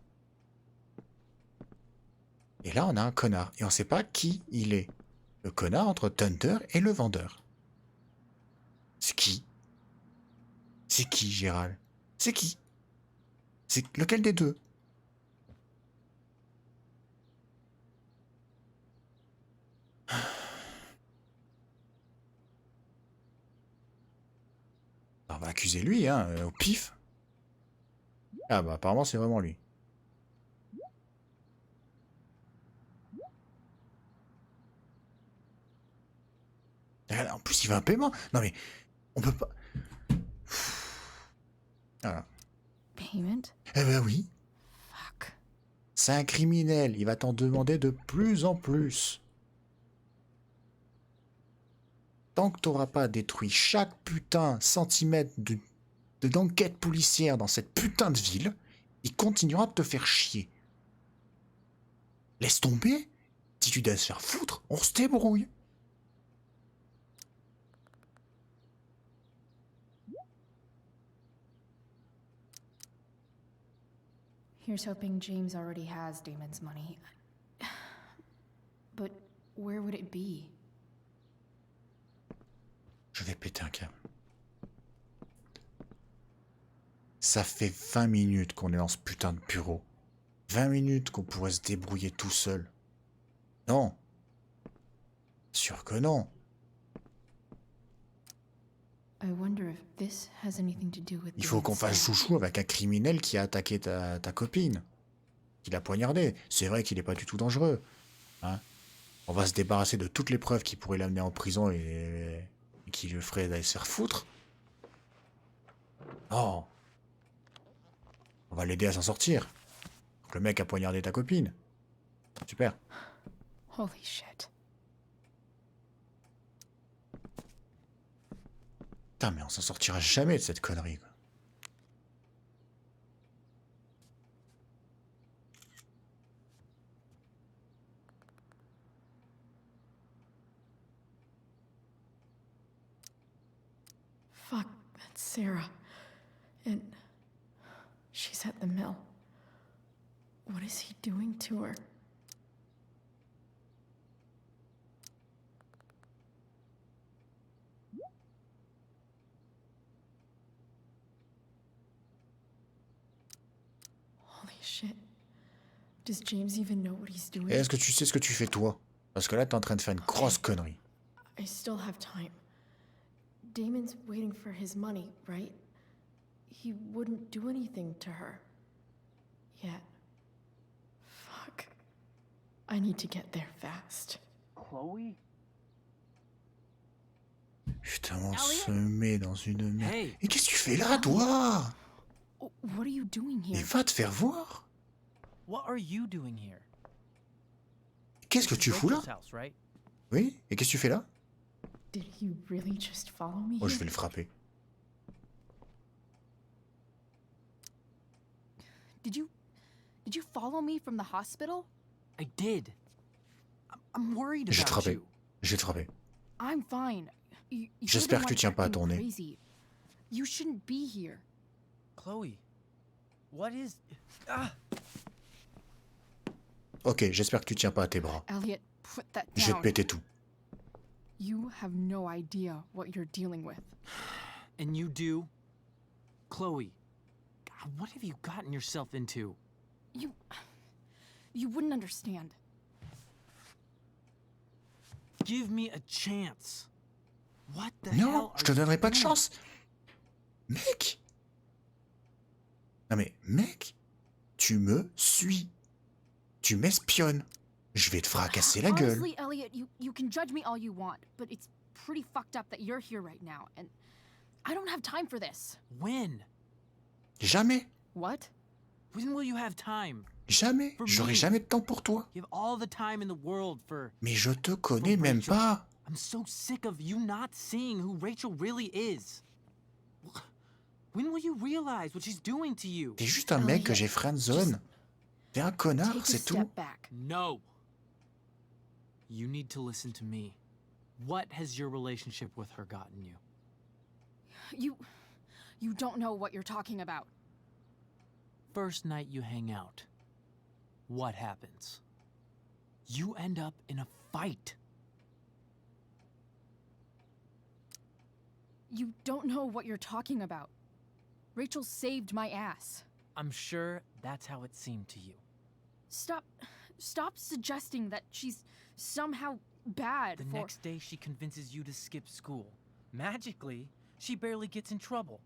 [SPEAKER 1] Et là on a un connard, et on sait pas qui il est. Le connard entre Thunder et le vendeur. C'est qui? C'est qui, Gérald? C'est qui? C'est lequel des deux? On va accuser lui, hein, au pif. Ah bah apparemment c'est vraiment lui. En plus il veut un paiement. Non mais on peut pas... Voilà.
[SPEAKER 3] Payment?
[SPEAKER 1] Eh ben oui.
[SPEAKER 3] Fuck.
[SPEAKER 1] C'est un criminel, il va t'en demander de plus en plus. Tant que t'auras pas détruit chaque putain centimètre d'enquête policière dans cette putain de ville, il continuera de te faire chier. Laisse tomber. Si tu dois se faire foutre, on se débrouille.
[SPEAKER 3] Here's hoping James already has Damon's money. But where would it be?
[SPEAKER 1] Je vais péter un câble. Ça fait 20 minutes qu'on est dans ce putain de bureau. 20 minutes qu'on pourrait se débrouiller tout seul. Non. Sûr que non.
[SPEAKER 3] I wonder if this has anything to do with
[SPEAKER 1] Il faut qu'on fasse chouchou avec un criminel qui a attaqué ta copine. Qui l'a poignardé. C'est vrai qu'il n'est pas du tout dangereux. Hein? On va se débarrasser de toutes les preuves qui pourraient l'amener en prison et qui le feraient d'aller se faire foutre. Non. On va l'aider à s'en sortir. Donc, le mec a poignardé ta copine. Super.
[SPEAKER 3] Holy shit.
[SPEAKER 1] Putain, mais on s'en sortira jamais de cette connerie, quoi.
[SPEAKER 3] Fuck, that's Sarah. And she's at the mill. What is he doing to her? Holy shit. Does James even know what he's doing?
[SPEAKER 1] Et est-ce que tu sais ce que tu fais, toi? Parce que là, t'es en train de faire une grosse connerie.
[SPEAKER 3] I still have time. Damon's waiting for his money, right? He wouldn't do anything to her. Yet. Fuck. I need to get there fast.
[SPEAKER 15] Chloe?
[SPEAKER 1] Putain, on se met dans une merde.
[SPEAKER 15] Hey.
[SPEAKER 1] Et qu'est-ce que tu fais là, toi?
[SPEAKER 3] What are you doing here?
[SPEAKER 1] Mais va te faire voir.
[SPEAKER 15] What are you doing here?
[SPEAKER 1] Qu'est-ce que tu fous là?
[SPEAKER 15] House, right?
[SPEAKER 1] Oui? Et qu'est-ce que tu fais là?
[SPEAKER 3] Did he really just follow me?
[SPEAKER 1] Oh, je vais le frapper.
[SPEAKER 9] Did you follow me from the hospital?
[SPEAKER 15] I did. I'm worried
[SPEAKER 1] Je vais te
[SPEAKER 15] about
[SPEAKER 1] frapper.
[SPEAKER 15] you.
[SPEAKER 1] Je vais te frapper.
[SPEAKER 9] I'm fine.
[SPEAKER 1] J'espère que tu tiens pas à ton nez.
[SPEAKER 9] You shouldn't be here.
[SPEAKER 15] Chloe, what is... Ah!
[SPEAKER 1] Ok, j'espère que tu tiens pas à tes bras.
[SPEAKER 9] Elliot, put that
[SPEAKER 1] Je vais te
[SPEAKER 9] down.
[SPEAKER 1] péter tout.
[SPEAKER 9] You have no idea what you're dealing with.
[SPEAKER 15] And you do? Chloe, God, what have you gotten yourself into?
[SPEAKER 9] You wouldn't understand.
[SPEAKER 15] Give me a chance. What the
[SPEAKER 1] Non,
[SPEAKER 15] hell
[SPEAKER 1] je te
[SPEAKER 15] are you
[SPEAKER 1] donnerai pas de
[SPEAKER 15] doing?
[SPEAKER 1] chance. Mec. Non mais, mec, tu me suis. Tu m'espionnes. Je vais te fracasser la gueule.
[SPEAKER 9] Honestly, Elliot, you can judge me all you want, but it's pretty fucked up that you're here right now, and I don't have time for this.
[SPEAKER 15] When?
[SPEAKER 1] Jamais.
[SPEAKER 9] What?
[SPEAKER 15] When will you have time?
[SPEAKER 1] Jamais. J'aurai jamais de temps pour toi.
[SPEAKER 15] You have all the time in the world for...
[SPEAKER 1] Mais je te connais même pas.
[SPEAKER 15] I'm so sick of you not seeing who Rachel really is. When will you realize what she's doing to you?
[SPEAKER 1] T'es juste un mec que j'ai friendzone. T'es un connard, c'est tout.
[SPEAKER 15] No. You need to listen to me. What has your relationship with her gotten you?
[SPEAKER 9] You don't know what you're talking about.
[SPEAKER 15] First night you hang out. What happens? You end up in a fight.
[SPEAKER 9] You don't know what you're talking about. Rachel saved my ass.
[SPEAKER 15] I'm sure that's how it seemed to you.
[SPEAKER 9] Stop suggesting that she's somehow bad.
[SPEAKER 15] The next day she convinces you to skip school. Magically, she barely gets in trouble.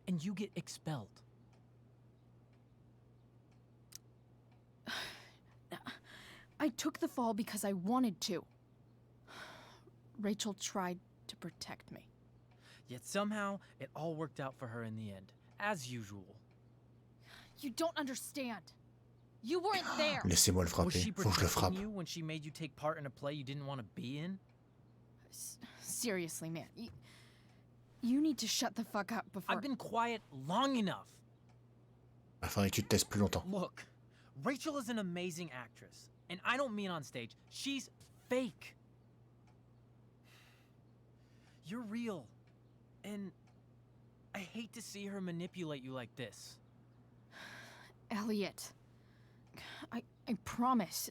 [SPEAKER 15] And you get expelled.
[SPEAKER 9] I took the fall because I wanted to. Rachel tried to protect me.
[SPEAKER 15] Yet somehow, it all worked out for her in the end, as usual.
[SPEAKER 9] You don't understand. You weren't there.
[SPEAKER 1] Laissez-moi le
[SPEAKER 15] Was
[SPEAKER 1] frapper.
[SPEAKER 15] she
[SPEAKER 1] Faut que je le frappe.
[SPEAKER 15] protecting you when she made you take part in a play you didn't want to be in?
[SPEAKER 9] Seriously, man. You need to shut the fuck up before...
[SPEAKER 15] I've been quiet long enough.
[SPEAKER 1] Il faudrait que tu te testes plus longtemps.
[SPEAKER 15] Look, Rachel is an amazing actress. And I don't mean on stage. She's fake. You're real. And I hate to see her manipulate you like this.
[SPEAKER 3] Elliot. I promise.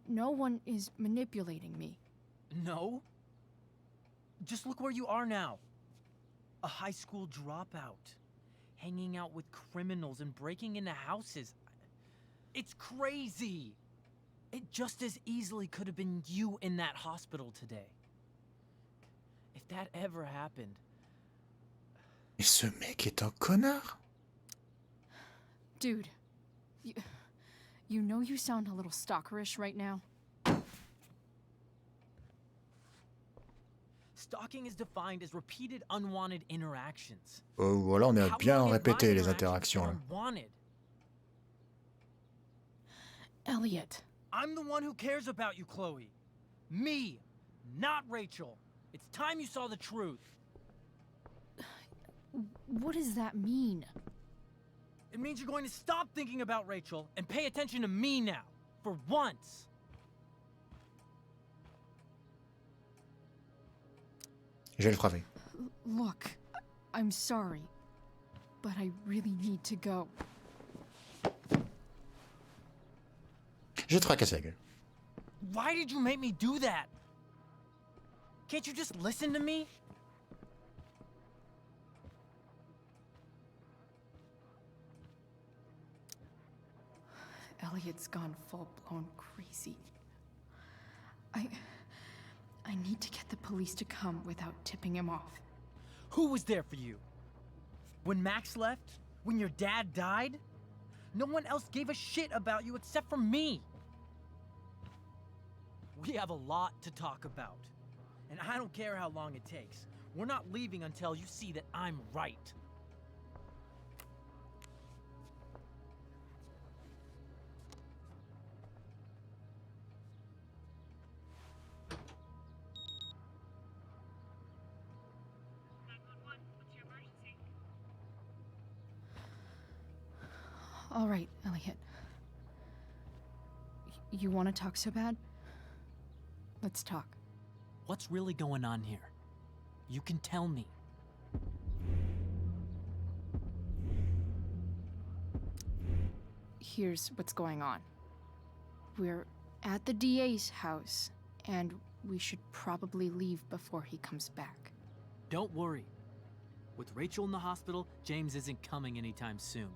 [SPEAKER 3] No one is manipulating me.
[SPEAKER 15] No? Just look where you are now. A high school dropout. Hanging out with criminals and breaking into houses. It's crazy. It just as easily could have been you in that hospital today. If that ever happened...
[SPEAKER 1] Mais ce mec est un connard.
[SPEAKER 3] Dude, you know you sound a little stalkerish right now.
[SPEAKER 15] Stalking is defined as repeated unwanted interactions.
[SPEAKER 1] Voilà, on a bien répété les interactions là.
[SPEAKER 15] Unwanted?
[SPEAKER 3] Elliot.
[SPEAKER 15] I'm the one who cares about you, Chloe. Me, not Rachel. It's time you saw the truth.
[SPEAKER 3] What does that mean?
[SPEAKER 15] It means you're going to stop thinking about Rachel and pay attention to me now. For once.
[SPEAKER 1] Je vais le frapper.
[SPEAKER 3] Look, I'm sorry, but I really need to go.
[SPEAKER 1] Je vais te fracasser la gueule.
[SPEAKER 15] Why did you make me do that? Can't you just listen to me?
[SPEAKER 3] Elliot's gone full-blown crazy. I need to get the police to come without tipping him off.
[SPEAKER 15] Who was there for you? When Max left? When your dad died? No one else gave a shit about you except for me. We have a lot to talk about. And I don't care how long it takes. We're not leaving until you see that I'm right.
[SPEAKER 3] All right, Elliot. You want to talk so bad? Let's talk.
[SPEAKER 15] What's really going on here? You can tell me.
[SPEAKER 3] Here's what's going on. We're at the DA's house, and we should probably leave before he comes back.
[SPEAKER 15] Don't worry. With Rachel in the hospital, James isn't coming anytime soon.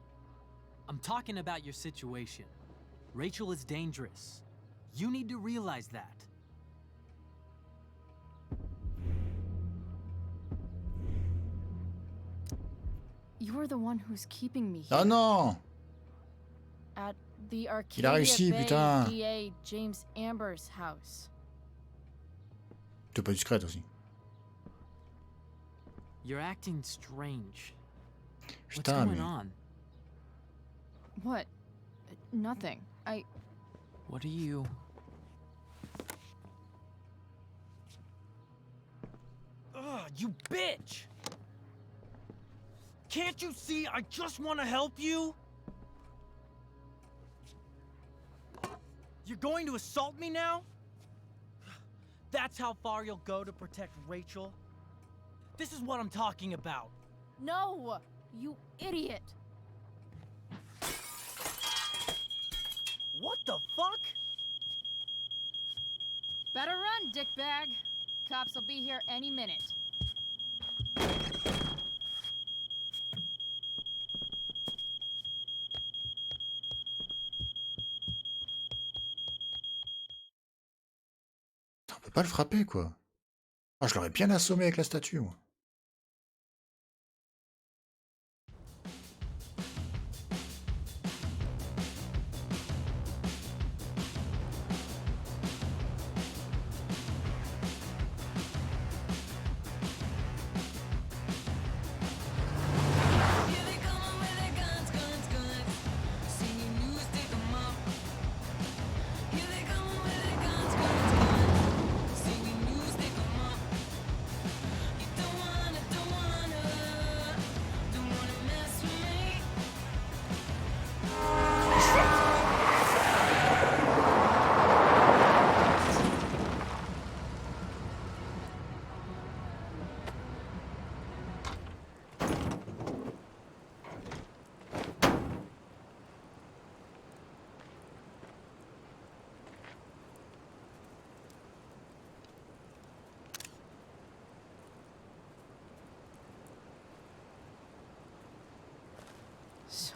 [SPEAKER 15] I'm talking about your situation. Rachel is dangerous. You need to realize that.
[SPEAKER 3] You're the one who's keeping me here.
[SPEAKER 1] Oh non!
[SPEAKER 3] At the
[SPEAKER 1] Il a réussi,
[SPEAKER 3] Arcadia
[SPEAKER 1] putain.
[SPEAKER 3] Bay DA James Amber's house.
[SPEAKER 1] T'es pas discrète aussi.
[SPEAKER 15] You're acting strange. What's
[SPEAKER 1] Putain,
[SPEAKER 15] going
[SPEAKER 1] mais...
[SPEAKER 15] on?
[SPEAKER 3] What? Nothing.
[SPEAKER 15] What are you... Ugh, you bitch! Can't you see I just want to help you? You're going to assault me now? That's how far you'll go to protect Rachel? This is what I'm talking about.
[SPEAKER 3] No! You idiot!
[SPEAKER 15] What the fuck?
[SPEAKER 9] Better run, dickbag. Cops will be here any minute.
[SPEAKER 1] On peut pas le frapper, quoi. Ah, je l'aurais bien assommé avec la statue, moi.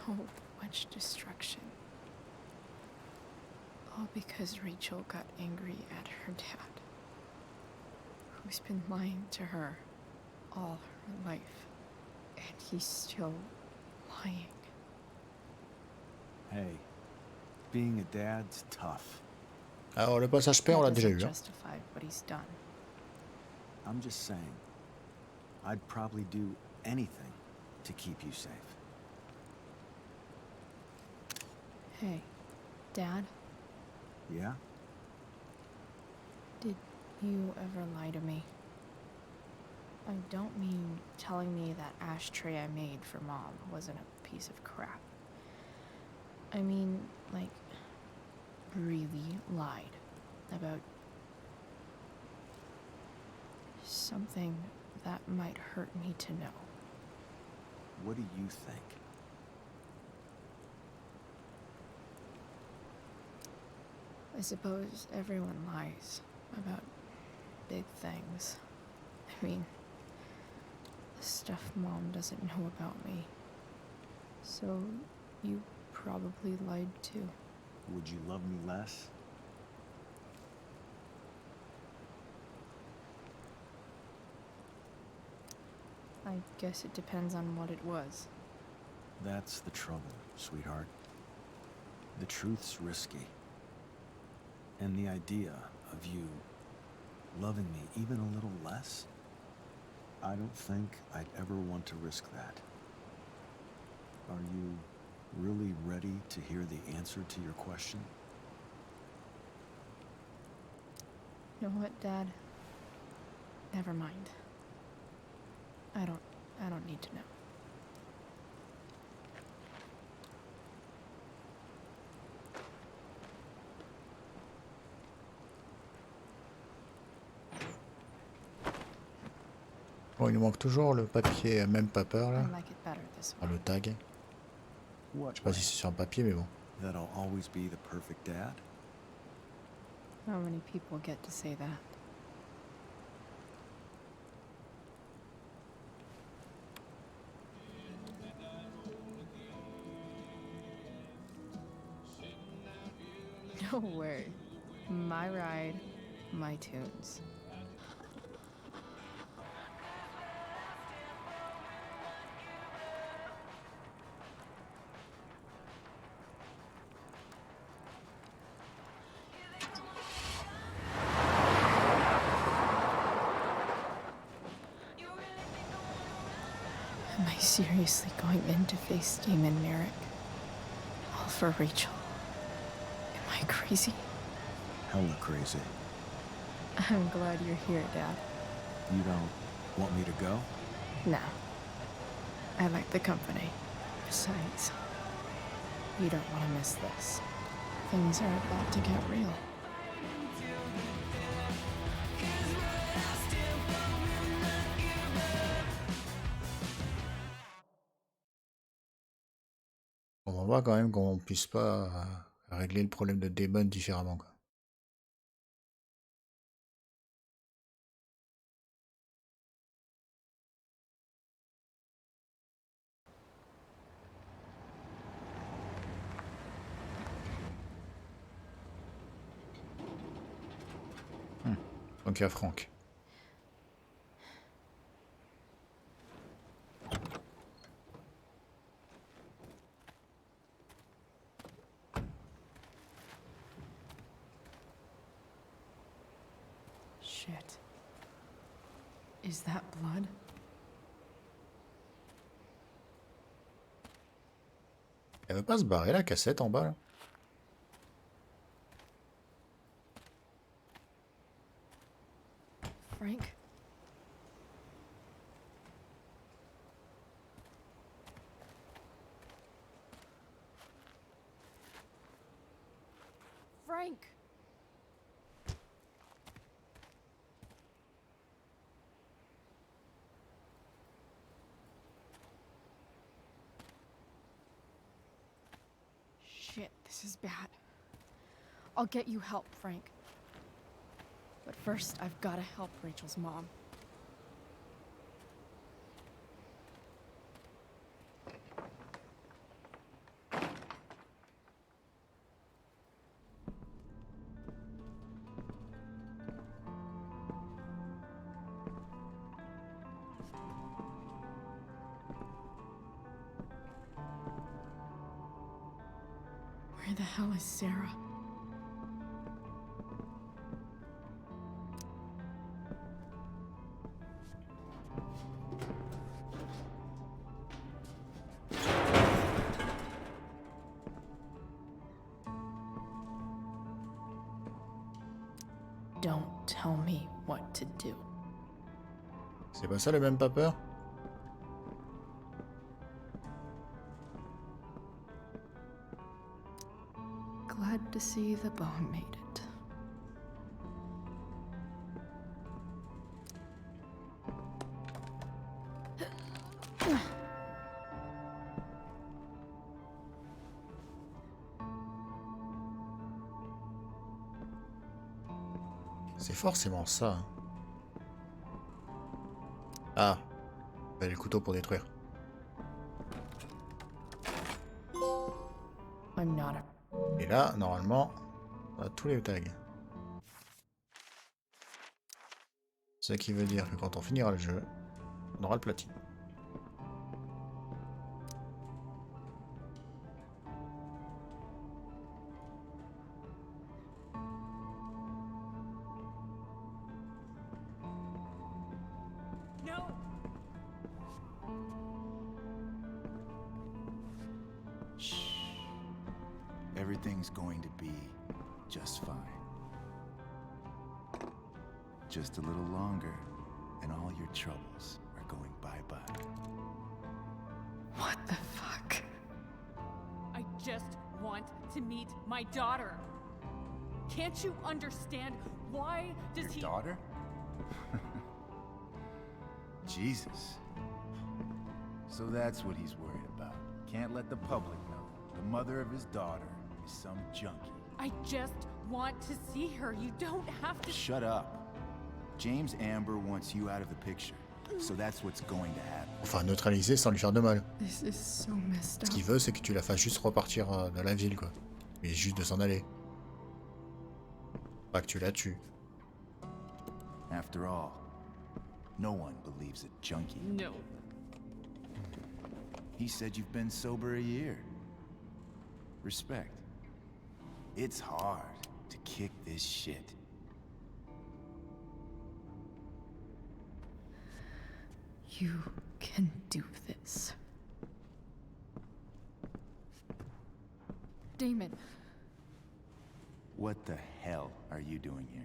[SPEAKER 3] So much destruction. All because Rachel got angry at her dad, who's been lying to her all her life. And he's still lying.
[SPEAKER 2] Hey, being a dad's tough.
[SPEAKER 1] Alors le passage paix, on l'a déjà eu. Hein.
[SPEAKER 3] Justify what he's done.
[SPEAKER 2] I'm just saying, I'd probably do anything to keep you safe.
[SPEAKER 3] Hey, Dad?
[SPEAKER 2] Yeah?
[SPEAKER 3] Did you ever lie to me? I don't mean telling me that ashtray I made for Mom wasn't a piece of crap. I mean, like, really lied about something that might hurt me to know.
[SPEAKER 2] What do you think?
[SPEAKER 3] I suppose everyone lies about big things. I mean, the stuff Mom doesn't know about me. So you probably lied too.
[SPEAKER 2] Would you love me less?
[SPEAKER 3] I guess it depends on what it was.
[SPEAKER 2] That's the trouble, sweetheart. The truth's risky. And the idea of you loving me even a little less, I don't think I'd ever want to risk that. Are you really ready to hear the answer to your question?
[SPEAKER 3] You know what, Dad? Never mind. I don't need to know.
[SPEAKER 1] Bon, il nous manque toujours le papier, même pas peur là.
[SPEAKER 3] I like it better this way.
[SPEAKER 1] Ah, le tag. Je sais pas si c'est sur un papier, mais bon.
[SPEAKER 2] That I'll always be the perfect dad?
[SPEAKER 3] How many people get to say that? No way. My ride, my tunes. Am I seriously going in to face Damon Merrick? All for Rachel? Am I crazy?
[SPEAKER 2] Hella crazy.
[SPEAKER 3] I'm glad you're here, Dad.
[SPEAKER 2] You don't want me to go?
[SPEAKER 3] No. I like the company. Besides, you don't want to miss this. Things are about to get real.
[SPEAKER 1] On voit quand même qu'on puisse pas régler le problème de Damon différemment, quoi. Donc il y a Franck.
[SPEAKER 3] Shit. Is that blood?
[SPEAKER 1] Elle veut pas se barrer la cassette en bas là?
[SPEAKER 3] Frank?
[SPEAKER 9] Frank!
[SPEAKER 3] Shit, this is bad. I'll get you help, Frank. But first, I've got to help Rachel's mom. Where the hell is Sarah? Don't tell me what to do.
[SPEAKER 1] C'est pas ça le même pas peur?
[SPEAKER 3] Glad to see the bone made it.
[SPEAKER 1] C'est forcément ça. Ah, bah, le couteau pour détruire.
[SPEAKER 3] I'm not a...
[SPEAKER 1] Et là, normalement, on a tous les tags. Ce qui veut dire que quand on finira le jeu, on aura le platine.
[SPEAKER 2] Everything's going to be just fine. Just a little longer, and all your troubles are going bye-bye.
[SPEAKER 3] What the fuck?
[SPEAKER 9] I just want to meet my daughter. Can't you understand? Why does he...
[SPEAKER 2] Your daughter? Jesus. So that's what he's worried about. Can't let the public know. The mother of his daughter is some junkie.
[SPEAKER 9] I just want to see her. You don't have to...
[SPEAKER 2] Shut up. James Amber wants you out of the picture. So that's what's going to happen.
[SPEAKER 1] Enfin, neutraliser sans lui faire de mal.
[SPEAKER 3] This is so messed up.
[SPEAKER 1] Ce qu'il veut, c'est que tu la fasses juste repartir de la ville, quoi. Mais juste de s'en aller. Pas que tu la tues.
[SPEAKER 2] After all, no one believes a junkie.
[SPEAKER 9] No.
[SPEAKER 2] He said you've been sober a year. Respect. It's hard to kick this shit.
[SPEAKER 3] You can do this. Damon.
[SPEAKER 2] What the hell are you doing here?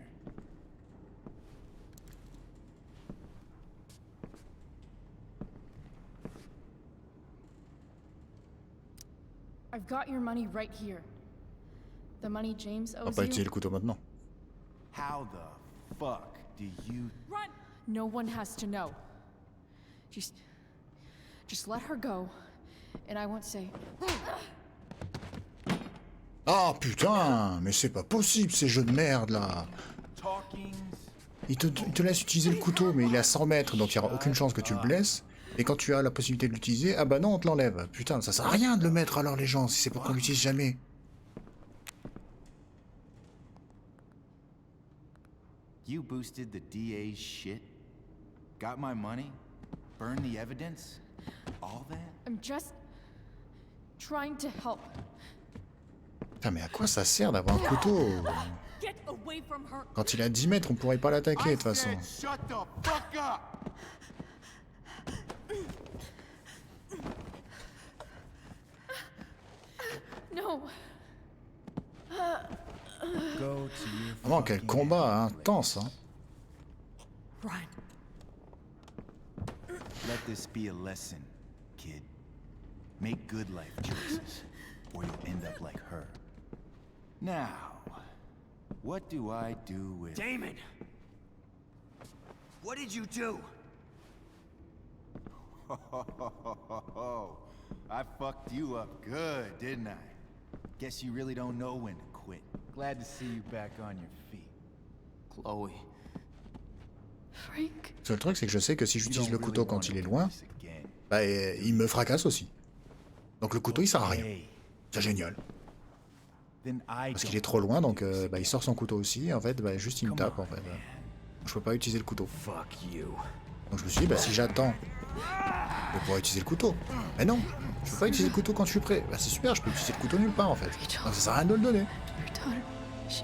[SPEAKER 3] I've got your money right here. The money James
[SPEAKER 1] On va
[SPEAKER 3] owes
[SPEAKER 1] pas utiliser
[SPEAKER 3] you.
[SPEAKER 1] le couteau maintenant.
[SPEAKER 2] How the fuck do you...
[SPEAKER 9] Run!
[SPEAKER 3] No one has to know. Just let her go, and I won't say.
[SPEAKER 1] Ah putain, mais c'est pas possible ces jeux de merde là. Il te laisse utiliser le couteau, mais il est à 100 mètres, donc il n'y aura aucune chance que tu le blesses. Et quand tu as la possibilité de l'utiliser, ah bah non, on te l'enlève. Putain, ça sert à rien de le mettre alors les gens, si c'est pour qu'on l'utilise jamais.
[SPEAKER 2] You boosted the DA's shit? Got my money? Burned the evidence? All that?
[SPEAKER 3] I'm just trying to help.
[SPEAKER 1] Putain, mais à quoi ça sert d'avoir un couteau?
[SPEAKER 9] Get away from her.
[SPEAKER 1] Quand il est à 10 mètres, on pourrait pas l'attaquer de toute façon.
[SPEAKER 2] Shut the fuck up!
[SPEAKER 3] No.
[SPEAKER 1] Vraiment, quel combat intense, hein.
[SPEAKER 9] Run.
[SPEAKER 2] Let this be a lesson, kid. Make good life choices, or you'll end up like her. Now, what do I do with...
[SPEAKER 10] Damon! What did you do?
[SPEAKER 2] I fucked you up good, didn't I? Guess you really don't know when to quit. Glad to see you back on your feet.
[SPEAKER 10] Chloe.
[SPEAKER 3] Frank.
[SPEAKER 1] Le seul truc, c'est que je sais que si j'utilise le couteau quand il est loin, bah, il me fracasse aussi. Donc le couteau, il sert à rien. C'est génial. Parce qu'il est trop loin, donc bah, il sort son couteau aussi, et en fait, bah, juste il me tape, en fait. Je peux pas utiliser le couteau.
[SPEAKER 10] Fuck you.
[SPEAKER 1] Donc je me suis dit, bah si j'attends, je vais pouvoir utiliser le couteau. Mais non, je peux pas utiliser le couteau quand je suis prêt. Bah c'est super, je peux utiliser le couteau nulle part en fait. Donc ça sert à rien de le donner.
[SPEAKER 3] Your daughter, she...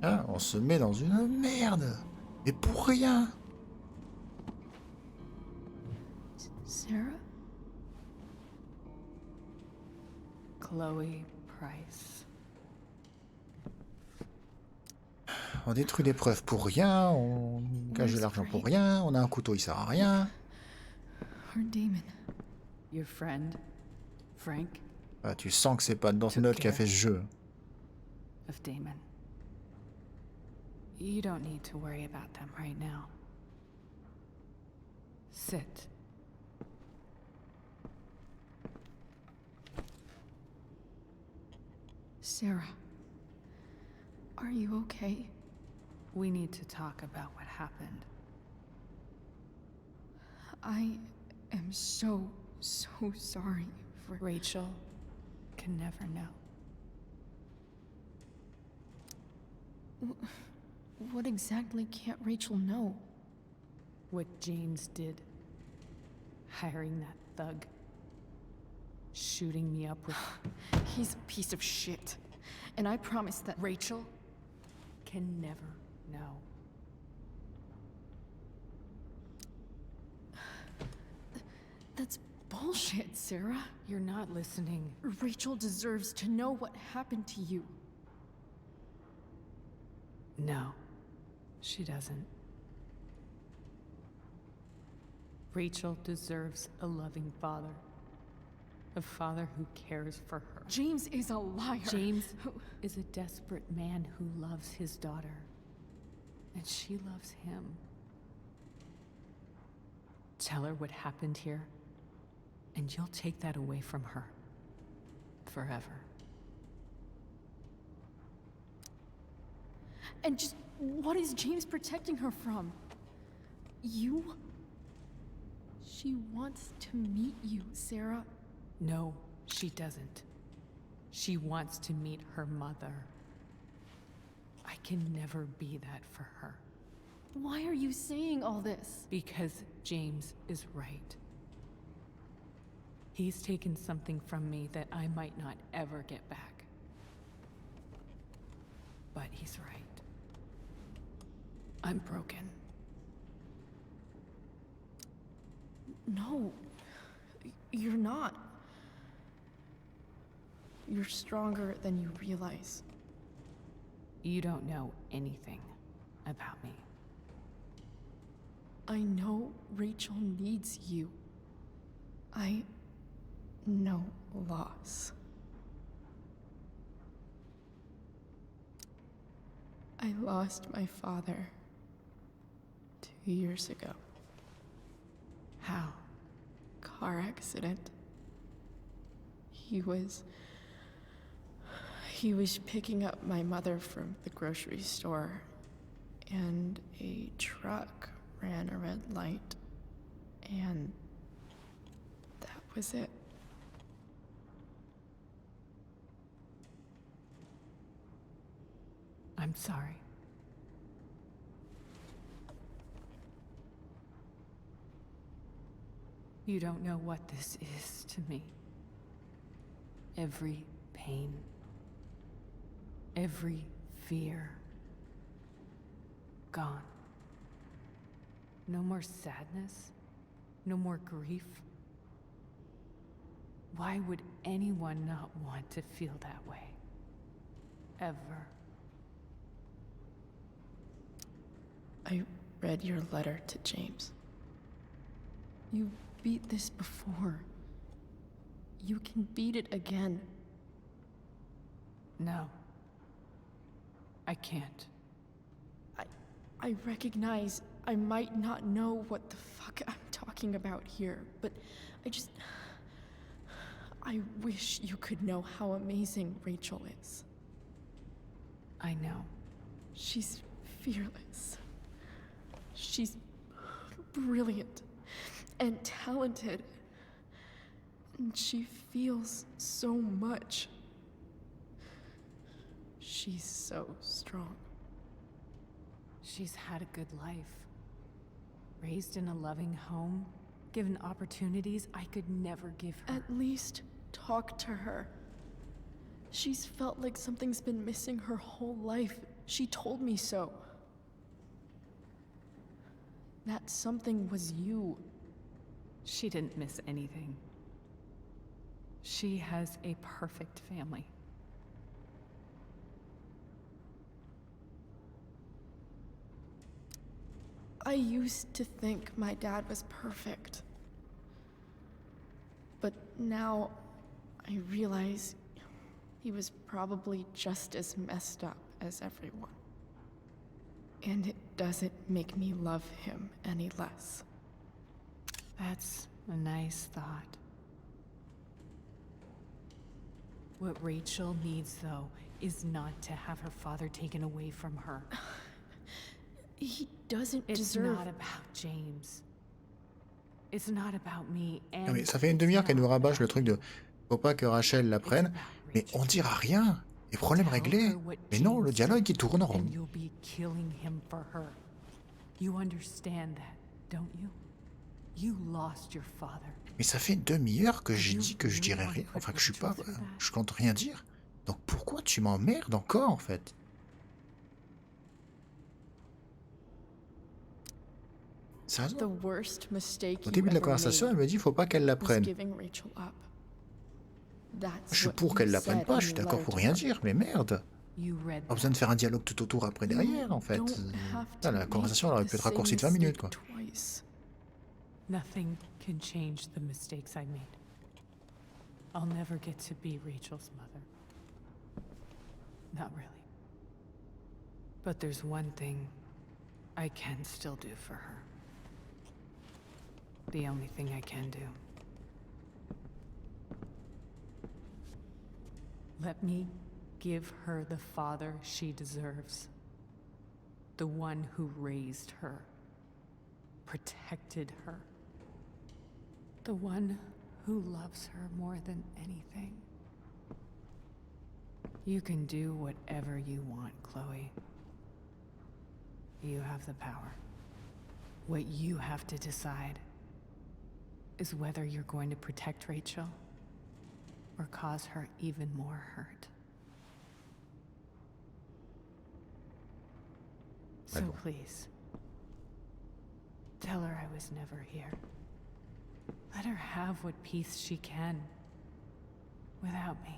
[SPEAKER 1] Ah, on se met dans une merde. Mais pour rien.
[SPEAKER 3] Sarah?
[SPEAKER 4] Chloe Price.
[SPEAKER 1] On détruit des preuves pour rien, on gage de l'argent pour rien, on a un couteau, il sert à rien.
[SPEAKER 3] Or Damon.
[SPEAKER 4] Your friend, Frank,
[SPEAKER 1] Ah, tu sens que c'est pas Dontnod qui a fait ce jeu.
[SPEAKER 4] of Damon. You don't need to worry about them right now. Sit.
[SPEAKER 3] Sarah, are you okay?
[SPEAKER 4] We need to talk about what happened.
[SPEAKER 3] I am so sorry for...
[SPEAKER 4] Rachel can never know.
[SPEAKER 3] What exactly can't Rachel know?
[SPEAKER 4] What James did. Hiring that thug. Shooting me up with...
[SPEAKER 3] He's a piece of shit. And I promise that...
[SPEAKER 4] Rachel can never know.
[SPEAKER 3] That's bullshit, Sarah.
[SPEAKER 4] You're not listening.
[SPEAKER 3] Rachel deserves to know what happened to you.
[SPEAKER 4] No, she doesn't. Rachel deserves a loving father. A father who cares for her.
[SPEAKER 3] James is a liar.
[SPEAKER 4] James is a desperate man who loves his daughter. And she loves him. Tell her what happened here, and you'll take that away from her. Forever.
[SPEAKER 3] And just what is James protecting her from? You? She wants to meet you, Sarah.
[SPEAKER 4] No, she doesn't. She wants to meet her mother. I can never be that for her.
[SPEAKER 3] Why are you saying all this?
[SPEAKER 4] Because James is right. He's taken something from me that I might not ever get back. But he's right. I'm broken.
[SPEAKER 3] No, you're not. You're stronger than you realize.
[SPEAKER 4] You don't know anything about me.
[SPEAKER 3] I know Rachel needs you. I know loss. I lost my father 2 years ago.
[SPEAKER 4] How?
[SPEAKER 3] Car accident. He was picking up my mother from the grocery store, and a truck ran a red light, and that was it.
[SPEAKER 4] I'm sorry. You don't know what this is to me. Every pain, every fear, gone. No more sadness, no more grief. Why would anyone not want to feel that way? Ever.
[SPEAKER 3] I read your letter to James. You beat this before. You can beat it again.
[SPEAKER 4] No. I can't.
[SPEAKER 3] I recognize I might not know what the fuck I'm talking about here, but I wish you could know how amazing Rachel is.
[SPEAKER 4] I know.
[SPEAKER 3] She's fearless. She's brilliant and talented. And she feels so much. She's so strong.
[SPEAKER 16] She's had a good life. Raised in a loving home, given opportunities I could never give her.
[SPEAKER 3] At least talk to her. She's felt like something's been missing her whole life. She told me so. That something was you.
[SPEAKER 16] She didn't miss anything. She has a perfect family.
[SPEAKER 3] I used to think my dad was perfect. But now I realize he was probably just as messed up as everyone. And it doesn't make me love him any less.
[SPEAKER 16] That's a nice thought. What Rachel needs, though, is not to have her father taken away from her.
[SPEAKER 3] He doesn't
[SPEAKER 16] It's
[SPEAKER 3] deserve...
[SPEAKER 16] not about James. It's not about me and...
[SPEAKER 1] Non mais ça fait une demi-heure qu'elle nous rabâche le truc de faut pas que Rachel la prenne, mais on dira rien. Et problème réglé. Mais non, le dialogue il tourne en rond.
[SPEAKER 16] And you'll be killing him for her. You understand that, don't you? You lost your father.
[SPEAKER 1] Mais ça fait une demi-heure que j'ai dit que je dirais rien, enfin que je suis pas, je compte rien dire. Donc pourquoi tu m'emmerdes encore en fait?
[SPEAKER 3] The worst mistake
[SPEAKER 1] Au début de la conversation, elle me dit faut pas qu'elle la prenne. Je suis pour qu'elle la prenne pas, je suis d'accord pour rien dire, mais merde. Pas besoin de faire un dialogue tout autour après derrière en fait. Là, la conversation elle aurait pu être raccourcie de 20 minutes quoi.
[SPEAKER 16] Nothing can change the mistakes I made. I'll never get to be Rachel's mother. Not really. But there's one thing I can still do for her. The only thing I can do. Let me give her the father she deserves. The one who raised her, protected her. The one who loves her more than anything. You can do whatever you want, Chloe. You have the power. What you have to decide is whether you're going to protect Rachel or cause her even more hurt. So please, tell her I was never here. Let her have what peace she can without me.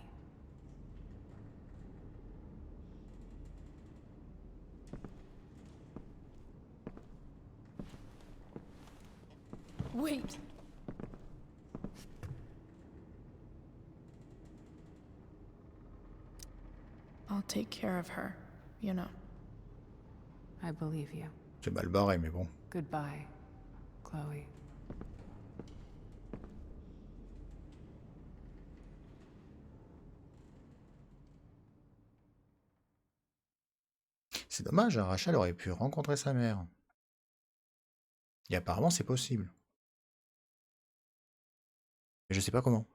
[SPEAKER 3] Wait! I'll take care of her, you know.
[SPEAKER 16] I believe you.
[SPEAKER 1] C'est mal barré, mais bon.
[SPEAKER 16] Goodbye, Chloe.
[SPEAKER 1] C'est dommage, hein, Rachel aurait pu rencontrer sa mère. Et apparemment, c'est possible. Mais je sais pas comment.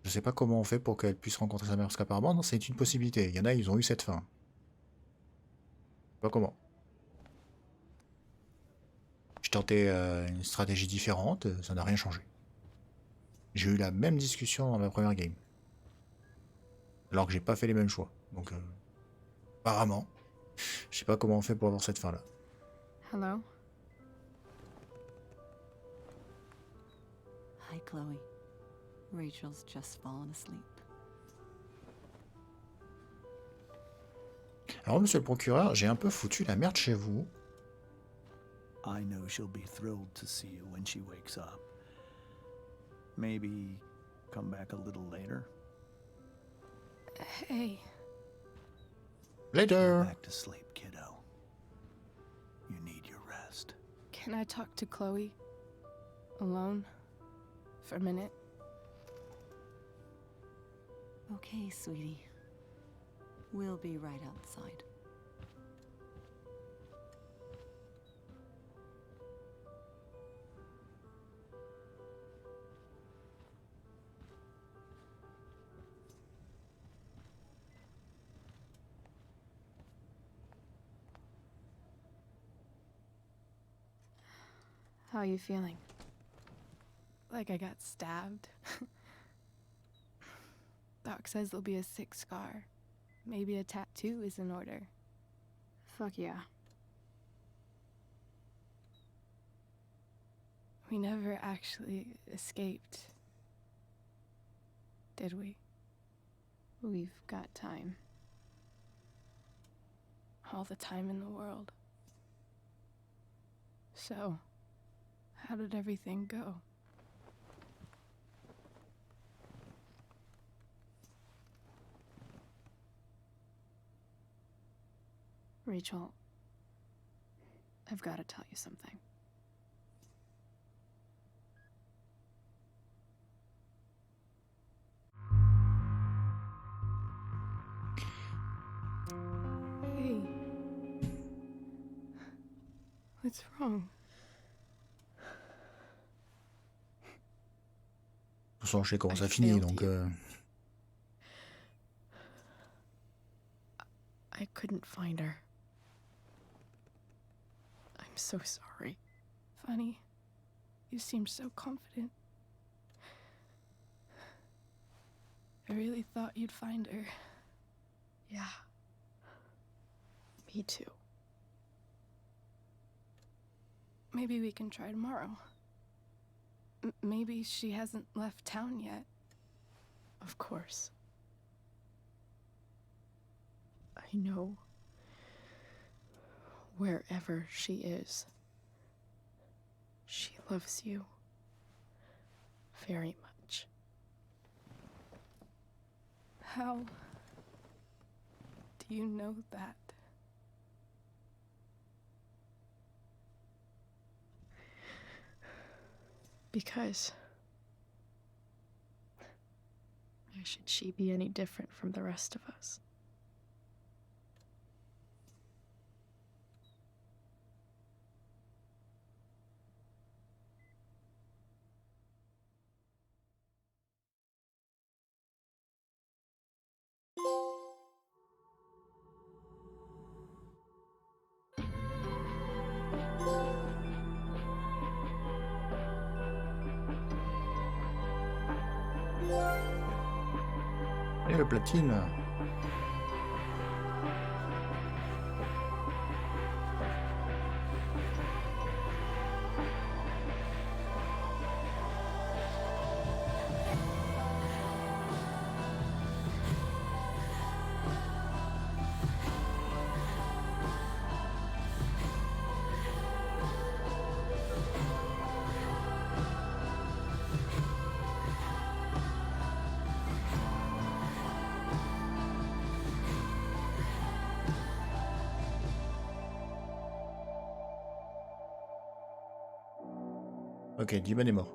[SPEAKER 1] Je sais pas comment on fait pour qu'elle puisse rencontrer sa mère, parce qu'apparemment, c'est une possibilité. Il y en a, ils ont eu cette fin. Je sais pas comment. J'ai tenté une stratégie différente, ça n'a rien changé. J'ai eu la même discussion dans ma première game. Alors que j'ai pas fait les mêmes choix. Donc, apparemment, je sais pas comment on fait pour avoir cette fin-là.
[SPEAKER 3] Hello?
[SPEAKER 4] Hi, Chloe. Rachel's just fallen asleep.
[SPEAKER 1] Alors, monsieur le procureur, j'ai un peu foutu la merde chez vous.
[SPEAKER 2] I know she'll be thrilled to see you when she wakes up. Maybe come back a little later.
[SPEAKER 3] Hey.
[SPEAKER 1] Later.
[SPEAKER 2] Go back to sleep, kiddo. You need your rest.
[SPEAKER 3] Can I talk to Chloe? Alone? For a minute?
[SPEAKER 4] Okay, sweetie. We'll be right outside.
[SPEAKER 3] How are you feeling?
[SPEAKER 5] Like I got stabbed. Doc says there'll be a sick scar. Maybe a tattoo is in order.
[SPEAKER 3] Fuck yeah.
[SPEAKER 5] We never actually escaped, did we?
[SPEAKER 3] We've got time.
[SPEAKER 5] All the time in the world. So, how did everything go?
[SPEAKER 3] Rachel, I've got to tell you something.
[SPEAKER 5] Hey. What's wrong?
[SPEAKER 1] De toute façon, je sais comment ça finit, donc...
[SPEAKER 5] I couldn't find her. I'm so sorry. Funny. You seemed so confident. I really thought you'd find her.
[SPEAKER 3] Yeah. Me too.
[SPEAKER 5] Maybe we can try tomorrow. Maybe she hasn't left town yet.
[SPEAKER 3] Of course. I know. Wherever she is, she loves you very much.
[SPEAKER 5] How do you know that?
[SPEAKER 3] Because why should she be any different from the rest of us?
[SPEAKER 1] Et le platine. Ok, Diman est mort.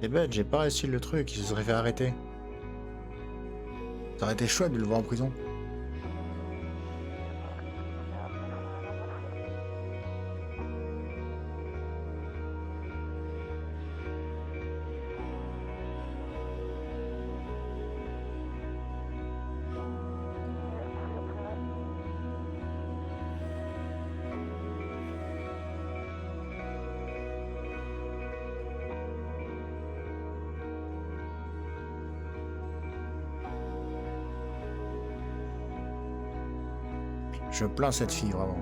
[SPEAKER 1] C'est bête, j'ai pas réussi le truc, il se serait fait arrêter. Ça aurait été chouette de le voir en prison. Je plains cette fille, vraiment.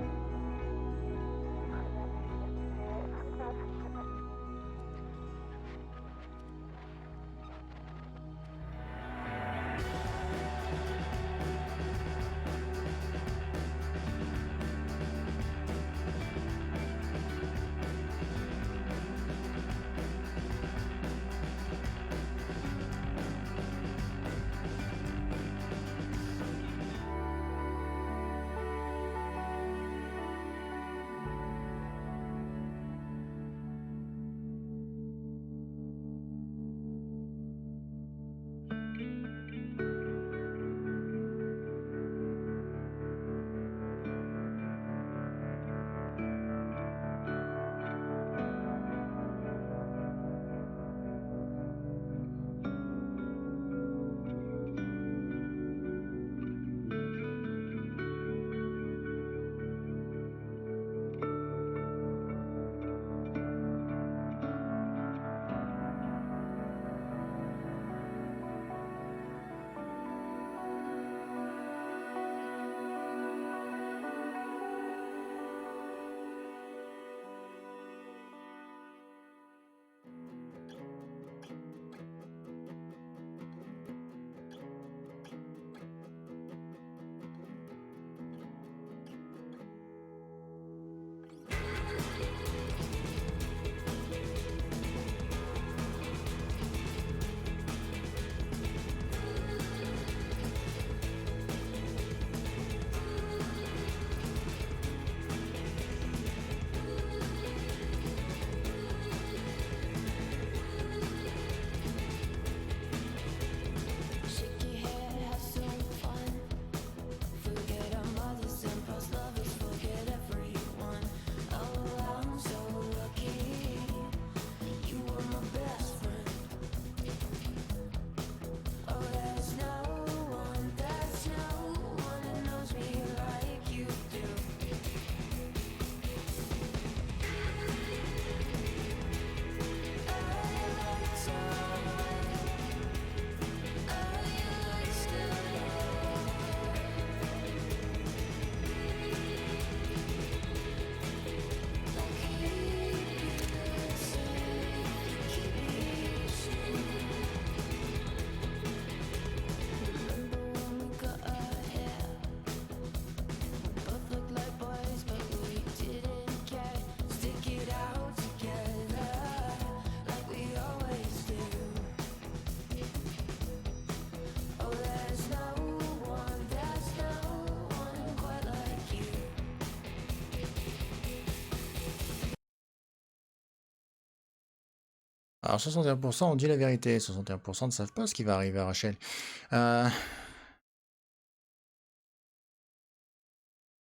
[SPEAKER 1] Alors 61% on dit la vérité, 61% ne savent pas ce qui va arriver à Rachel.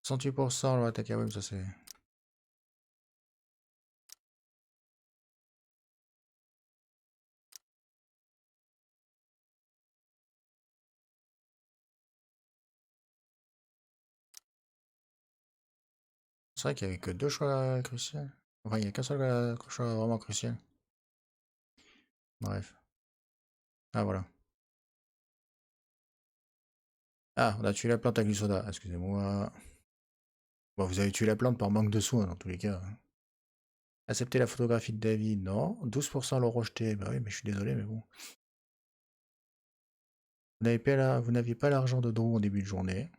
[SPEAKER 1] 68% on va attaquer à Wim, ça c'est... C'est vrai qu'il n'y avait que 2 choix cruciaux. Enfin, il n'y a qu'un seul choix vraiment crucial. Bref. Ah, voilà. Ah, on a tué la plante à glysoda. Excusez-moi. Bon, vous avez tué la plante par manque de soins, dans tous les cas. Accepter la photographie de David, non. 12% l'ont rejeté. Bah oui, mais je suis désolé, mais bon. Vous n'aviez pas l'argent de Drew en début de journée.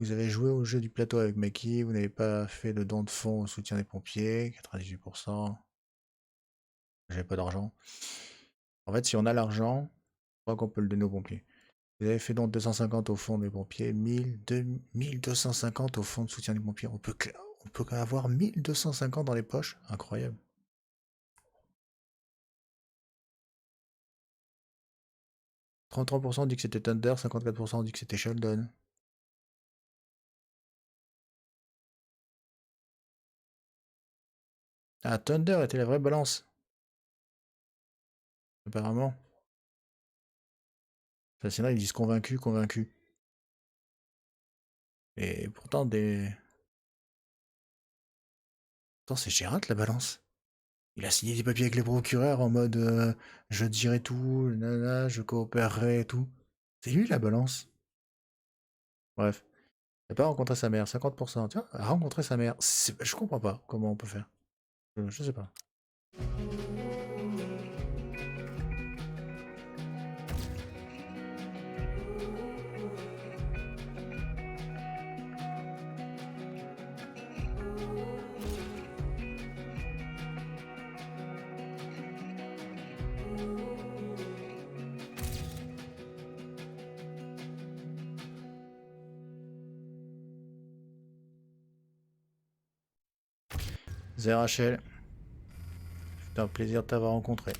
[SPEAKER 1] Vous avez joué au jeu du plateau avec Maki, vous n'avez pas fait de don de fonds au soutien des pompiers, 98%. J'avais pas d'argent. En fait, si on a l'argent, je crois qu'on peut le donner aux pompiers. Vous avez fait donc 250 au fond des pompiers, 1250 au fond de soutien des pompiers. On peut avoir 1250 dans les poches. Incroyable. « 33% dit que c'était Thunder, 54% dit que c'était Sheldon. Ah, Thunder était la vraie balance. Apparemment. Sinon, ils disent convaincu, convaincu. Et pourtant, Pourtant, c'est Gérard la balance. Il a signé des papiers avec les procureurs en mode je dirai tout, nanana, je coopérerai et tout. C'est lui la balance. Bref. Il n'a pas rencontré sa mère, 50%. Tu vois, a rencontré sa mère. Je comprends pas comment on peut faire. Je sais pas. C'est Rachel. C'est un plaisir de t'avoir rencontré.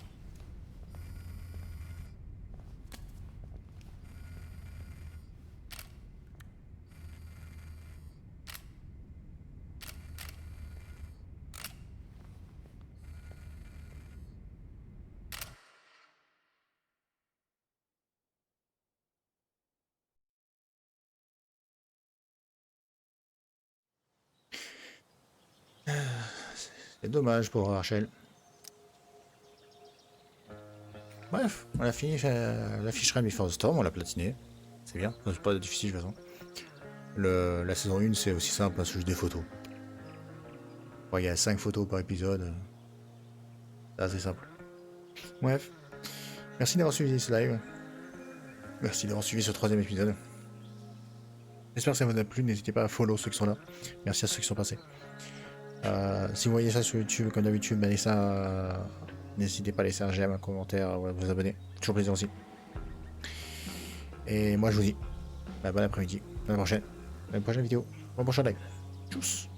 [SPEAKER 1] C'est dommage pour Rachel. Bref, on a fini la ficherie Before the Storm, on l'a platiné. C'est bien, c'est pas difficile de toute façon. La saison 1 c'est aussi simple, c'est juste des photos. Il y a 5 photos par épisode. C'est assez simple. Bref, merci d'avoir suivi ce live. Merci d'avoir suivi ce 3e épisode. J'espère que ça vous a plu, n'hésitez pas à follow ceux qui sont là. Merci à ceux qui sont passés. Si vous voyez ça sur YouTube, comme d'habitude, n'hésitez pas à laisser un j'aime, un commentaire, ou à vous abonner. Toujours plaisir aussi. Et moi je vous dis, bon après-midi, à la prochaine vidéo, bon prochain live. Tchuss.